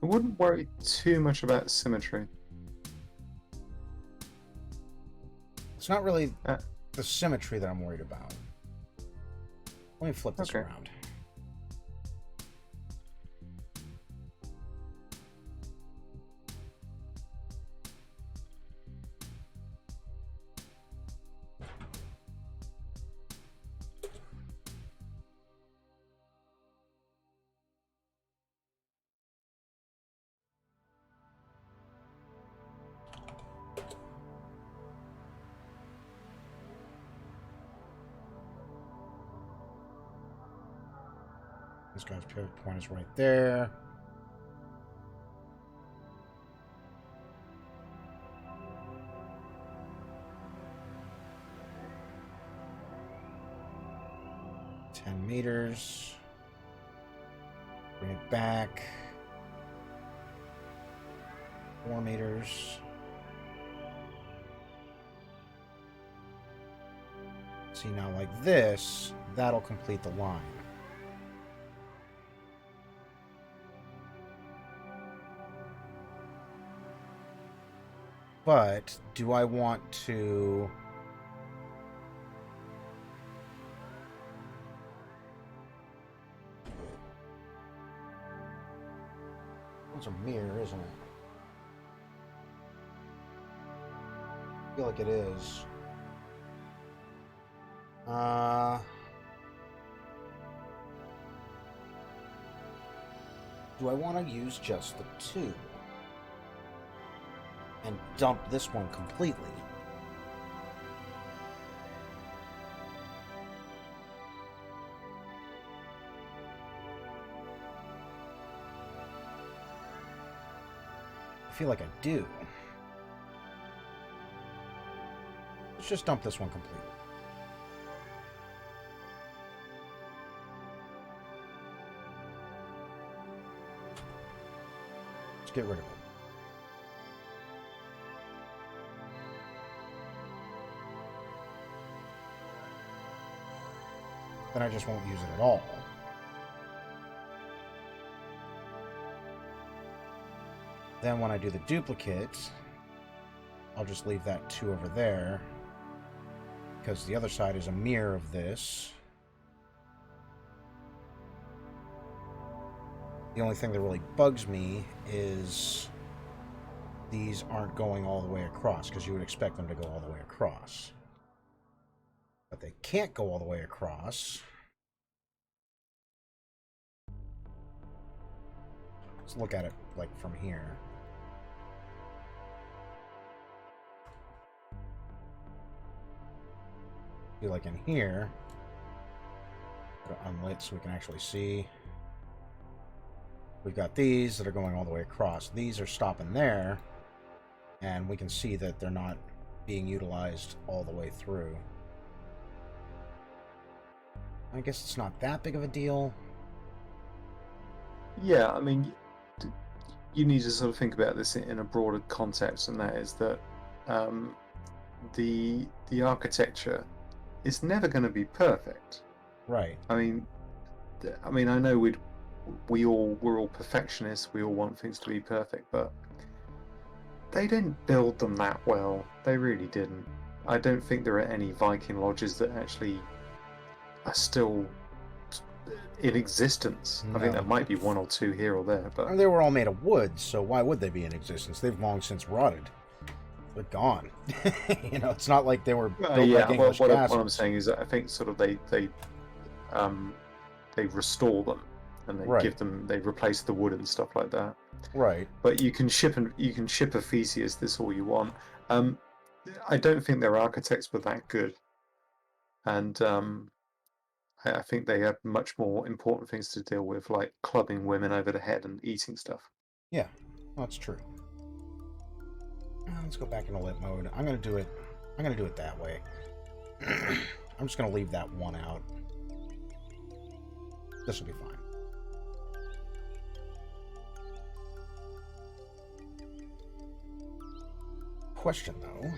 I wouldn't worry too much about symmetry.
it's not really the symmetry that I'm worried about. Let me flip this
Okay.
around. This guy's pivot point is right there. $10 Bring it back. 4 meters. See, now like this, that'll complete the line. But do I want to... It's a mirror, isn't it? I feel like it is. Do I want to use just the two? And dump this one completely? I feel like I do. Let's just dump this one completely. Let's get rid of it. Then I just won't use it at all. Then when I do the duplicate, I'll just leave that 2 over there, because the other side is a mirror of this. The only thing that really bugs me is these aren't going all the way across, because you would expect them to go all the way across. But they can't go all the way across. Let's look at it like from here. Do like in here. Put it unlit so we can actually see. We've got these that are going all the way across. These are stopping there, and we can see that they're not being utilized all the way through. I guess it's not that big of a deal.
Yeah, I mean, you need to sort of think about this in a broader context, and that is that the architecture is never going to be perfect.
Right.
I mean, I know we're all perfectionists. We all want things to be perfect, but they didn't build them that well. They really didn't. I don't think there are any Viking lodges that actually are still in existence. I think there
No.
might be one or two here or there, but
They were all made of wood, so why would they be in existence? They've long since rotted. They're gone. It's not like they were built
yeah.
like
Well,
English
what I'm
castles.
saying is that I think sort of they restore them and
Right.
they replace the wood and stuff like that.
Right.
But you can ship a Theseus this all you want. I don't think their architects were that good, and I think they had much more important things to deal with, like clubbing women over the head and eating stuff.
Yeah, that's true. Let's go back into lit mode. I'm gonna do it that way. I'm just gonna leave that one out. This will be fine. Question though.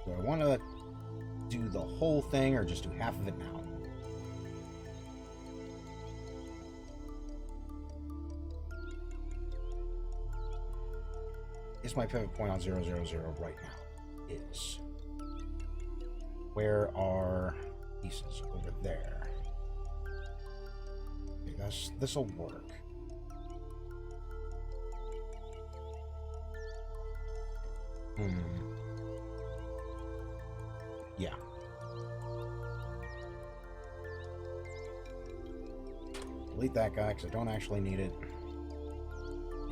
Do I want to do the whole thing or just do half of it now? Is my pivot point on 000 right now? Is. Where are pieces? Over there. Okay, this'll work. Yeah. Delete that guy because I don't actually need it.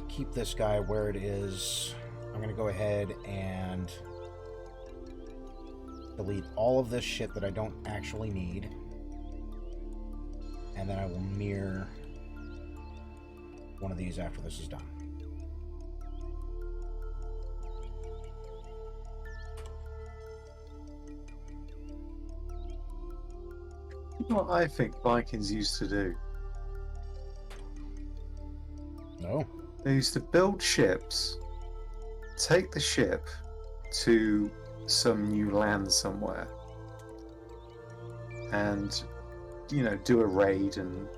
Keep this guy where it is. I'm going to go ahead and delete all of this shit that I don't actually need. And then I will mirror one of these after this is done.
You know what I think Vikings used to do?
No.
They used to build ships, take the ship to some new land somewhere, and do a raid and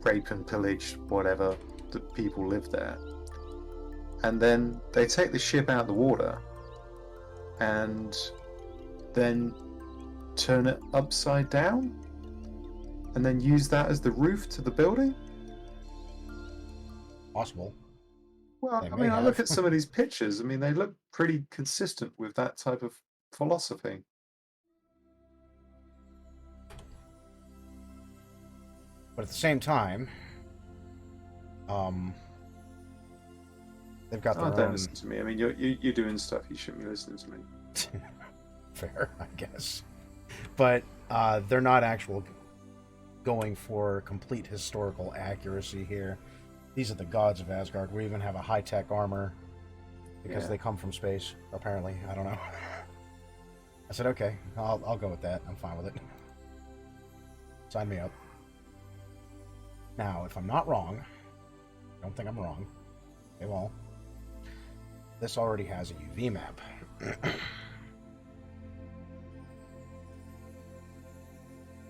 rape and pillage whatever the people live there, and then they take the ship out of the water and then turn it upside down and then use that as the roof to the building.
Possible.
Well,
They
I
may
mean, I look
have.
at some of these pictures. I mean, they look pretty consistent with that type of philosophy.
But at the same time, they've got their
Don't
own.
listen to me. I mean, you're doing stuff you shouldn't be listening to me.
Fair, I guess. But they're not actual going for complete historical accuracy here. These are the gods of Asgard. We even have a high-tech armor because they come from space, apparently. I don't know. I said, okay, I'll go with that. I'm fine with it. Sign me up. Now, if I'm not wrong, I don't think I'm wrong. Okay, well, this already has a UV map.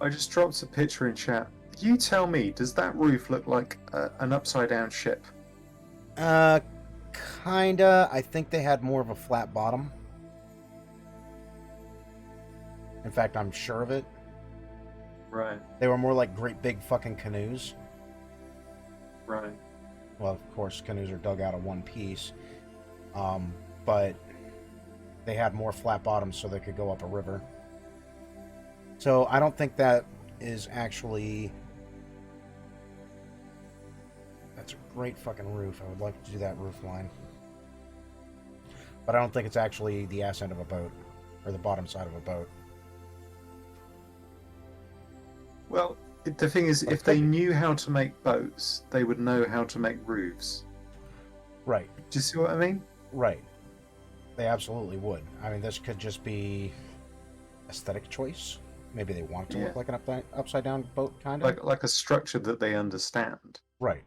I just dropped a picture in chat. You tell me, does that roof look like an upside down ship?
Kinda. I think they had more of a flat bottom. In fact, I'm sure of it.
Right.
They were more like great big fucking canoes.
Right.
Well, of course, canoes are dug out of one piece. But they had more flat bottoms so they could go up a river. So I don't think that is actually... That's a great fucking roof. I would like to do that roof line. But I don't think it's actually the ass end of a boat. Or the bottom side of a boat.
Well, the thing is, if they knew how to make boats, they would know how to make roofs.
Right.
Do you see what I mean?
Right. They absolutely would. I mean, this could just be aesthetic choice. Maybe they want it to
Yeah.
look like an upside down boat, kind of.
Like a structure that they understand.
Right.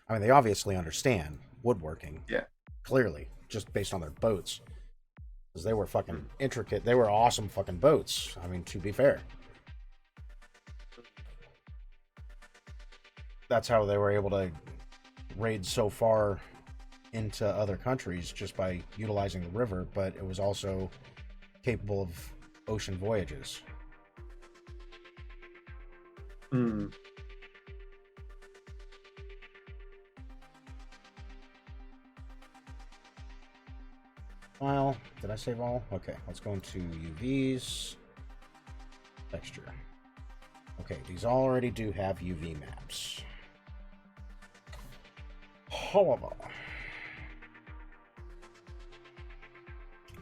I mean, they obviously understand woodworking.
Yeah.
Clearly, just based on their boats. Because they were fucking
Mm.
intricate. They were awesome fucking boats. I mean, to be fair. That's how they were able to raid so far into other countries just by utilizing the river, but it was also capable of ocean voyages.
Hmm.
Well, did I save all? Okay, let's go into UVs. Texture. Okay, these already do have UV maps. However,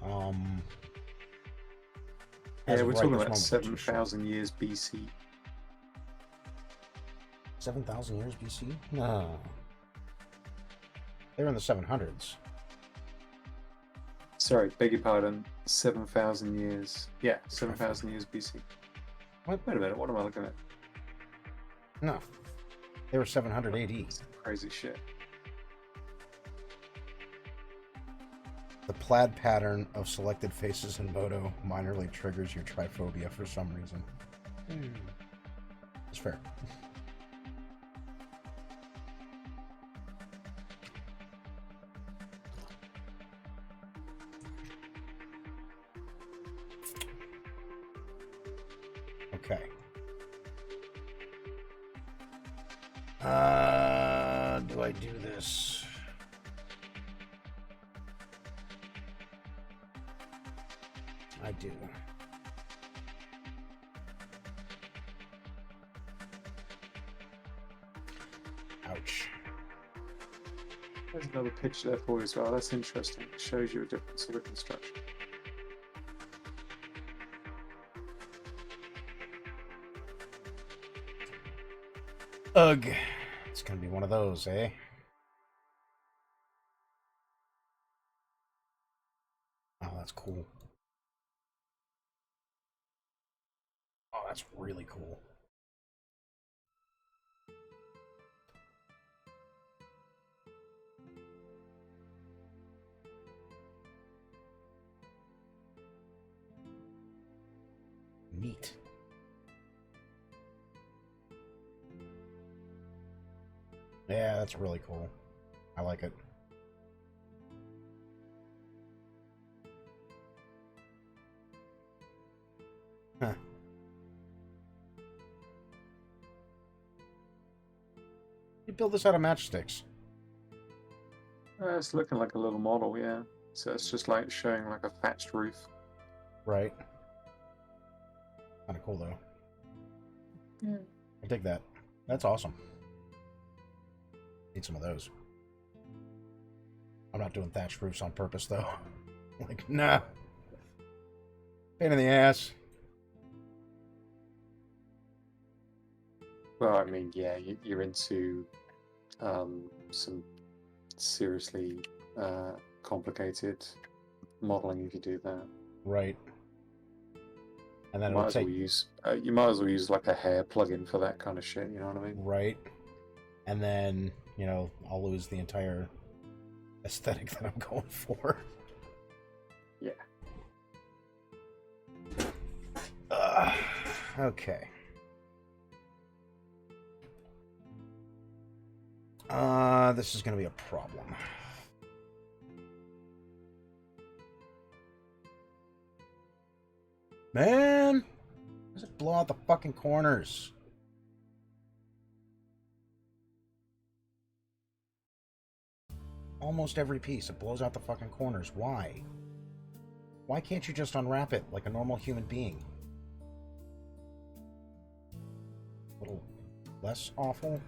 as
Yeah,
of
we're
right
talking
this
about
moment, they're too short.
7,000 years BC.
7,000 years BC? No. They were in the 700s.
Sorry, beg your pardon. 7,000 years. Yeah, 7,000 years BC.
What?
Wait a minute, what am I looking at?
No. They were 700 AD.
Some crazy shit.
The plaid pattern of selected faces in Moto minorly triggers your triphobia for some reason. It's fair. Okay. Do I do this? I do. Ouch.
There's another picture there for you as well. That's interesting. It shows you a different sort of construction.
Ugh. It's gonna be one of those, eh? Oh, that's cool. Oh, that's really cool. Neat. Yeah, that's really cool. I like it. Huh. You build this out of matchsticks.
It's looking like a little model, yeah. So it's just like showing like a thatched roof.
Right. Kind of cool, though.
Yeah.
I dig that. That's awesome. Need some of those. I'm not doing thatched roofs on purpose, though. Like, nah. Pain in the ass.
Well, I mean, yeah, you're into some seriously complicated modeling if you do that.
Right. And then
You might as well use like a hair plugin for that kind of shit. You know what I mean?
Right. And then, I'll lose the entire aesthetic that I'm going for.
Yeah.
Okay. This is going to be a problem. Man! Does it blow out the fucking corners? Almost every piece, it blows out the fucking corners. Why? Why can't you just unwrap it like a normal human being? A little less awful?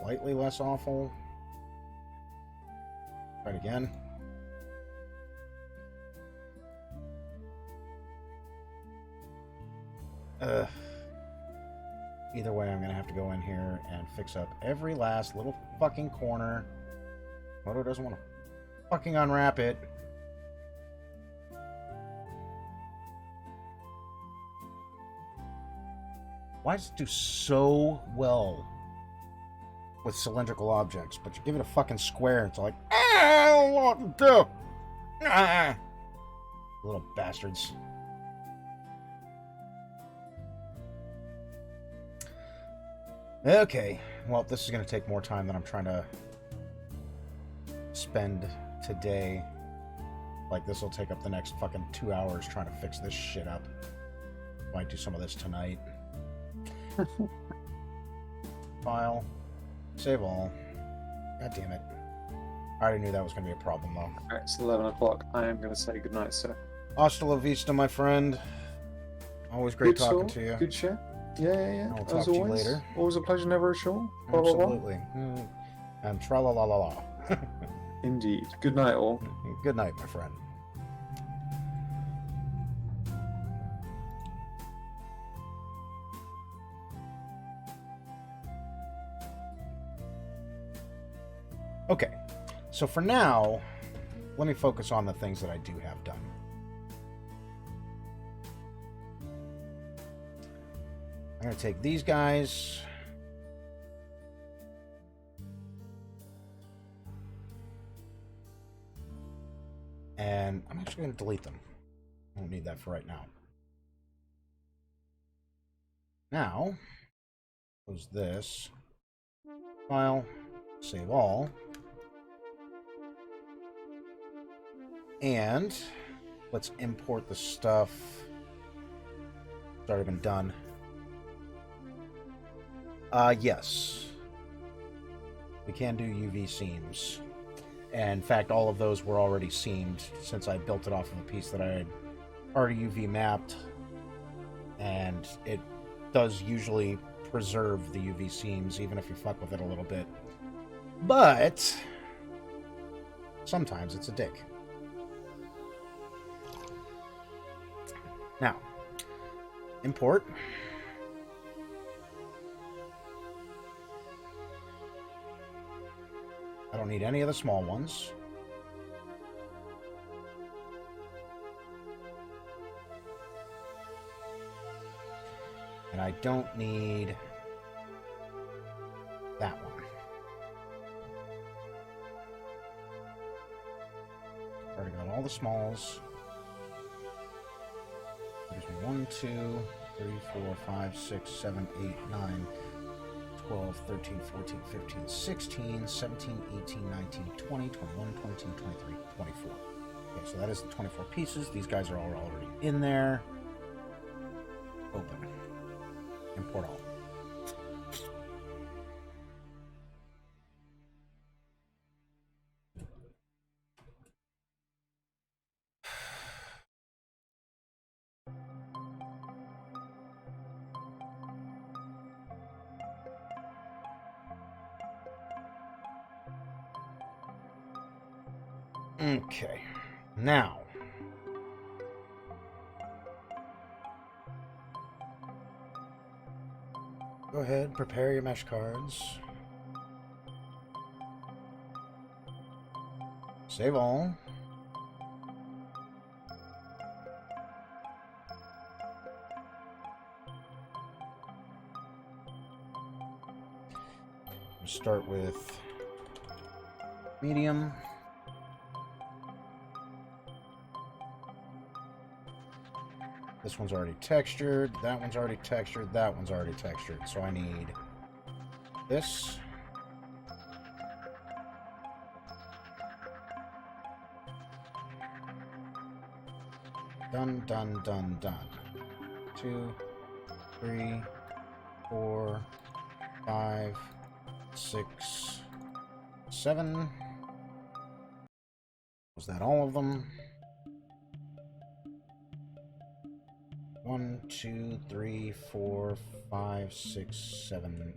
Slightly less awful? Try it again. Either way, I'm going to have to go in here and fix up every last little fucking corner. Moto doesn't want to fucking unwrap it. Why does it do so well with cylindrical objects, but you give it a fucking square, it's like, I don't want to do. Ah. Little bastards. Okay, well, this is going to take more time than I'm trying to spend today. Like, this will take up the next fucking 2 hours trying to fix this shit up. Might do some of this tonight. File. Save all. God damn it. I already knew that was going to be a problem, though.
Alright, it's 11 o'clock. I am going to say goodnight, sir.
Hasta la vista, my friend. Always great
Good
talking
soul,
to you.
Good chat. Yeah.
I'll
As
talk to you
always,
later.
Always a pleasure, never a chore. Blah, blah, blah.
Absolutely. And tra-la-la-la-la.
Indeed. Good night, all.
Good night, my friend. Okay, so for now, let me focus on the things that I do have done. I'm going to take these guys. And I'm actually going to delete them. I don't need that for right now. Now, close this. File. Save all. And let's import the stuff. It's already been done. Yes. We can do UV seams. And in fact, all of those were already seamed since I built it off of a piece that I had already UV mapped. And it does usually preserve the UV seams, even if you fuck with it a little bit. But sometimes it's a dick. Now, import. I don't need any of the small ones. And I don't need that one. Already got all the smalls. There's 1, 2, 3, 4, 5, 6, 7, 8, 9, 12, 13, 14, 15, 16, 17, 18, 19, 20, 21, 22, 23, 24. Okay, so that is the 24 pieces. These guys are all already in there. Open. Import all. Okay, now go ahead, prepare your mesh cards. Save all. We'll start with medium. This one's already textured, that one's already textured, that one's already textured. So I need this. Done, done, done, done. 2, 3, 4, 5, 6, 7. Was that all of them? 1, 2, 3, 4, 5, 6, 7,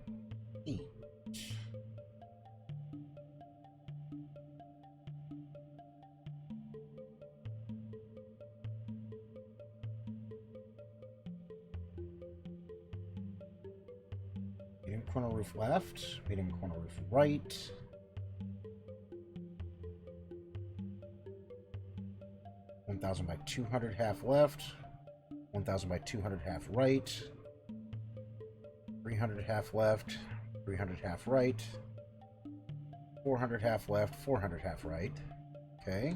8. Medium corner roof left. Medium corner roof right. $1,000 by 200 half left. 1,000 by 200 half right. 300 half left. 300 half right. 400 half left. 400 half right. Okay.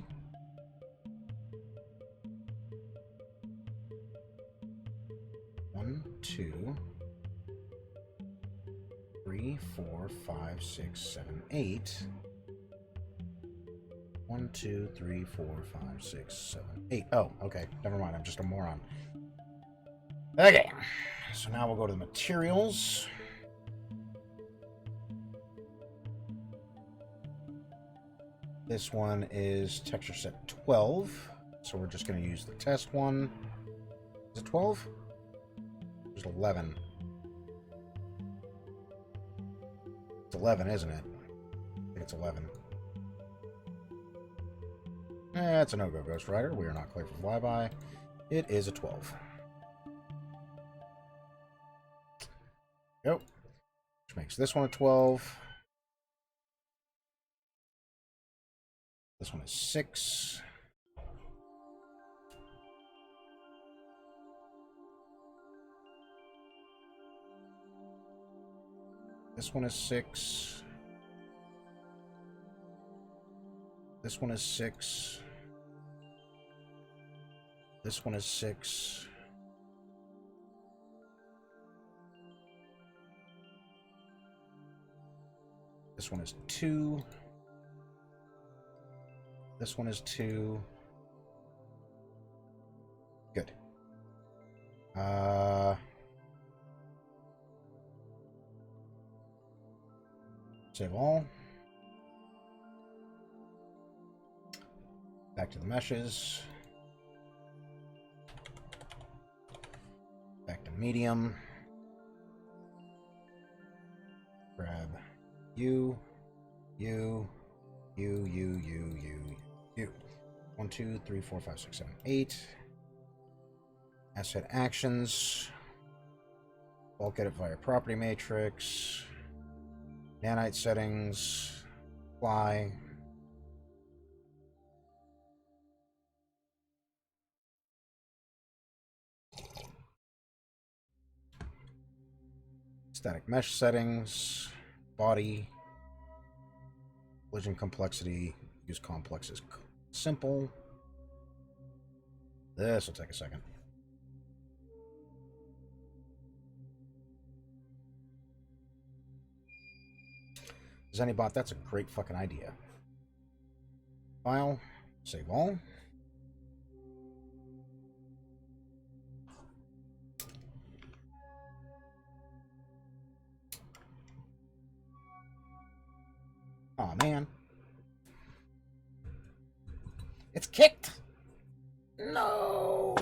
One, two, 3, 4, 5, 6, 7, 8. 1, 2, 3, 4, 5, 6, 7, 8. Oh, okay. Never mind. I'm just a moron. Okay. So now we'll go to the materials. This one is texture set 12. So we're just going to use the test one. Is it 12? There's 11. It's 11, isn't it? I think it's 11. It's a no-go, Ghost Rider. We are not clear for flyby. It is a 12. Go. Which makes this one a 12. This one is 6. This one is 6. This one is 6. This one is 6. This one is 2. This one is 2. Good. Save all. Back to the meshes. Back to medium. Grab you. 1, 2, 3, 4, 5, 6, 7, 8. Asset actions. Bulk edit via property matrix. Nanite settings. Fly. Static mesh settings. Body. Collision complexity. Use complex as simple. This will take a second. Zenibot, that's a great fucking idea. File. Save all. Aw, man. It's kicked! No!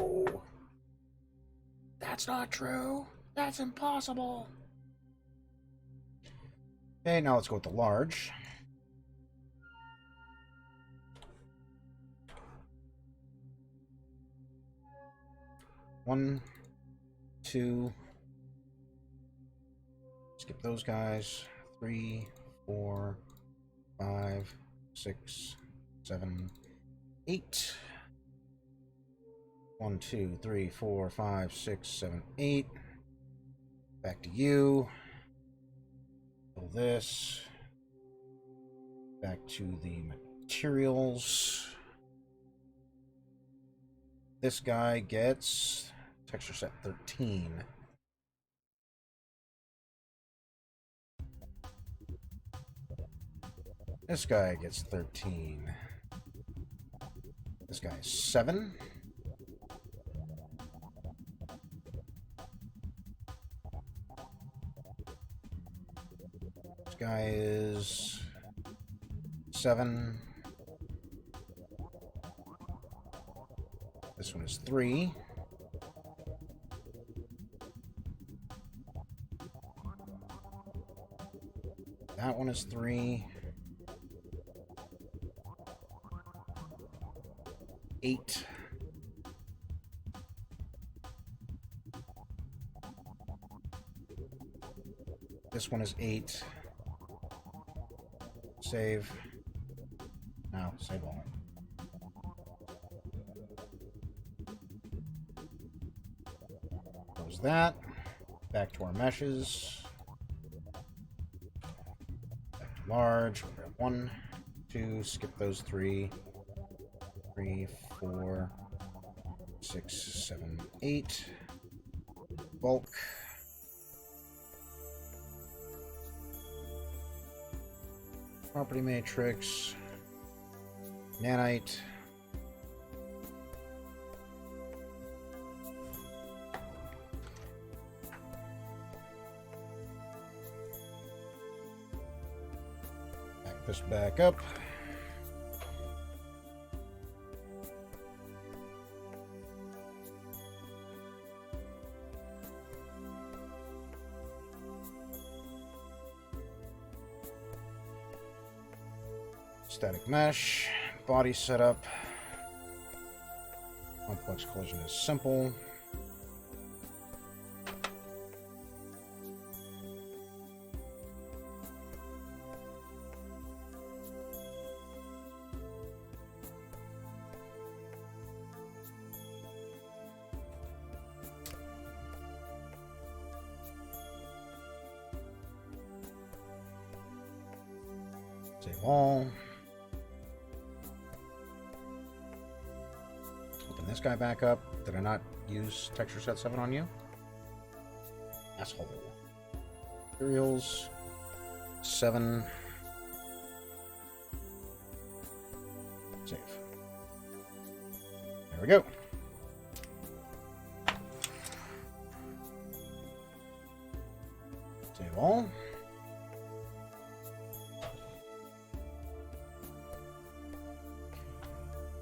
That's not true. That's impossible. Okay, now let's go with the large. One, two. Skip those guys. 3, 4, 5, 6, 7, 8. 1, 2, 3, 4, 5, 6, 7, 8. Back to you. Pull this. Back to the materials. This guy gets texture set 13. This guy gets 13. This guy is 7. This guy is 7. This one is 3. That one is 3. 8. This one is 8. Save. Now, save all. Close that. Back to our meshes. Back to large. We'll grab 1, 2, skip those 3. 3, 4, 6, 7, 8. Bulk. Property matrix. Nanite. Back this back up. Static mesh, body setup. Complex collision is simple. Save all. Open this guy back up. Did I not use texture set 7 on you? Asshole. Materials 7. Save. There we go. Save all.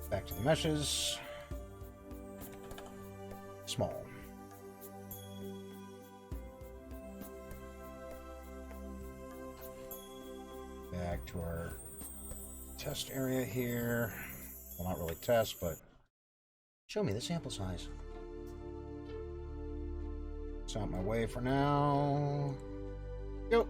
Back to the meshes. Small. Back to our test area here. Well, not really test, but show me the sample size. It's out my way for now. Go.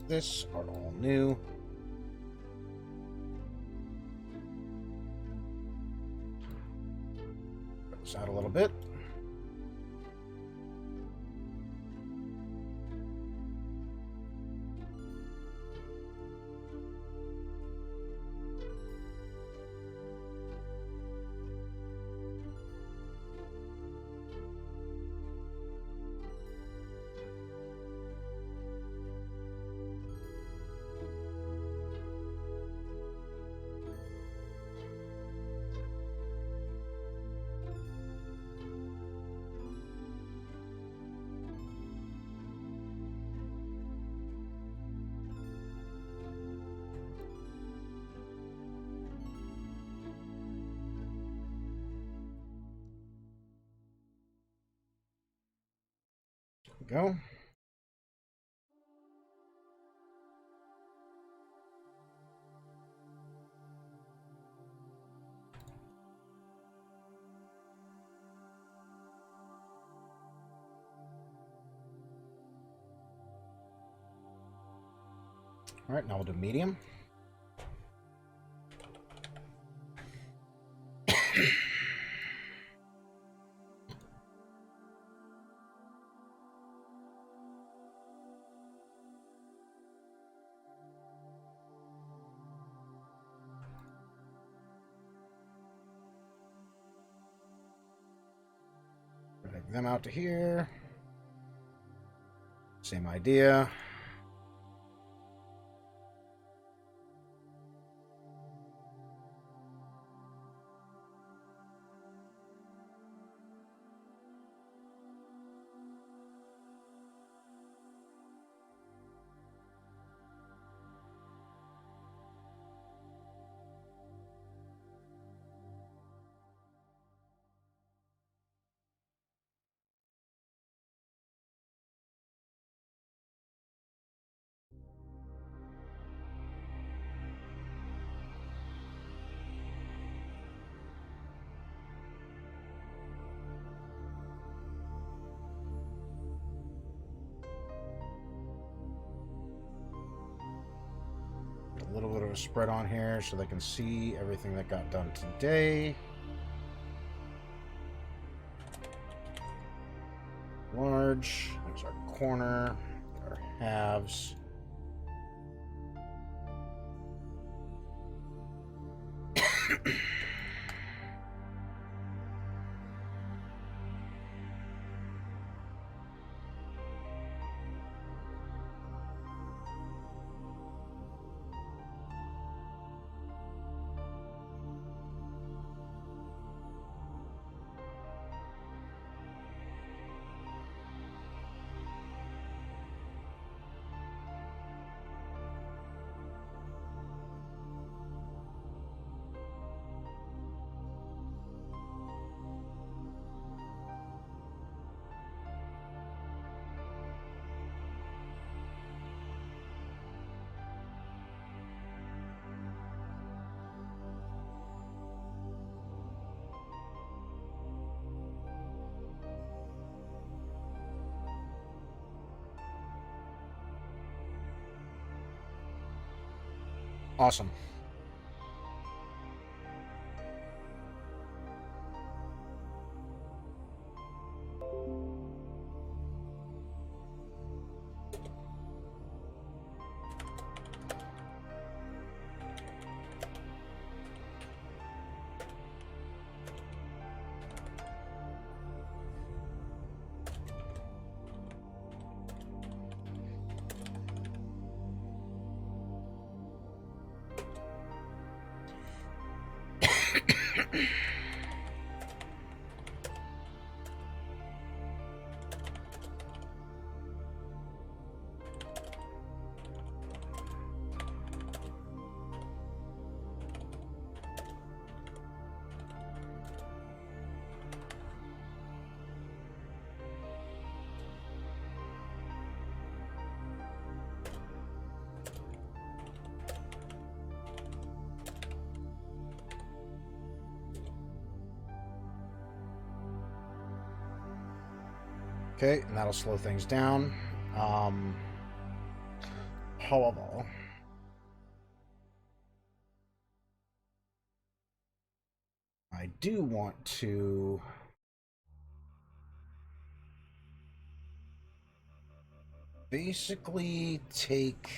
This are all new. Put this out a little bit. Go. All right, now we'll do medium. Drag them out to here. Same idea. little bit of a spread on here so they can see everything that got done today. Large. There's our corner. Our halves. Awesome. Okay, and that'll slow things down. However, I do want to basically take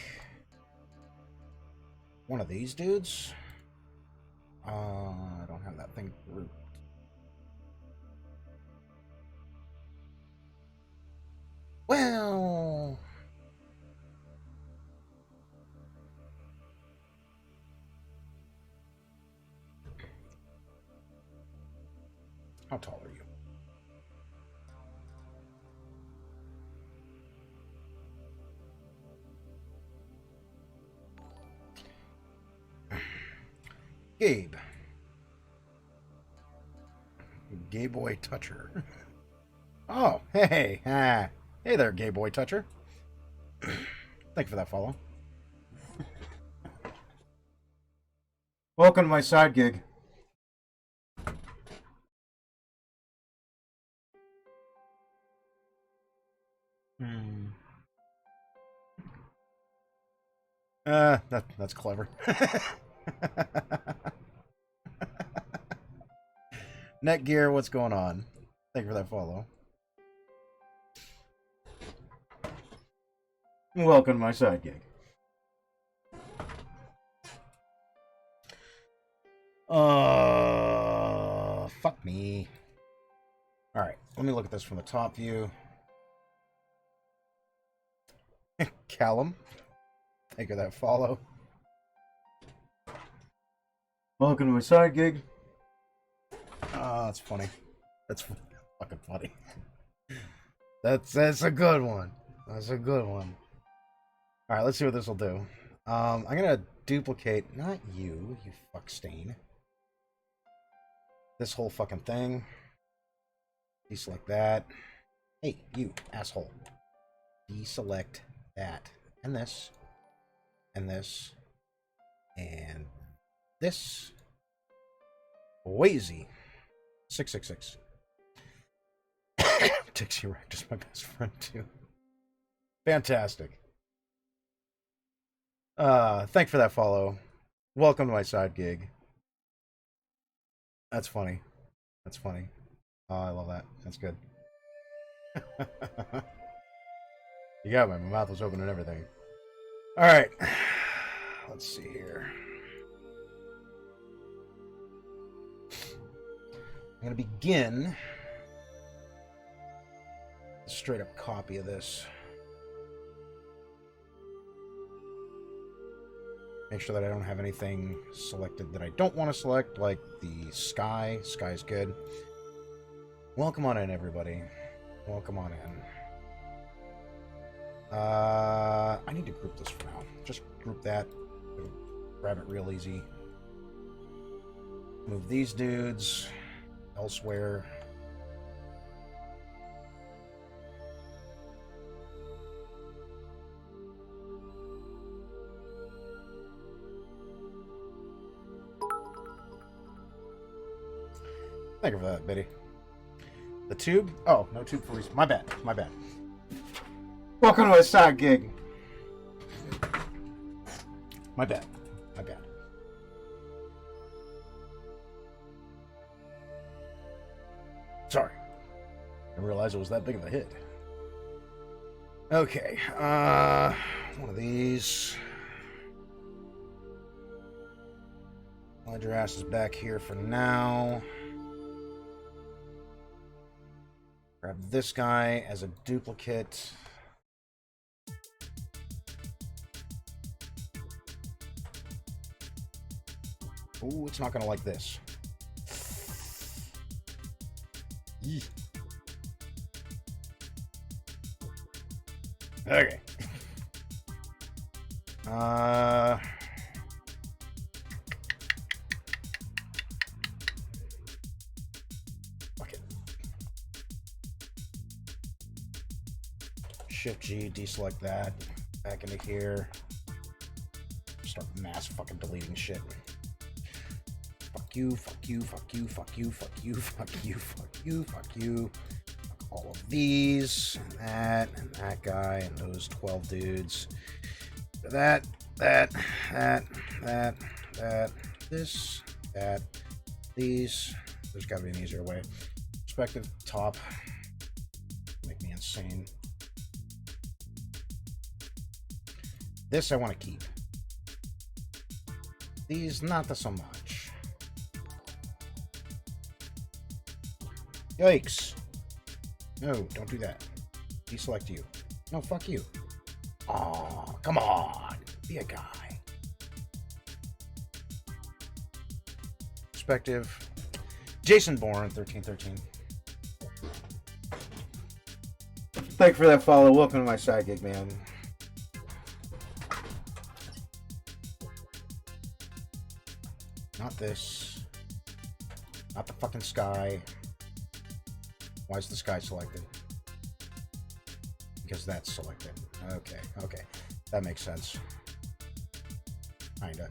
one of these dudes. I don't have that thing grouped. Well, how tall are you? Gabe. Gay Boy Toucher. Oh, hey. Hey there, Gay Boy Toucher. Thank you for that follow. Welcome to my side gig. That's clever. Netgear, what's going on? Thank you for that follow. Welcome to my side gig. Fuck me. Alright, let me look at this from the top view. Callum, thank you for that follow. Welcome to my side gig. That's funny. That's fucking funny. That's a good one. That's a good one. Alright, let's see what this will do. I'm gonna duplicate, not you, you fuck stain. This whole fucking thing. Deselect that. Hey, you, asshole. Deselect that. And this. And this. And this. Wazy. 666. Dixie Rack is my best friend, too. Fantastic. Thanks for that follow. Welcome to my side gig. That's funny. That's funny. Oh, I love that. That's good. You got me. My mouth was open and everything. All right. Let's see here. I'm going to begin a straight up copy of this. Make sure that I don't have anything selected that I don't want to select, like the sky. Sky's good. Welcome on in, everybody. Welcome on in. I need to group this for now. Just group that. Grab it real easy. Move these dudes elsewhere. Thank you for that, Biddy. The tube? Oh, no tube for reason. My bad. My bad. Welcome to my side gig. My bad. My bad. Sorry. I didn't realize it was that big of a hit. Okay. One of these. Slide your asses back here for now. Grab this guy as a duplicate. Ooh, it's not gonna like this. Yee. Okay. Fuck it. Shift G, deselect that. Back into here. Start mass fucking deleting shit. Fuck you, fuck you, fuck you, fuck you, fuck you, fuck you, fuck you, fuck you. Fuck all of these, and that guy, and those 12 dudes. That, this, that, these. There's gotta be an easier way. Perspective, top. Make me insane. This I want to keep. These, not so much. Yikes. No, don't do that. Deselect you. No, fuck you. Aw, come on. Be a guy. Perspective. Jason Bourne, 1313. Thank you for that follow. Welcome to my side gig, man. Not this. Not the fucking sky. Why is the sky selected? Because that's selected. Okay, okay. That makes sense. Kinda.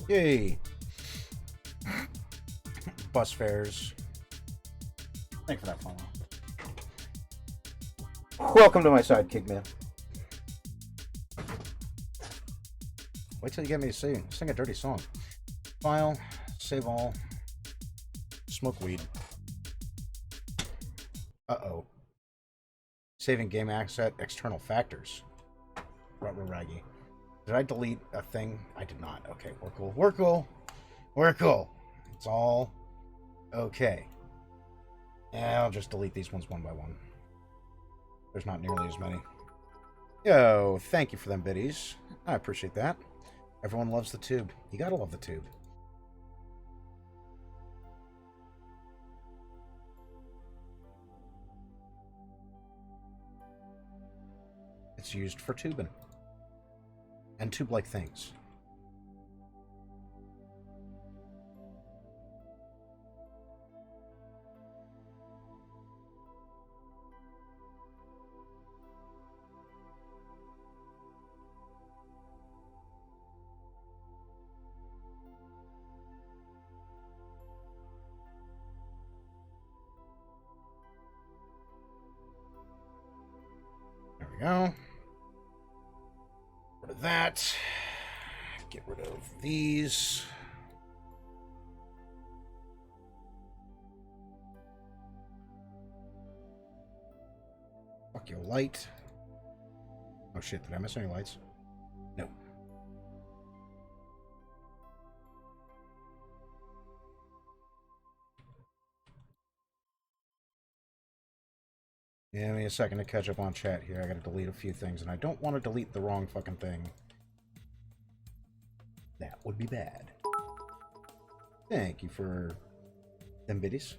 Yay! Bus fares. Thank you for that follow. Welcome to my sidekick, man. Wait till you get me to sing a dirty song. File, save all, smoke weed. Uh-oh. Saving game asset, external factors. Raggy. Did I delete a thing? I did not. Okay, we're cool. We're cool. We're cool. It's all okay. Yeah, I'll just delete these ones one by one. There's not nearly as many. Yo, thank you for them biddies. I appreciate that. Everyone loves the tube. You gotta love the tube. It's used for tubing. And tube-like things. we go. Get rid of that. Get rid of these. Fuck your light. Oh shit, did I miss any lights? No. Yeah, give me a second to catch up on chat here. I gotta delete a few things, and I don't want to delete the wrong fucking thing. That would be bad. Thank you for them biddies.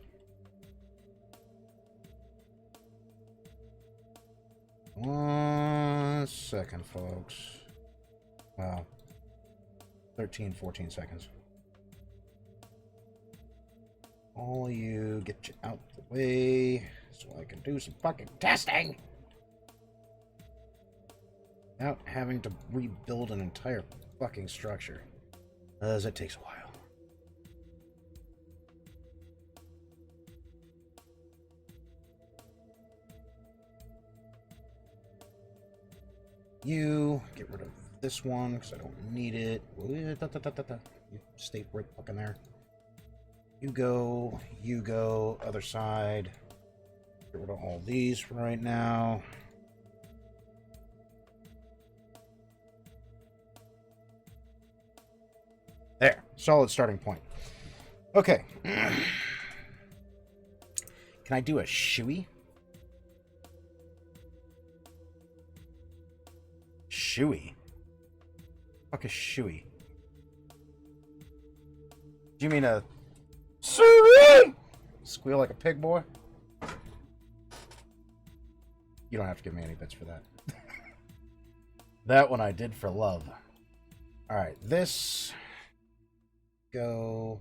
One second, folks. Wow. 13, 14 seconds. All you get you out the way so I can do some fucking testing without having to rebuild an entire fucking structure, as it takes a while. You get rid of this one because I don't need it. You stay right fucking there. You go, other side. Get rid of all these for right now. There, solid starting point. Okay. Can I do a shoey? Shoey? Fuck a shoey. Do you mean a squeal like a pig, boy? You don't have to give me any bits for that. That one I did for love. Alright, this... go.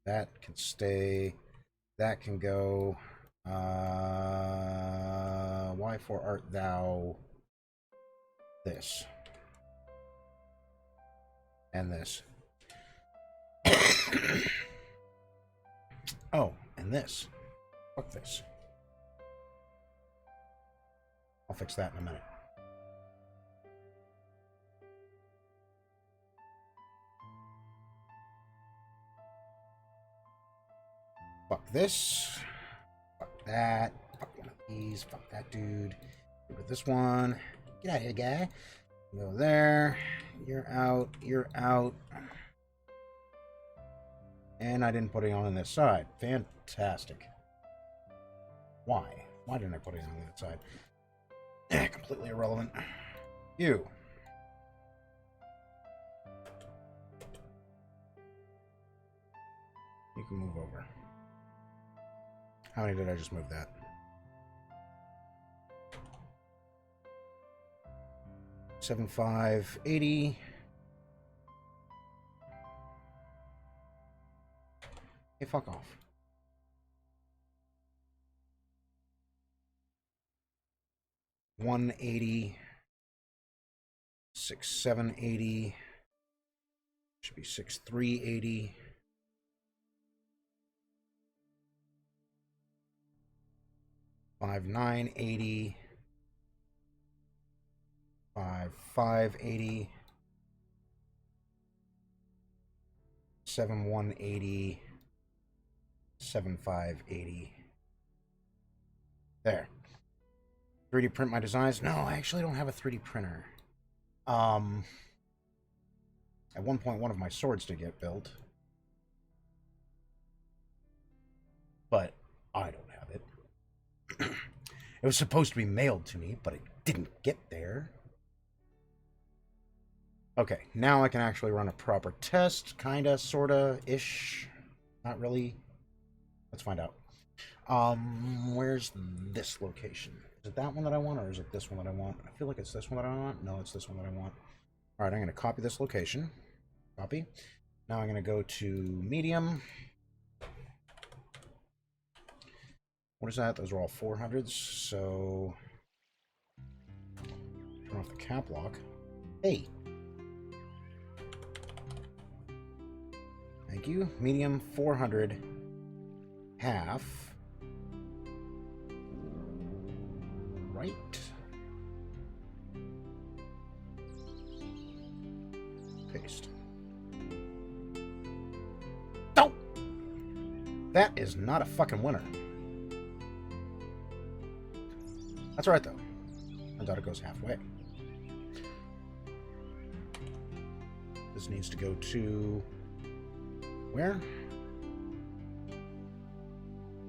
That can stay. That can go. Why for art thou this? And this. Oh, and this. Fuck this. I'll fix that in a minute. Fuck this. Fuck that. Fuck one of these. Fuck that dude. Get rid of this one. Get out of here, guy. Go there. You're out. You're out. And I didn't put it on this side. Fantastic. Why? Why didn't I put it on that side? Completely irrelevant. You. You can move over. How many did I just move that? Seven, 5, 80. Hey, fuck off. $180. 6, 780. Should be 6, 380. $5, 980. 5, 580. 7, 180. 7, 580. There. 3D print my designs. No, I actually don't have a 3D printer. At one point, one of my swords did get built. But I don't have it. It was supposed to be mailed to me, but it didn't get there. Okay, now I can actually run a proper test. Kinda, sorta, ish. Not really. Let's find out. Where's this location? Is it that one that I want, or is it this one that I want? I feel like it's this one that I want. No, it's this one that I want. Alright, I'm going to copy this location. Copy. Now I'm going to go to medium. What is that? Those are all 400s, so... turn off the cap lock. Hey! Thank you. Medium, 400. Half. Right. That is not a fucking winner. That's alright, though. I thought it goes halfway. This needs to go to... where?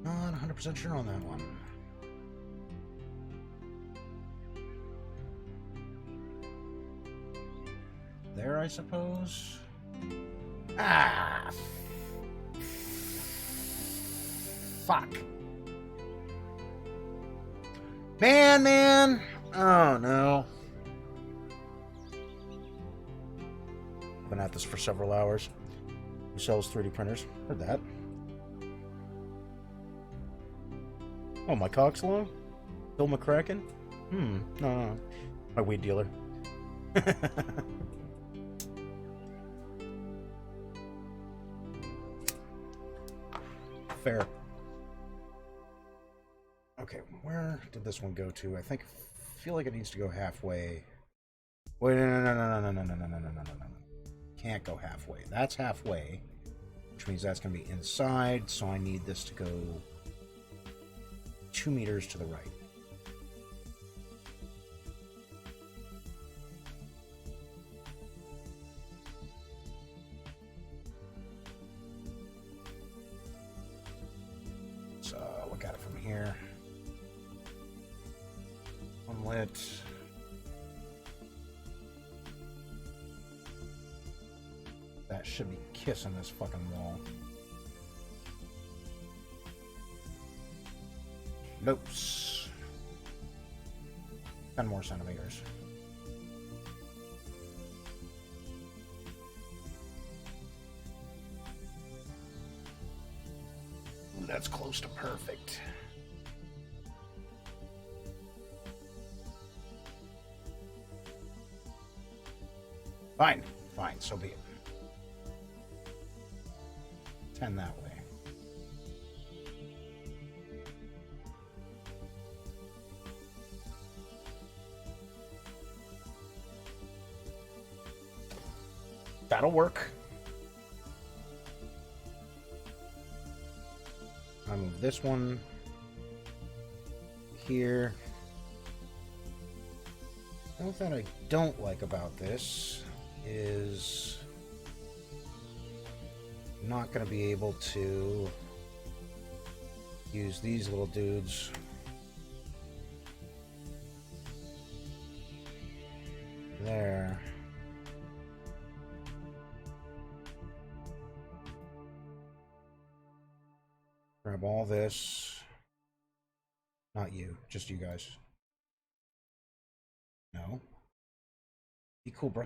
Not 100% sure on that one. There, I suppose? Ah! Fuck. Man! Oh, no. I've been at this for several hours. Who sells 3D printers? Heard that. Oh, my cock's long? Bill McCracken? No. My weed dealer. Fair. Okay, where did this one go to? I feel like it needs to go halfway. Wait, no. Can't go halfway. That's halfway, which means that's going to be inside, so I need this to go 2 meters to the right. So look at it from here. Unlit. That should be kissing this fucking wall. Nope. 10 more centimeters. Ooh, that's close to perfect. Fine, so be it. 10 that way. That'll work. I move this one here. The only thing I don't like about this is I'm not going to be able to use these little dudes. There. Grab all this. Not you, just you guys. No. Be cool, bro.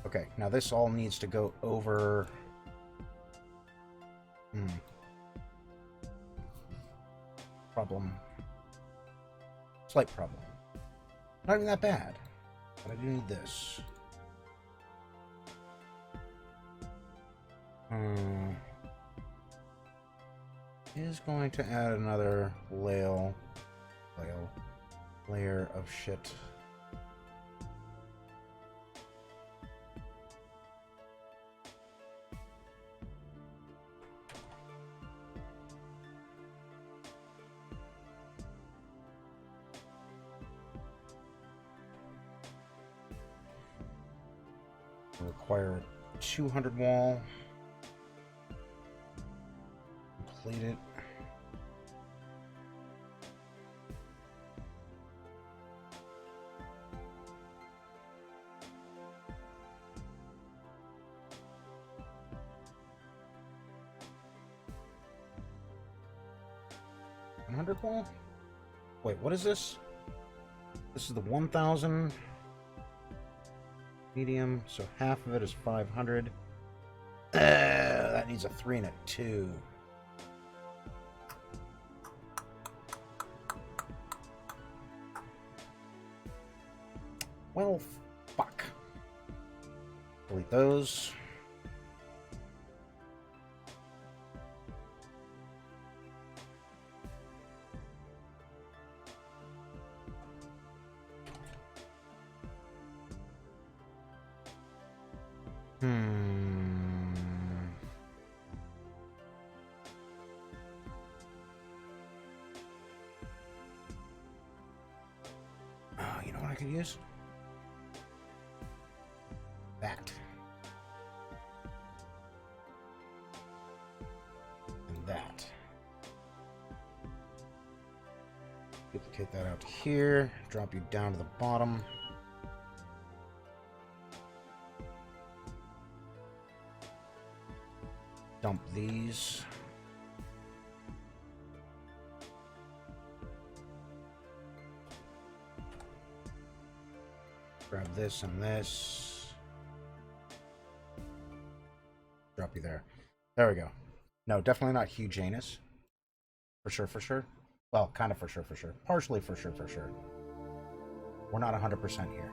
Okay, now this all needs to go over. Problem. Slight problem. Not even that bad. But I do need this. Is going to add another layer of shit. Require 200 wall. Complete it. Wall? Wait, what is this? This is the 1,000 medium, so half of it is 500. That needs a 3 and a 2. Well, fuck. Delete those. You know what I could use? That. And that. Duplicate that out to here. Drop you down to the bottom. Dump these. Grab this and this. Drop you there. There we go. No, definitely not huge anus. For sure, for sure. Well, kind of for sure, for sure. Partially for sure, for sure. We're not 100% here.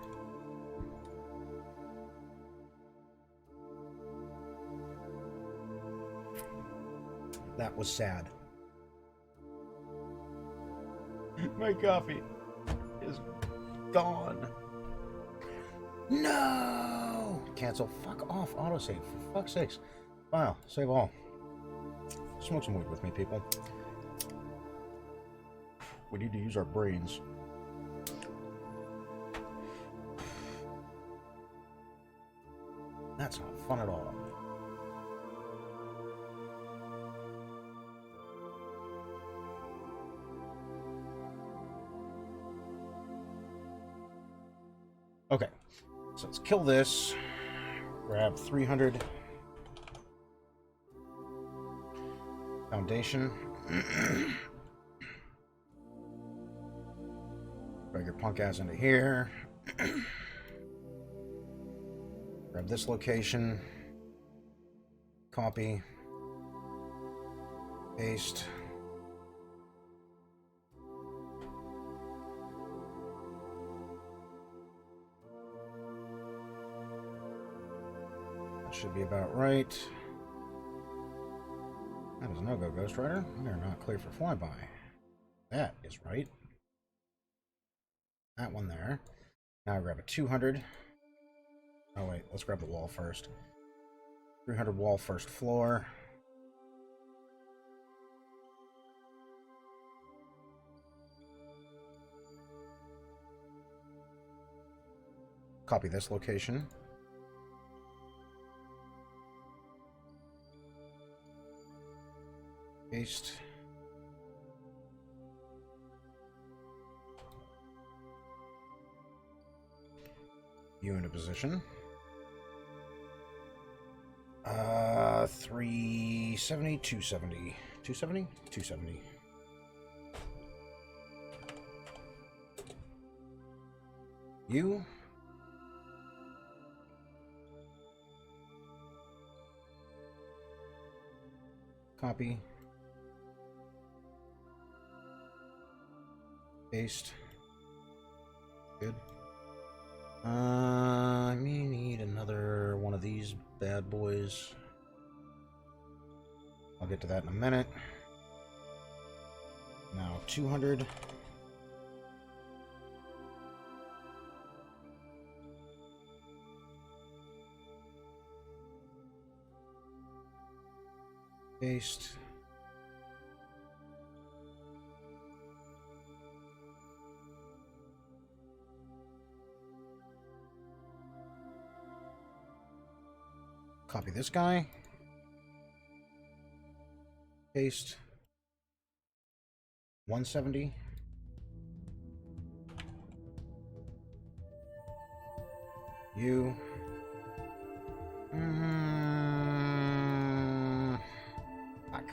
That was sad. My coffee is gone. No! Cancel. Fuck off. Autosave. For fuck's sakes. Wow. Save all. Smoke some weed with me, people. We need to use our brains. That's not fun at all. Okay, so let's kill this. Grab 300 foundation. Drag your punk ass into here. Grab this location. Copy. Paste. Should be about right. That is a no-go, Ghost Rider. We are not clear for flyby. That is right. That one there. Now grab a 200. Oh wait, let's grab the wall first. 300 wall first floor. Copy this location. Paste. You into position. 370, 270. 270? 270. You. Copy. Paste. Good. I may need another one of these bad boys. I'll get to that in a minute. Now 200. Paste. Copy this guy. Paste. 170. You. Fuck.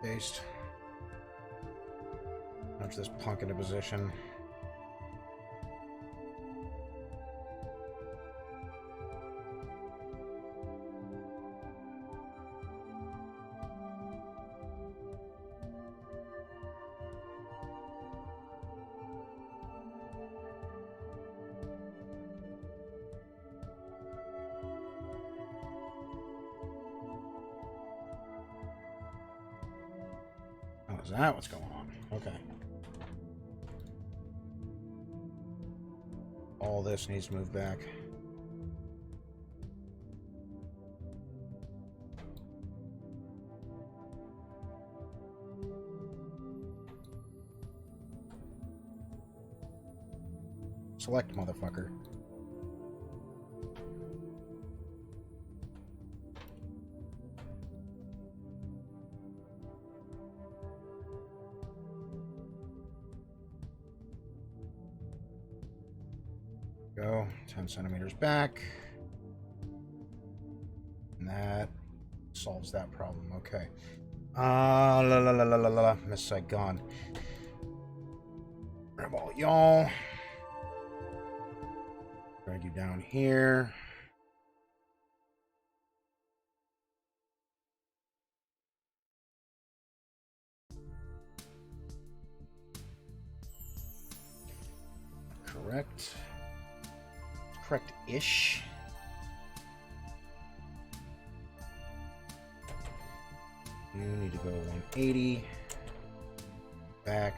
Paste. Nudge this punk into position. Is that what's going on? Okay. All this needs to move back. Select, motherfucker. Go 10 centimeters back. And that solves that problem. Okay. La la la la la la. Miss Saigon. Grab all y'all. Drag you down here. Correct. Correct-ish. You need to go 180. Back.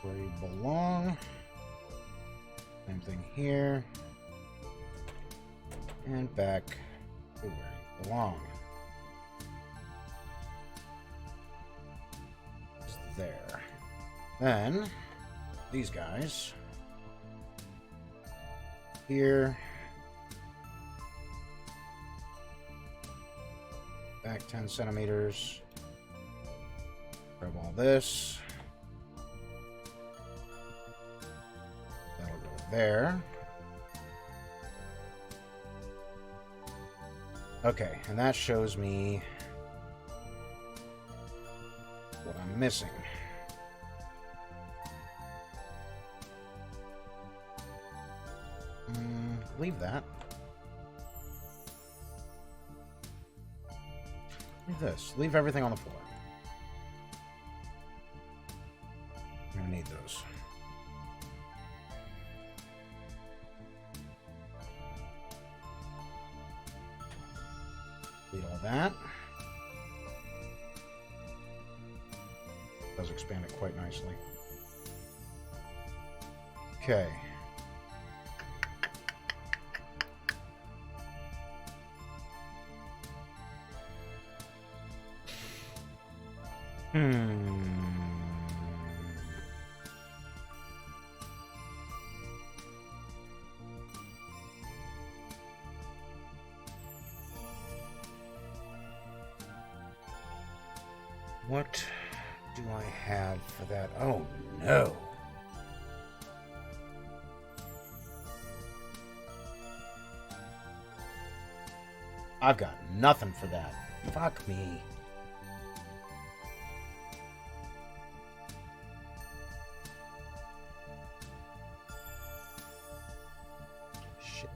Where you belong. Same thing here. And back to where you belong. Just there. Then, these guys. Here. Back 10 centimeters. Grab all this. That'll go there. Okay, and that shows me what I'm missing. Leave that. Leave this. Leave everything on the floor. I'm gonna need those. Delete all that. Does expand it quite nicely. Okay. What do I have for that? Oh, no. I've got nothing for that. Fuck me. Shit.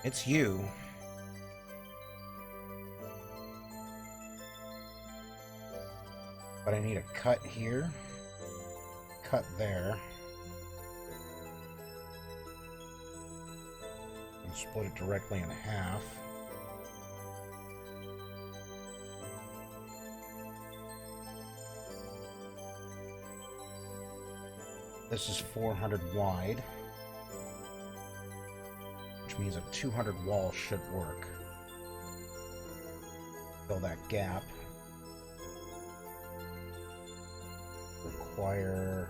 It's you. But I need a cut here. Cut there. And split it directly in half. This is 400 wide. Which means a 200 wall should work. Fill that gap. Require...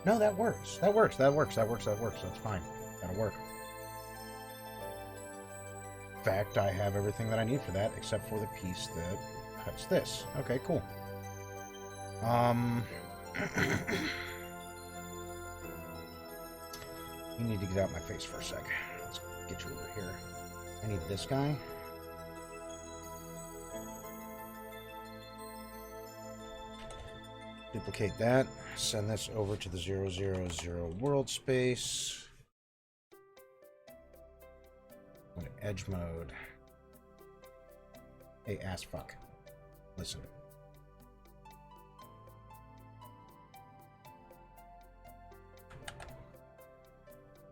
No, that works. That works. That works. That works. That works. That's fine. That'll work. In fact, I have everything that I need for that except for the piece that cuts this. Okay, cool. You need to get out my face for a sec. Let's get you over here. I need this guy. Duplicate that. Send this over to the 000 world space. Go to edge mode. Hey, ass fuck. Listen.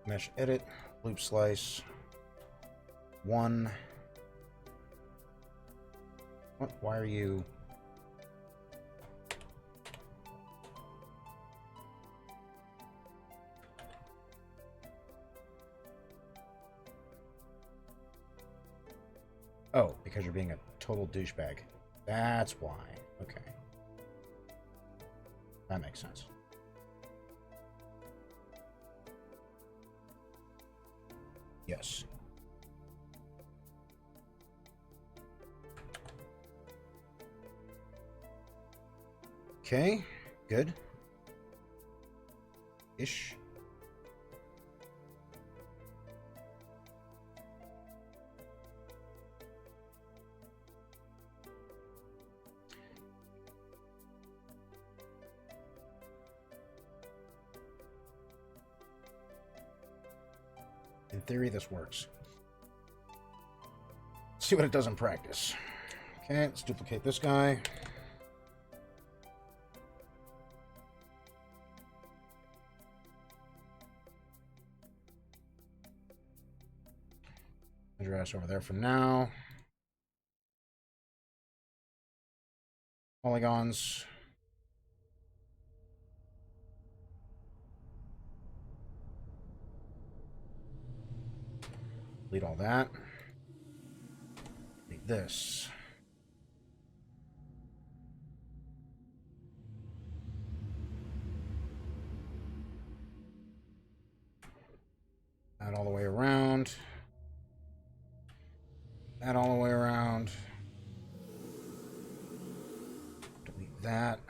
Mesh edit. Loop slice. 1. What? Why are you... Oh, because you're being a total douchebag. That's why. Okay. That makes sense. Yes. Okay, good. Ish. In theory, this works. See what it does in practice. Okay, let's duplicate this guy. Put your ass over there for now. Polygons. Delete all that. Delete this. That all the way around. That all the way around. Delete that.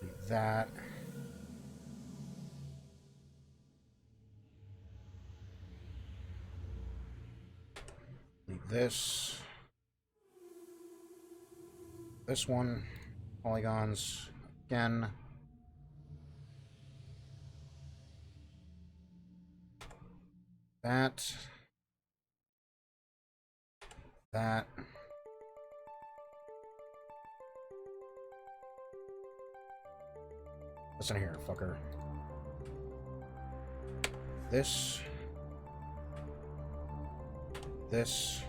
Delete that. Delete this. This one. Polygons. Again. That. That. Listen here, fucker. This. This.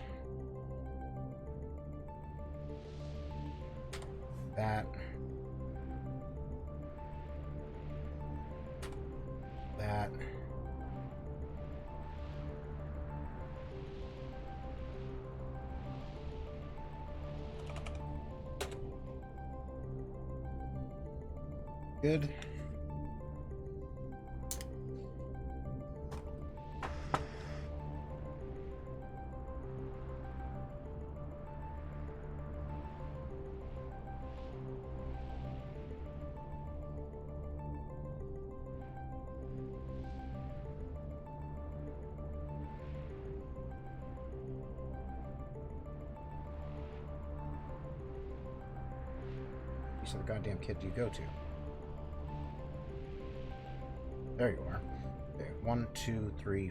That. That. Good. Piece of the goddamn kid do you go to? There you are. Okay, 1, 2, 3,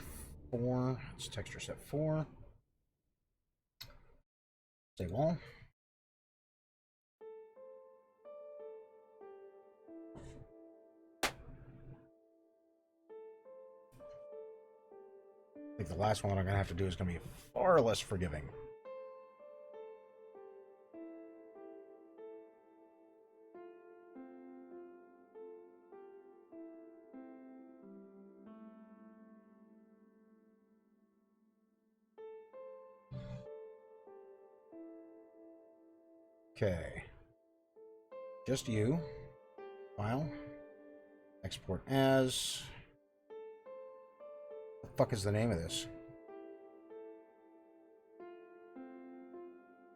4. It's texture set 4. Save all. I think the last one that I'm going to have to do is going to be far less forgiving. Okay. Just you. File. Export as. What the fuck is the name of this?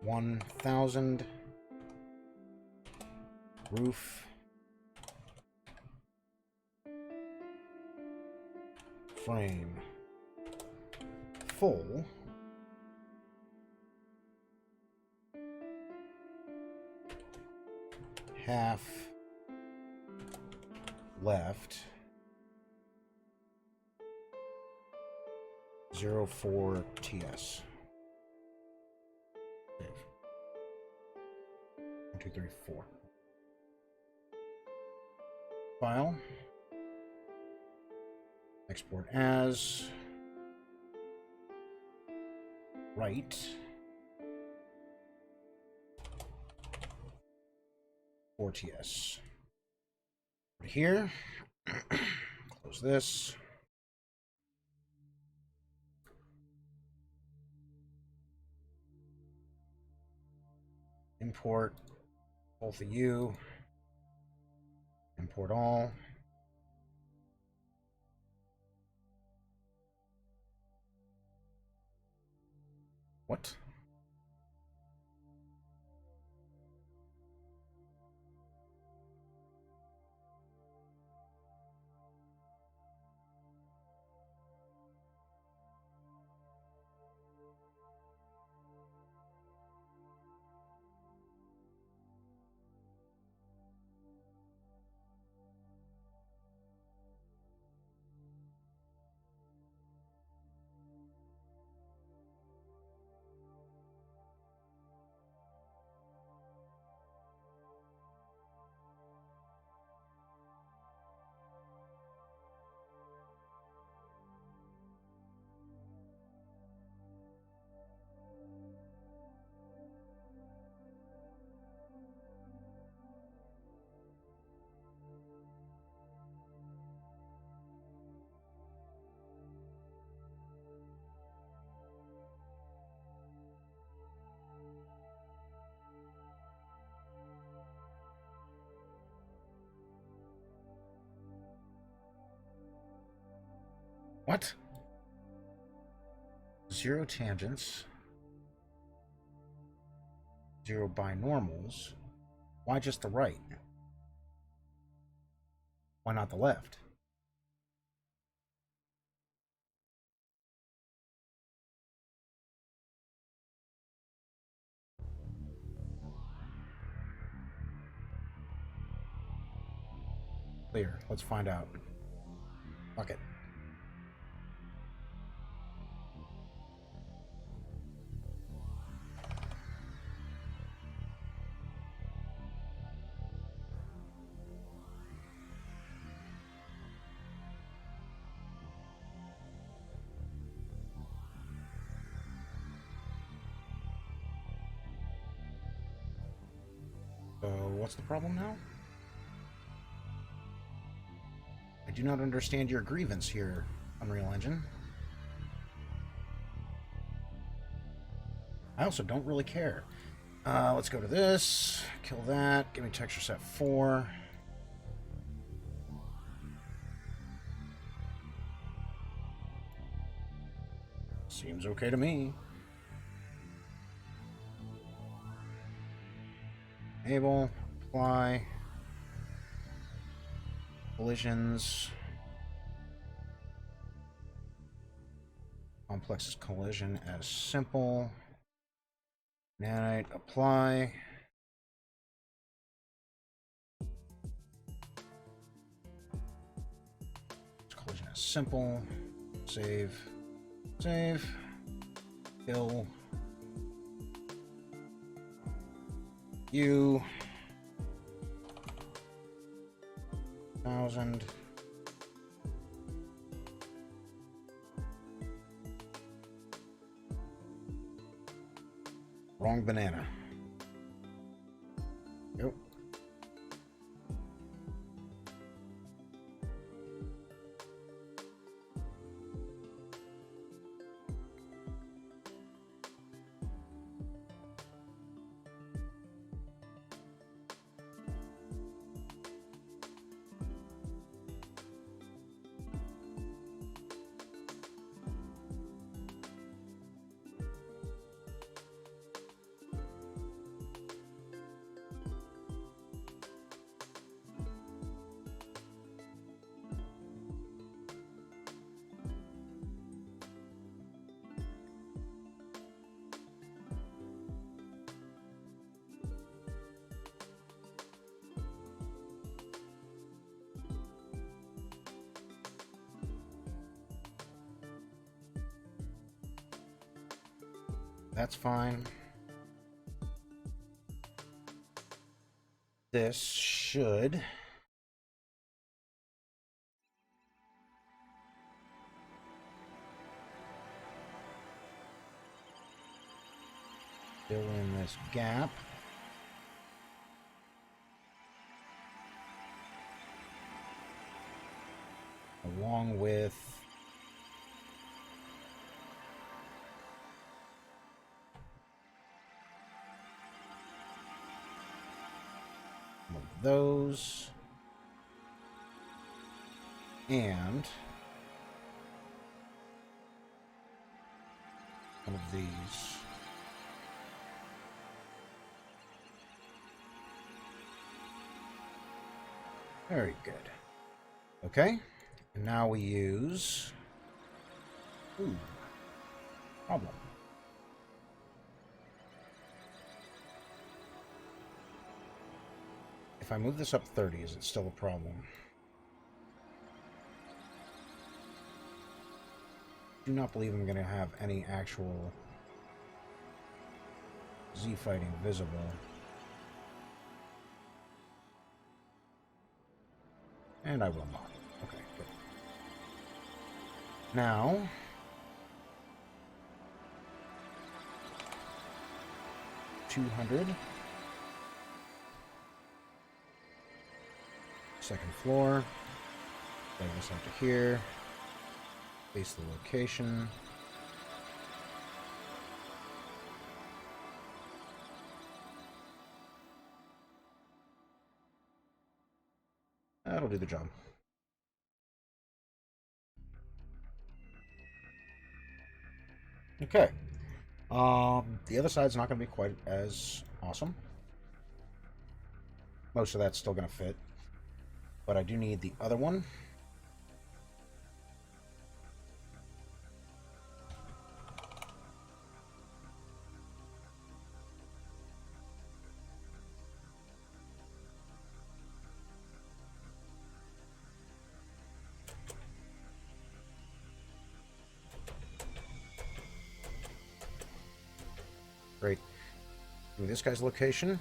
1000 roof frame full. Half left. 04 TS. Save. 1, 2, 3, 4. File. Export as. Right. 4 TS. Right here. Close this. Import both of you. Import all. What? What? 0 tangents. 0 binormals. Why just the right? Why not the left? Clear. Let's find out. Fuck it. So, what's the problem now? I do not understand your grievance here, Unreal Engine. I also don't really care. Let's go to this, kill that, give me texture set 4. Seems okay to me. Enable, apply, collisions. Complex collision as simple. Nanite, apply. Collision as simple. Save. Save. Kill. You. 1000. Wrong banana. Yep. That's fine. This should... fill in this gap. Along with one of those and one of these. Very good. Okay. And now we use... Ooh. Problem. If I move this up 30, is it still a problem? I do not believe I'm going to have any actual Z fighting visible. And I will not. Okay, good. Now, $200. Second floor. Bring this up to here. Base the location. That'll do the job. Okay. The other side's not going to be quite as awesome. Most of that's still going to fit. But I do need the other one. Great. Give me this guy's location.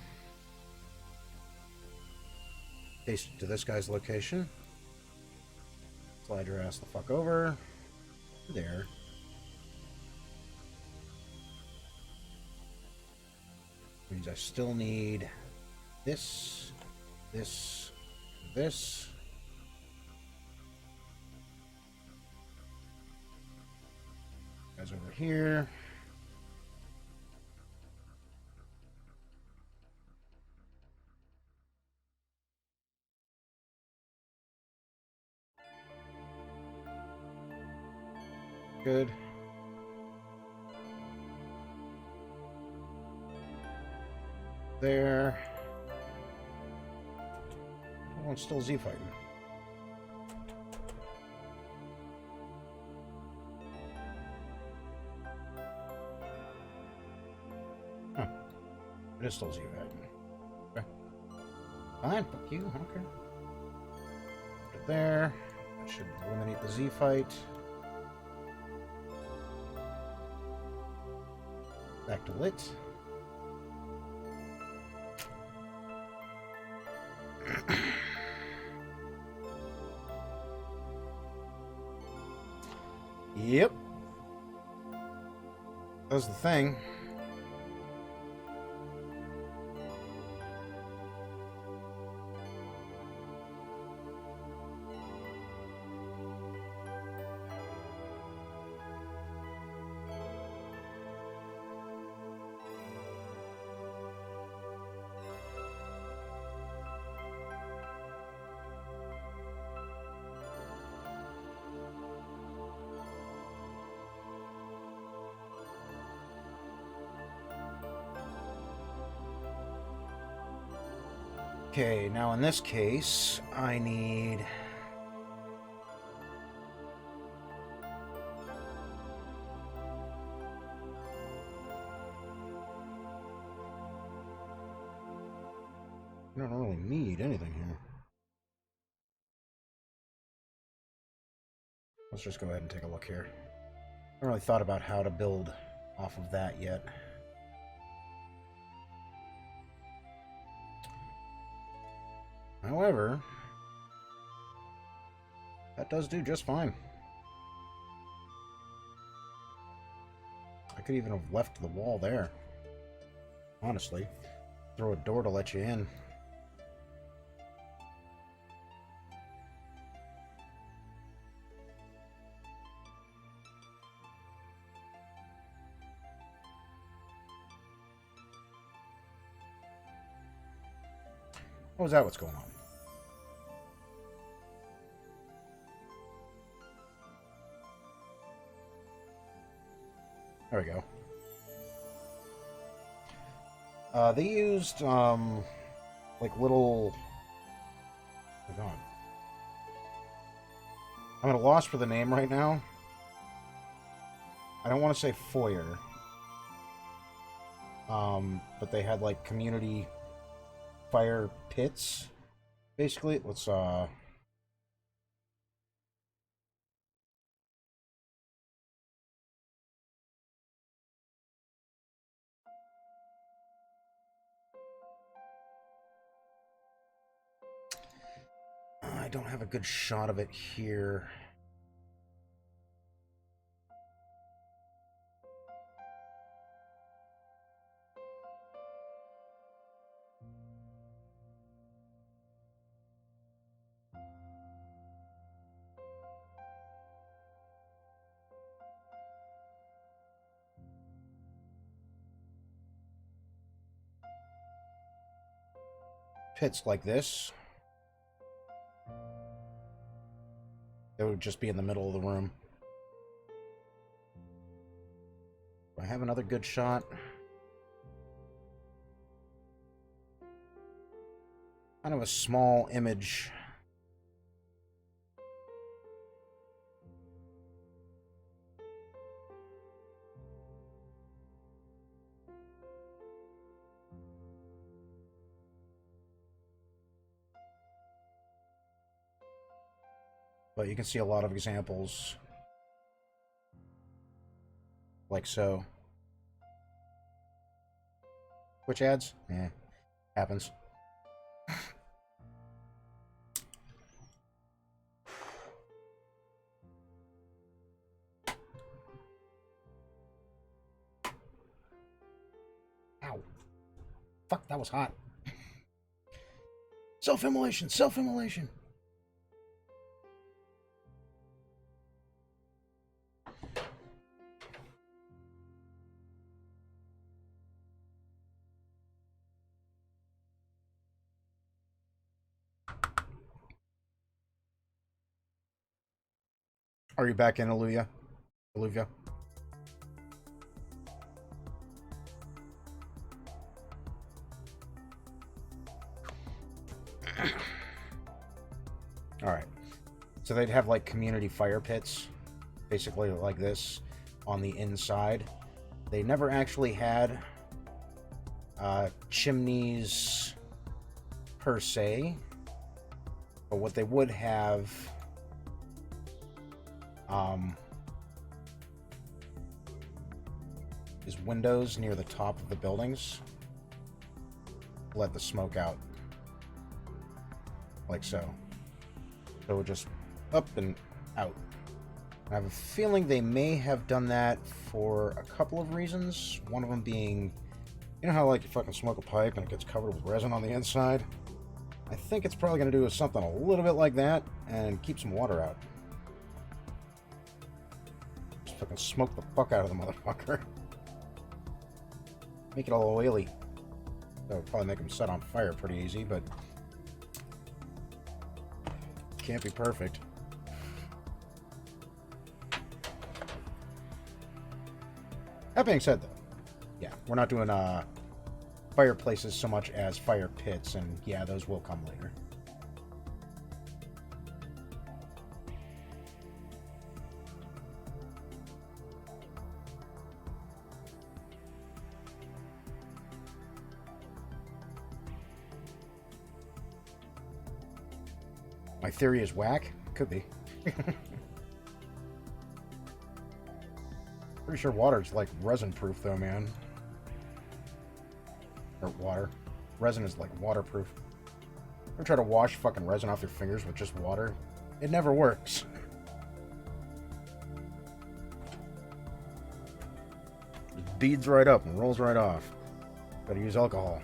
Paste it to this guy's location. Slide your ass the fuck over. There. Means I still need this, this, this. Guys over here. Good. There. Oh, I'm still Z fighting. Huh. It is still Z fighting. Okay. Fine, fuck you, I don't care. Put it there. That should eliminate the Z fight. Back to lit. Yep. That's the thing. Okay, now in this case, I need... I don't really need anything here. Let's just go ahead and take a look here. I haven't really thought about how to build off of that yet. However, that does do just fine. I could even have left the wall there. Honestly. Throw a door to let you in. Oh, is that what's going on? There we go. They used, like little... Oh, God. I'm at a loss for the name right now. I don't want to say foyer. But they had, like, community fire pits, basically. Let's, I don't have a good shot of it here. Pits like this. It would just be in the middle of the room. Do I have another good shot? Kind of a small image. But you can see a lot of examples like so. Which ads? Eh, happens. Ow. Fuck, that was hot. Self-immolation, self-immolation. Are you back in, Olivia? Olivia? Alright. So they'd have like community fire pits, basically like this, on the inside. They never actually had chimneys per se, but what they would have is windows near the top of the buildings. Let the smoke out. Like so. So it would just up and out. I have a feeling they may have done that for a couple of reasons. One of them being, you know how like you fucking smoke a pipe and it gets covered with resin on the inside? I think it's probably going to do something a little bit like that and keep some water out. Just fucking smoke the fuck out of the motherfucker. Make it all oily. That would probably make them set on fire pretty easy, but can't be perfect. That being said, though, yeah, we're not doing fireplaces so much as fire pits, and yeah, those will come later. My theory is whack? Could be. Pretty sure water's like resin proof though, man. Or water. Resin is like waterproof. Or try to wash fucking resin off your fingers with just water. It never works. It beads right up and rolls right off. Gotta use alcohol.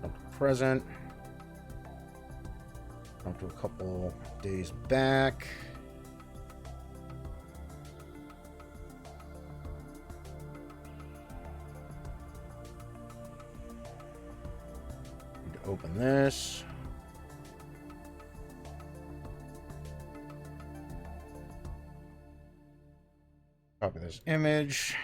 Up to present. Up to a couple days back. Need to open this. Copy this image.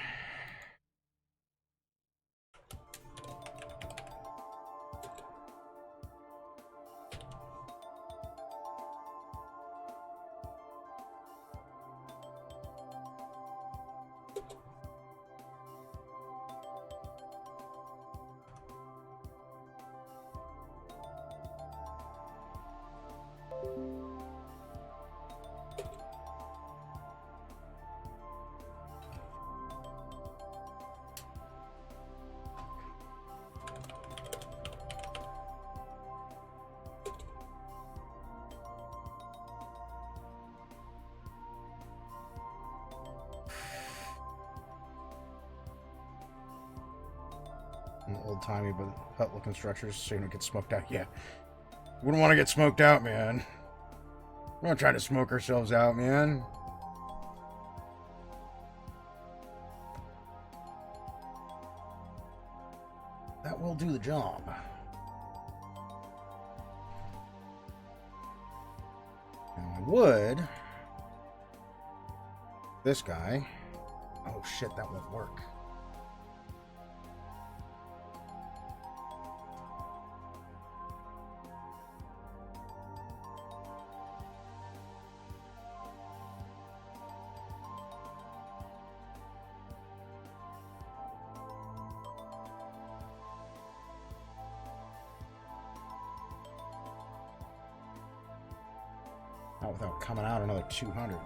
Old-timey but hut-looking structures so you don't get smoked out. Yeah. Wouldn't want to get smoked out, man. We're not trying to smoke ourselves out, man. That will do the job. Now I would... This guy... Oh shit, that won't work. Not without coming out another 200.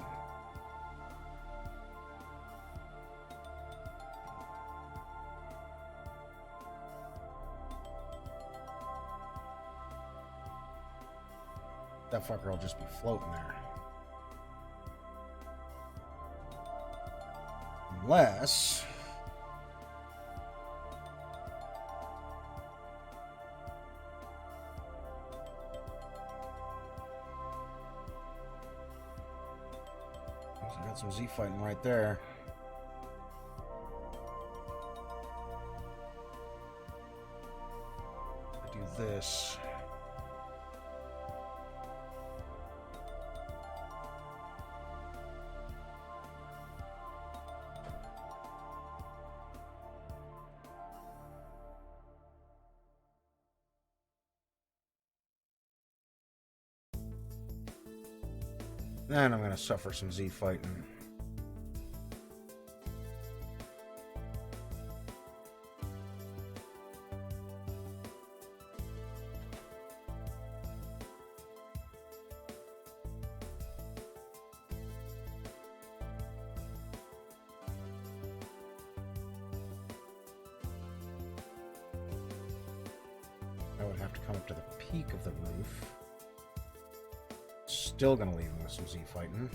That fucker will just be floating there. Unless... I got some Z fighting right there. I do this. Then I'm going to suffer some Z fighting. I would have to come up to the peak of the roof. Still gonna leave him with some Z fighting.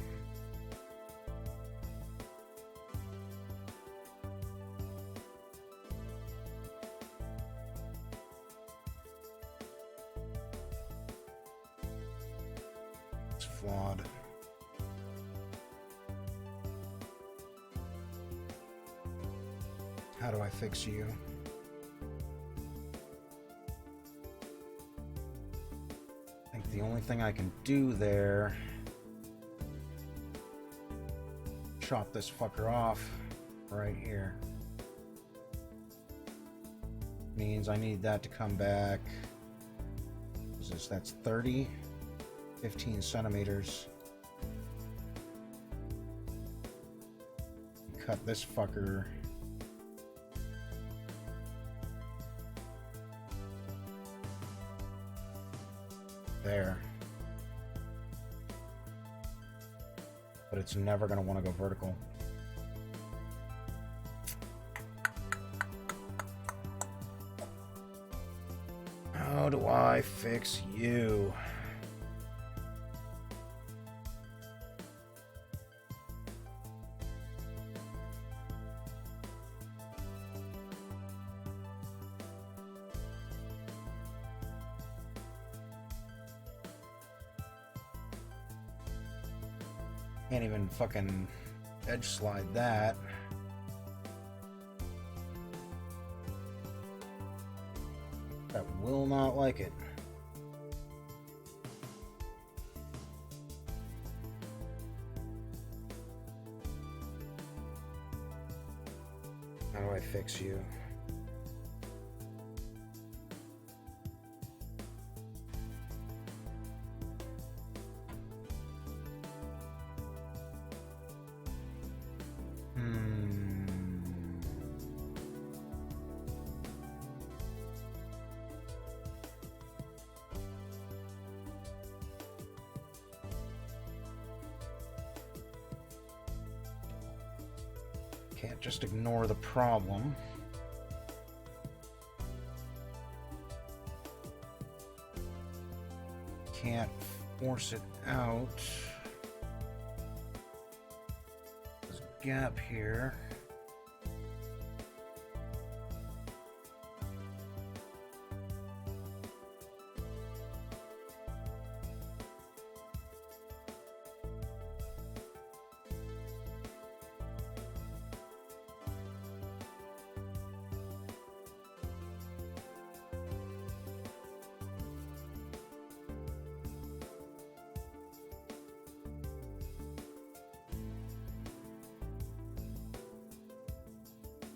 It's flawed. How do I fix you? The only thing I can do there, chop this fucker off right here. Means I need that to come back. What is this? That's 30, 15 centimeters. Cut this fucker. There. But it's never going to want to go vertical. How do I fix you? Can't even fucking edge slide that. That will not like it. How do I fix you? Can't just ignore the problem. Can't force it out. There's a gap here.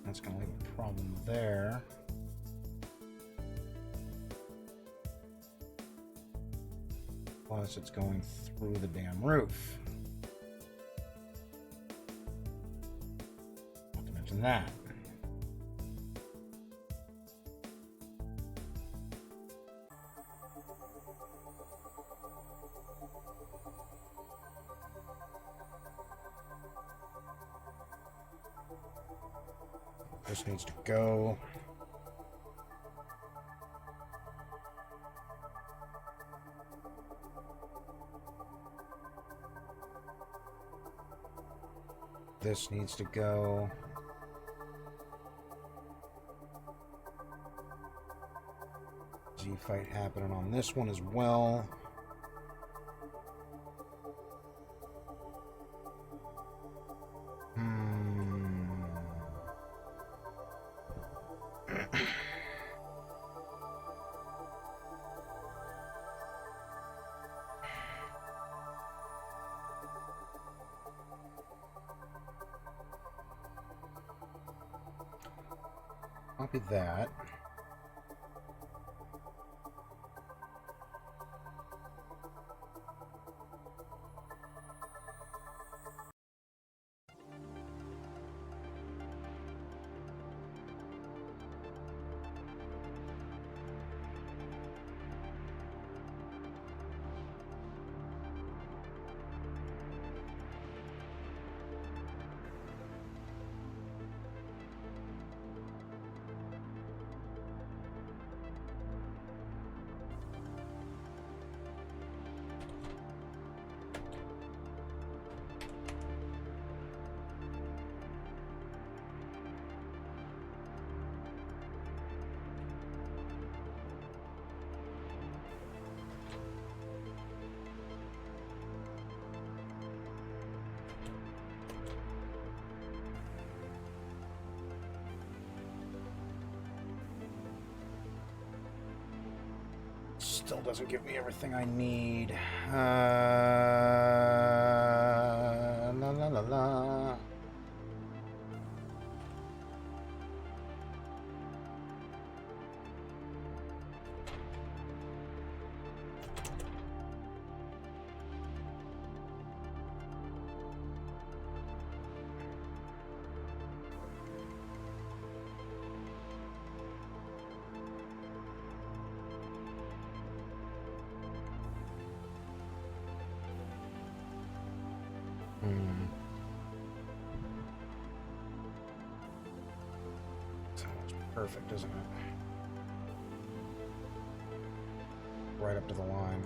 That's going to leave a problem there. Plus, it's going through the damn roof. Not to mention that. This needs to go. This needs to go. Z-fight happening on this one as well. Copy that. Still doesn't give me everything I need. La la la la. Sounds perfect, isn't it? right up to the line.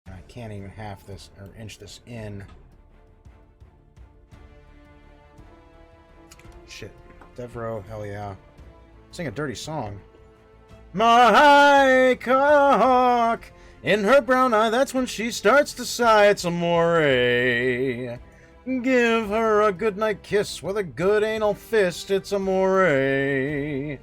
I can't even half this or inch this in. Shit. Devro, hell yeah. Sing a dirty song. My cock in her brown eye, that's when she starts to sigh. It's amore. Give her a goodnight kiss with a good anal fist. It's amore.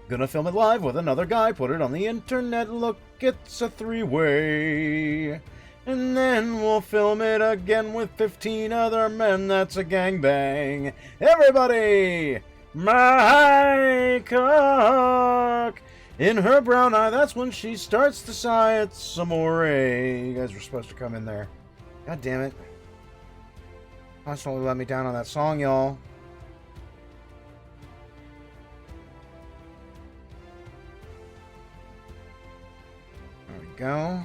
Gonna film it live with another guy, put it on the internet. Look, it's a three-way. And then we'll film it again with 15 other men. That's a gangbang. Everybody! My cock in her brown eye, that's when she starts to sigh. It's amore. You guys were supposed to come in there. God damn it. Constantly let me down on that song, y'all. There we go.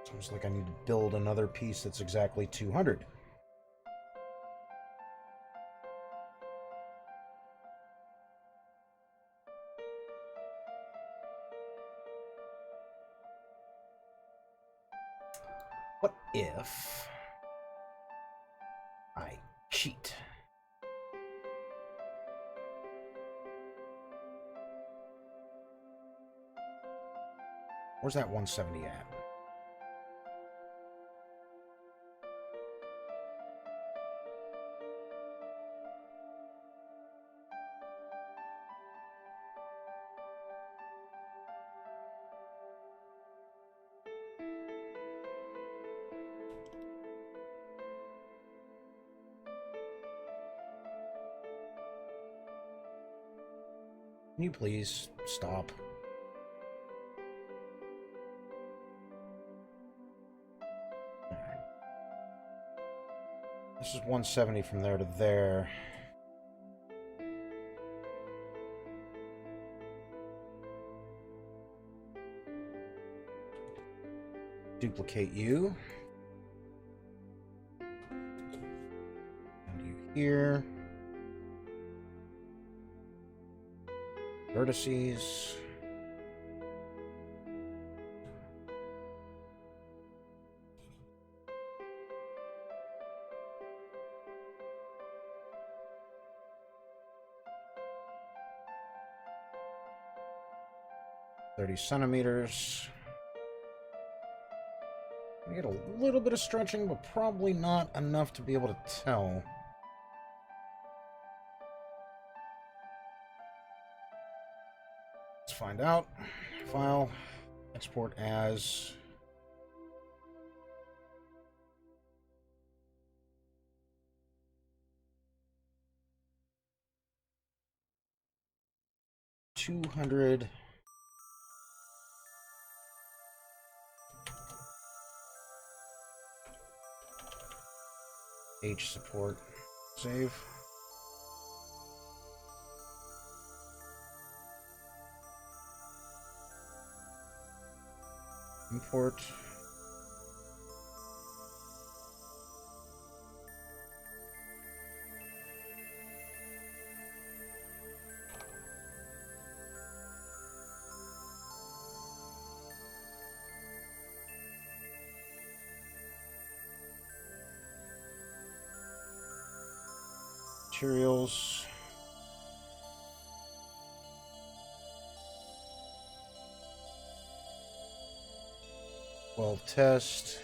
Seems like I need to build another piece that's exactly 200. What if I cheat? Where's that 170 at? Can you please stop? Alright. This is 170 from there to there. Duplicate you. And you here. Vertices. .30 centimeters. I get a little bit of stretching, but probably not enough to be able to tell. Let's find out. File, export as. $200. H support. Save. Import. Materials. Well, test.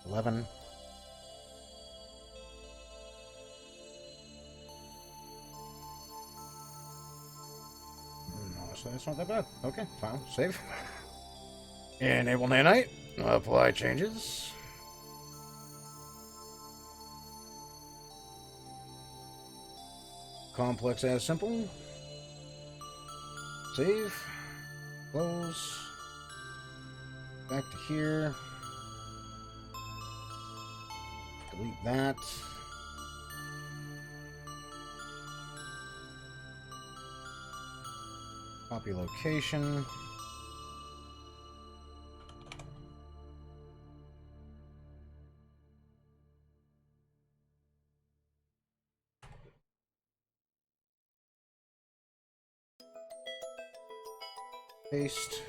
$11. Honestly, that's not that bad. Okay, file, save. Enable nanite. Apply changes. Complex as simple. Save. Close. Back to here. Delete that. Copy location. Paste.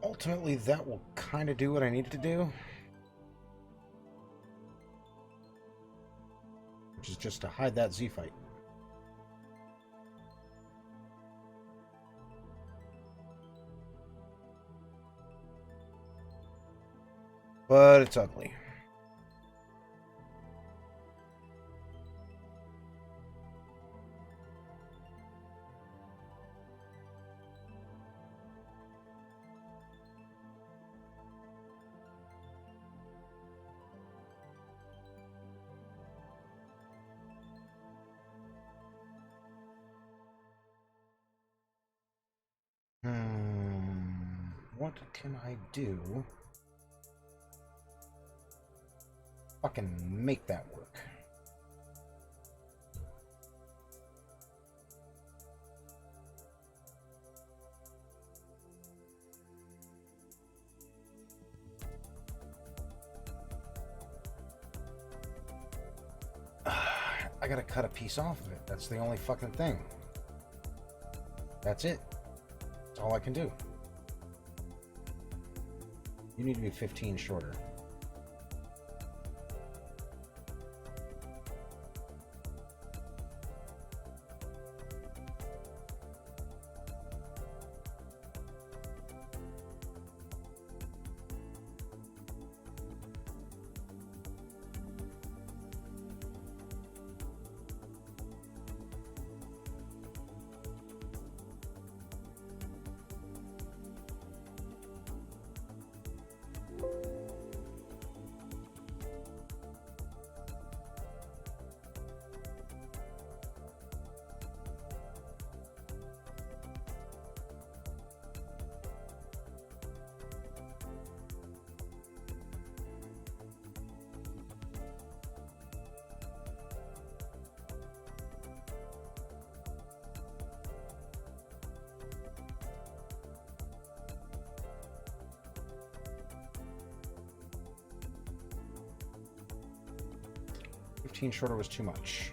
Ultimately, that will kind of do what I need it to do. Which is just to hide that Z fight. But it's ugly. What can I do? Fucking make that work. I gotta cut a piece off of it. That's the only fucking thing. That's it. That's all I can do. You need to be 15 shorter. Shorter was too much.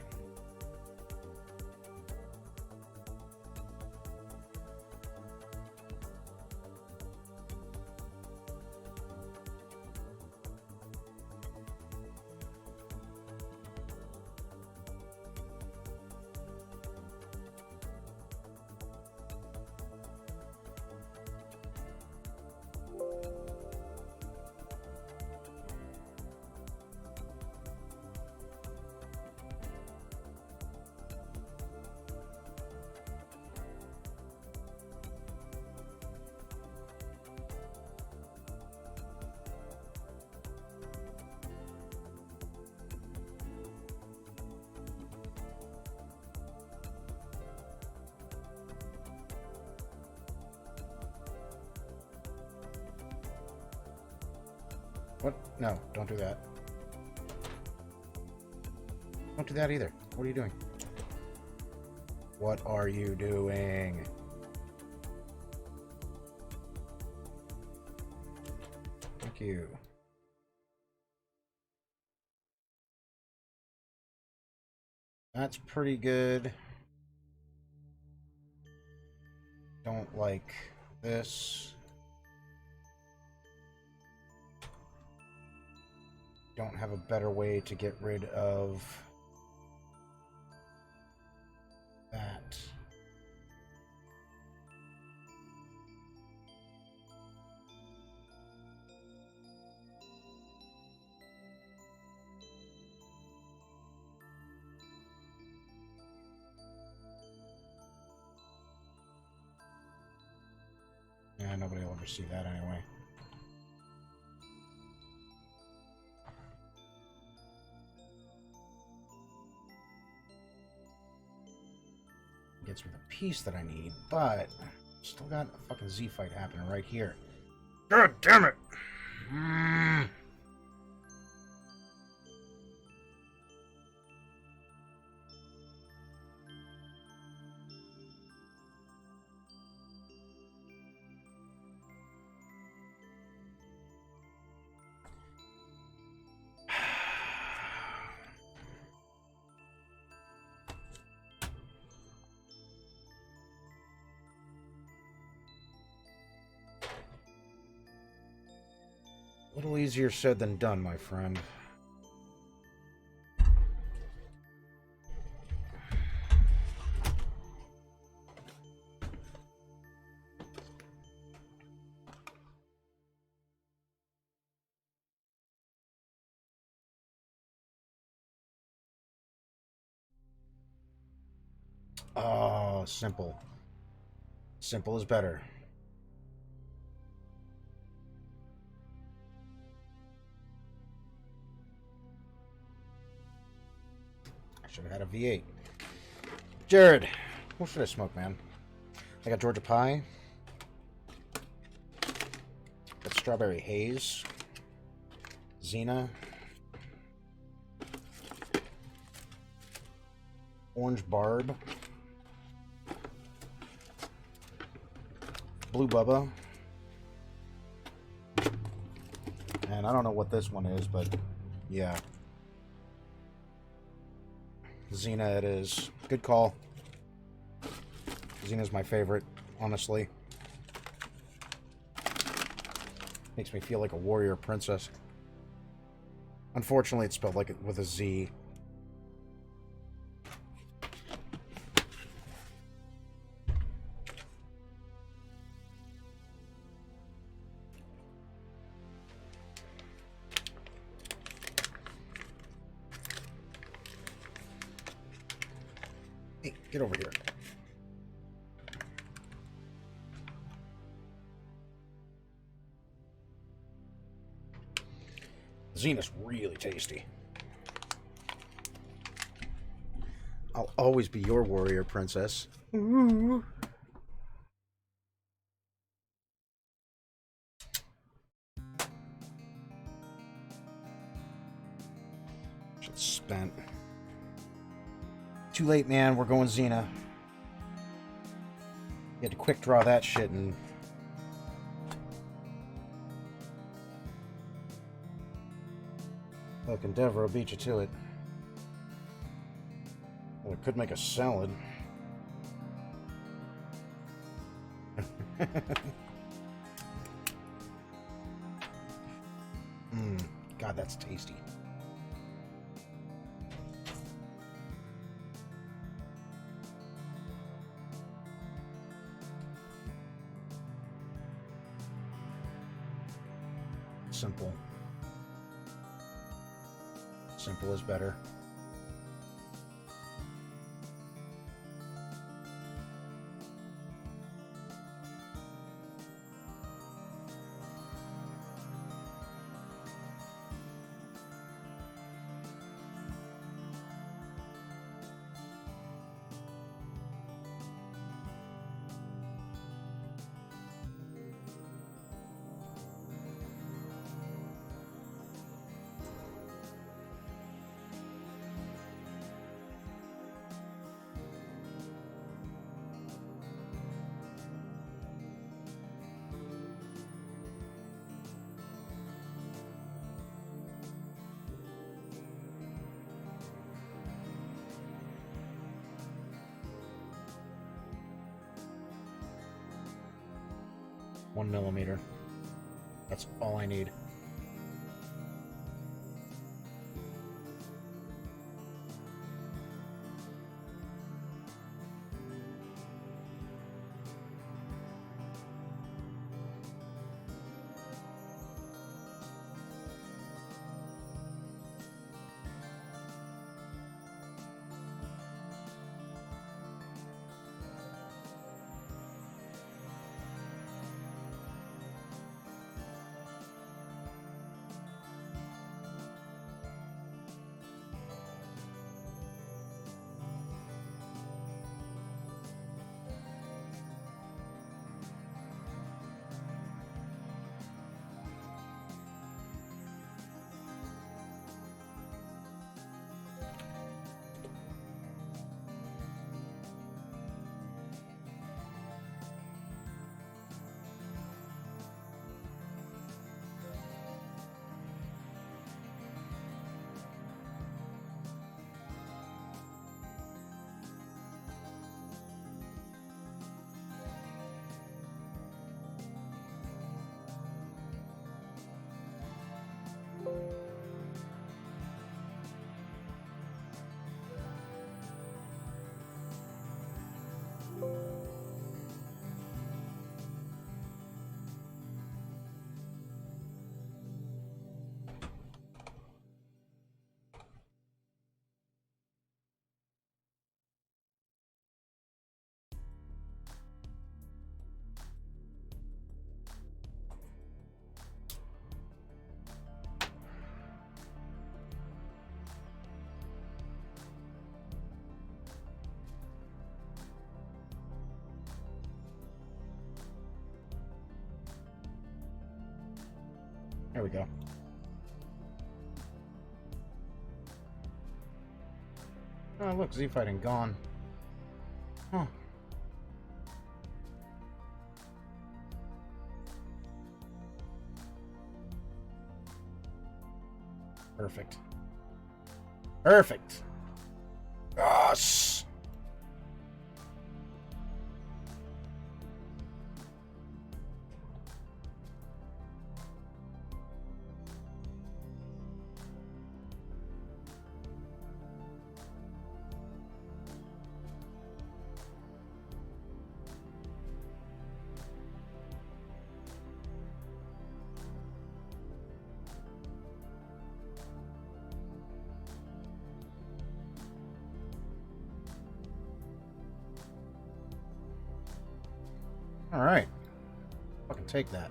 What? No, don't do that. Don't do that either. What are you doing? What are you doing? Thank you. That's pretty good. Don't like this. Don't have a better way to get rid of that. Yeah, nobody will ever see that anyway. Gets me the piece that I need, but still got a fucking Z fight happening right here. God damn it! A little easier said than done, my friend. Oh, simple. Simple is better. I should have had a V8. Jared, what should I smoke, man? I got Georgia Pie. Got Strawberry Haze. Xena. Orange Barb. Blue Bubba. And I don't know what this one is, but yeah. Xena it is. Good call. Xena's my favorite, honestly. Makes me feel like a warrior princess. Unfortunately, it's spelled like it with a Z. Hey, get over here. Xena's really tasty. I'll always be your warrior princess. Ooh. Shit's spent. Too late, man. We're going Xena. You had to quick draw that shit and... Look, Endeavor will beat you to it. Well, it could make a salad. God, that's tasty. Simple. Simple is better. 1 millimeter. That's all I need. There we go. Oh, look, Z-Fighting gone. Huh. Perfect. Perfect! Yes! Alright. Fucking take that.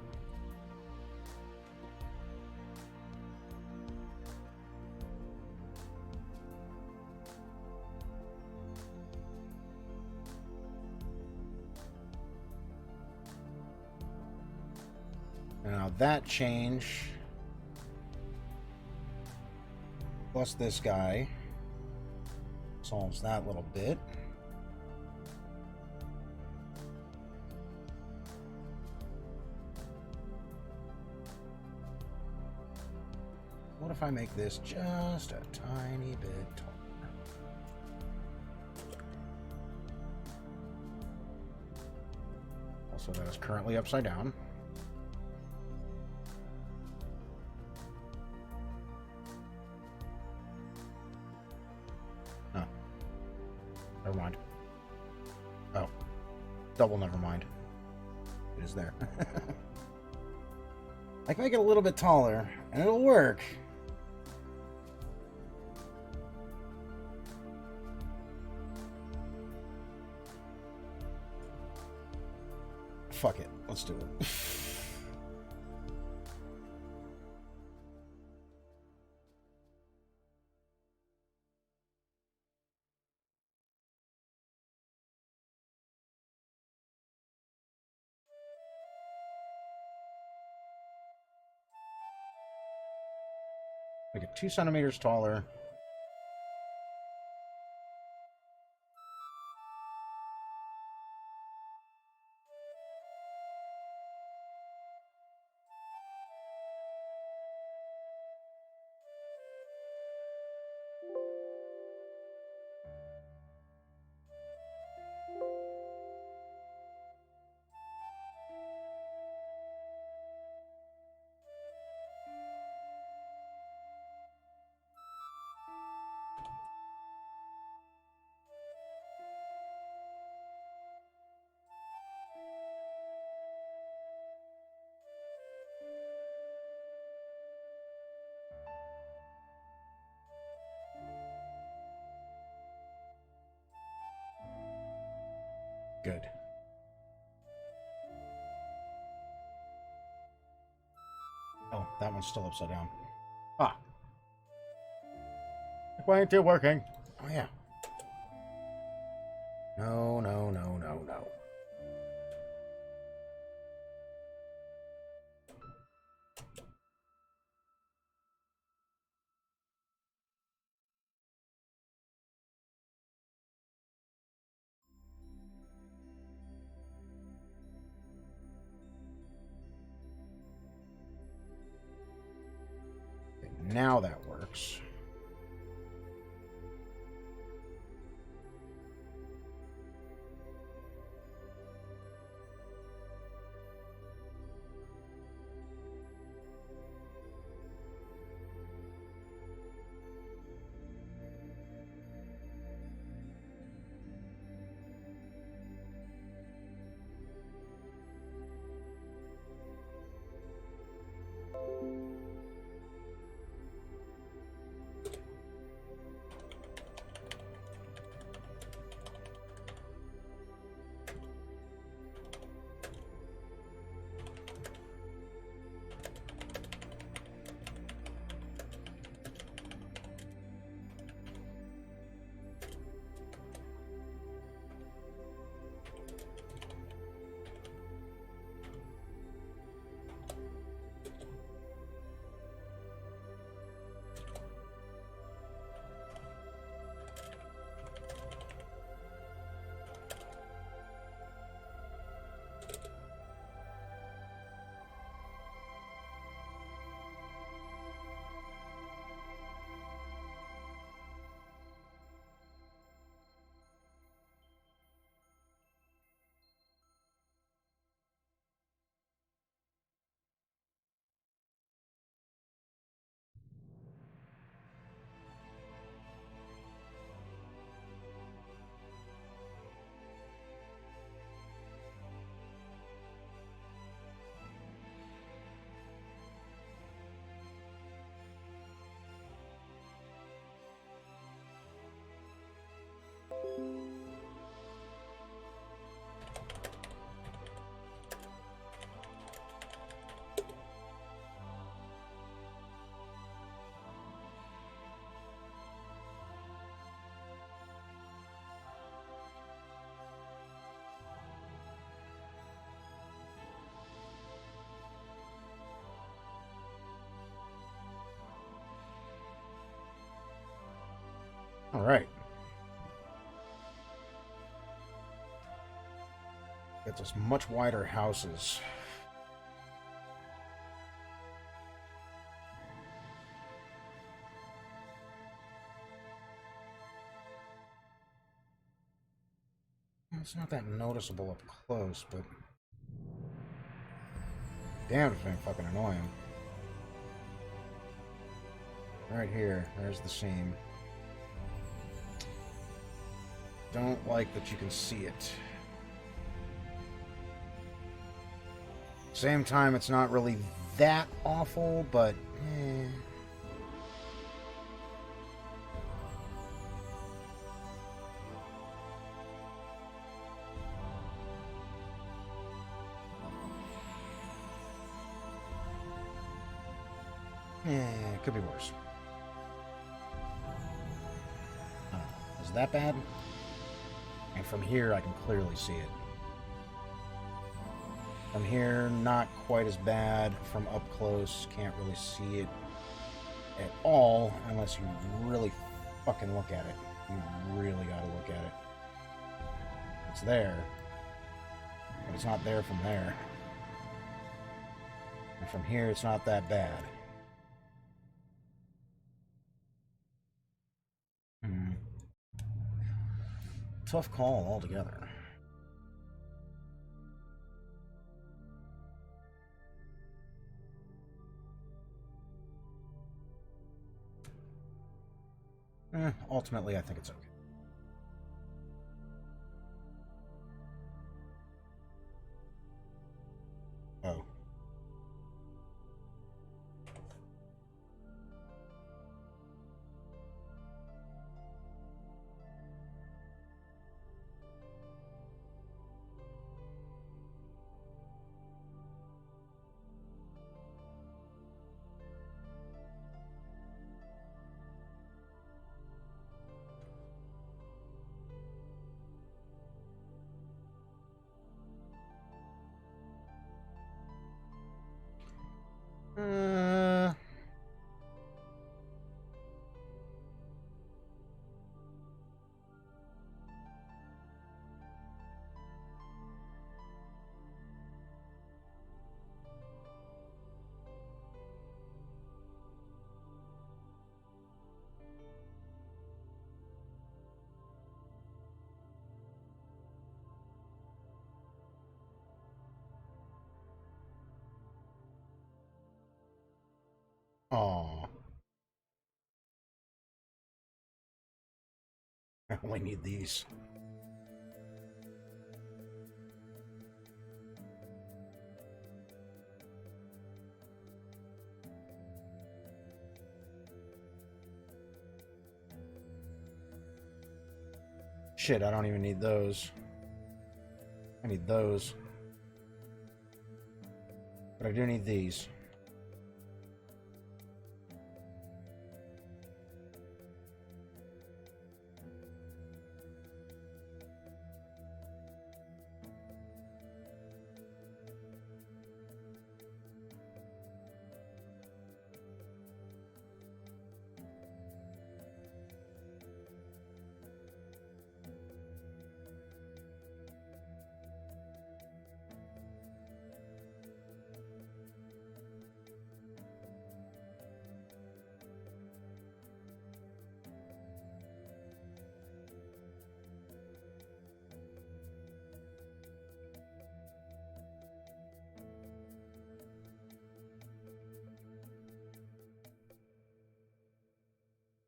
Now that change, plus this guy, solves that little bit. What if I make this just a tiny bit taller? Also, that is currently upside down. Oh. Never mind. Oh. Double never mind. It is there. I can make it a little bit taller, and it'll work. Fuck it. Let's do it. Make it 2 centimeters taller. Good. Oh, that one's still upside down. Ah. Why ain't it working? Oh, yeah. No, no, no, no, no. Okay, now that works. All right. Got this much wider houses. It's not that noticeable up close, but damn, it's been fucking annoying. Right here, there's the seam. Don't like that you can see it. Same time, it's not really that awful, but it could be worse. Is that bad? And from here, I can clearly see it. From here, not quite as bad. From up close, can't really see it at all unless you really fucking look at it. You really gotta look at it. It's there, but it's not there from there. And from here, it's not that bad. Tough call altogether. Ultimately, I think it's okay. Oh. Aw. I only need these. Shit, I don't even need those. I need those. But I do need these.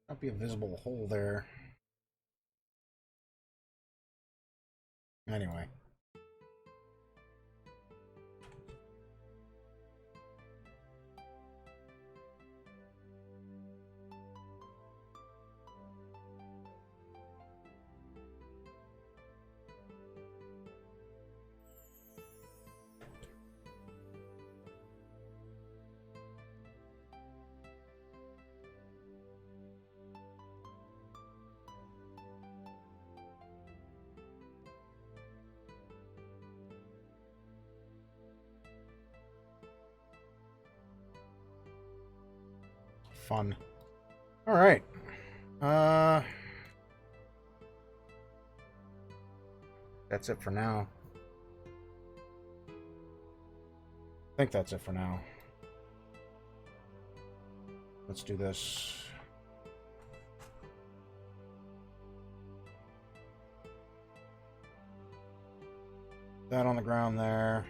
Not be a visible hole there. Anyway. Fun. All right. That's it for now. I think that's it for now. Let's do this. That on the ground there.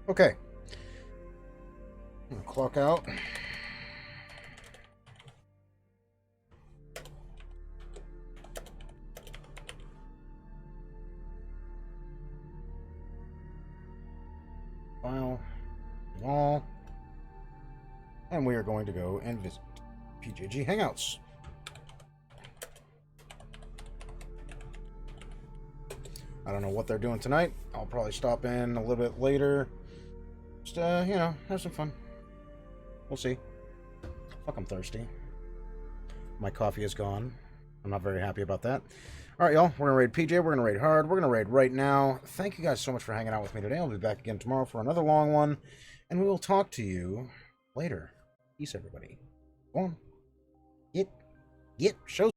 Okay. Clock out. File. Wall. And we are going to go and visit PJG Hangouts. I don't know what they're doing tonight. I'll probably stop in a little bit later. Just, you know, have some fun. We'll see. Fuck, I'm thirsty. My coffee is gone. I'm not very happy about that. All right, y'all. We're going to raid PJ. We're going to raid hard. We're going to raid right now. Thank you guys so much for hanging out with me today. I'll be back again tomorrow for another long one. And we will talk to you later. Peace, everybody. Go on. Get. Show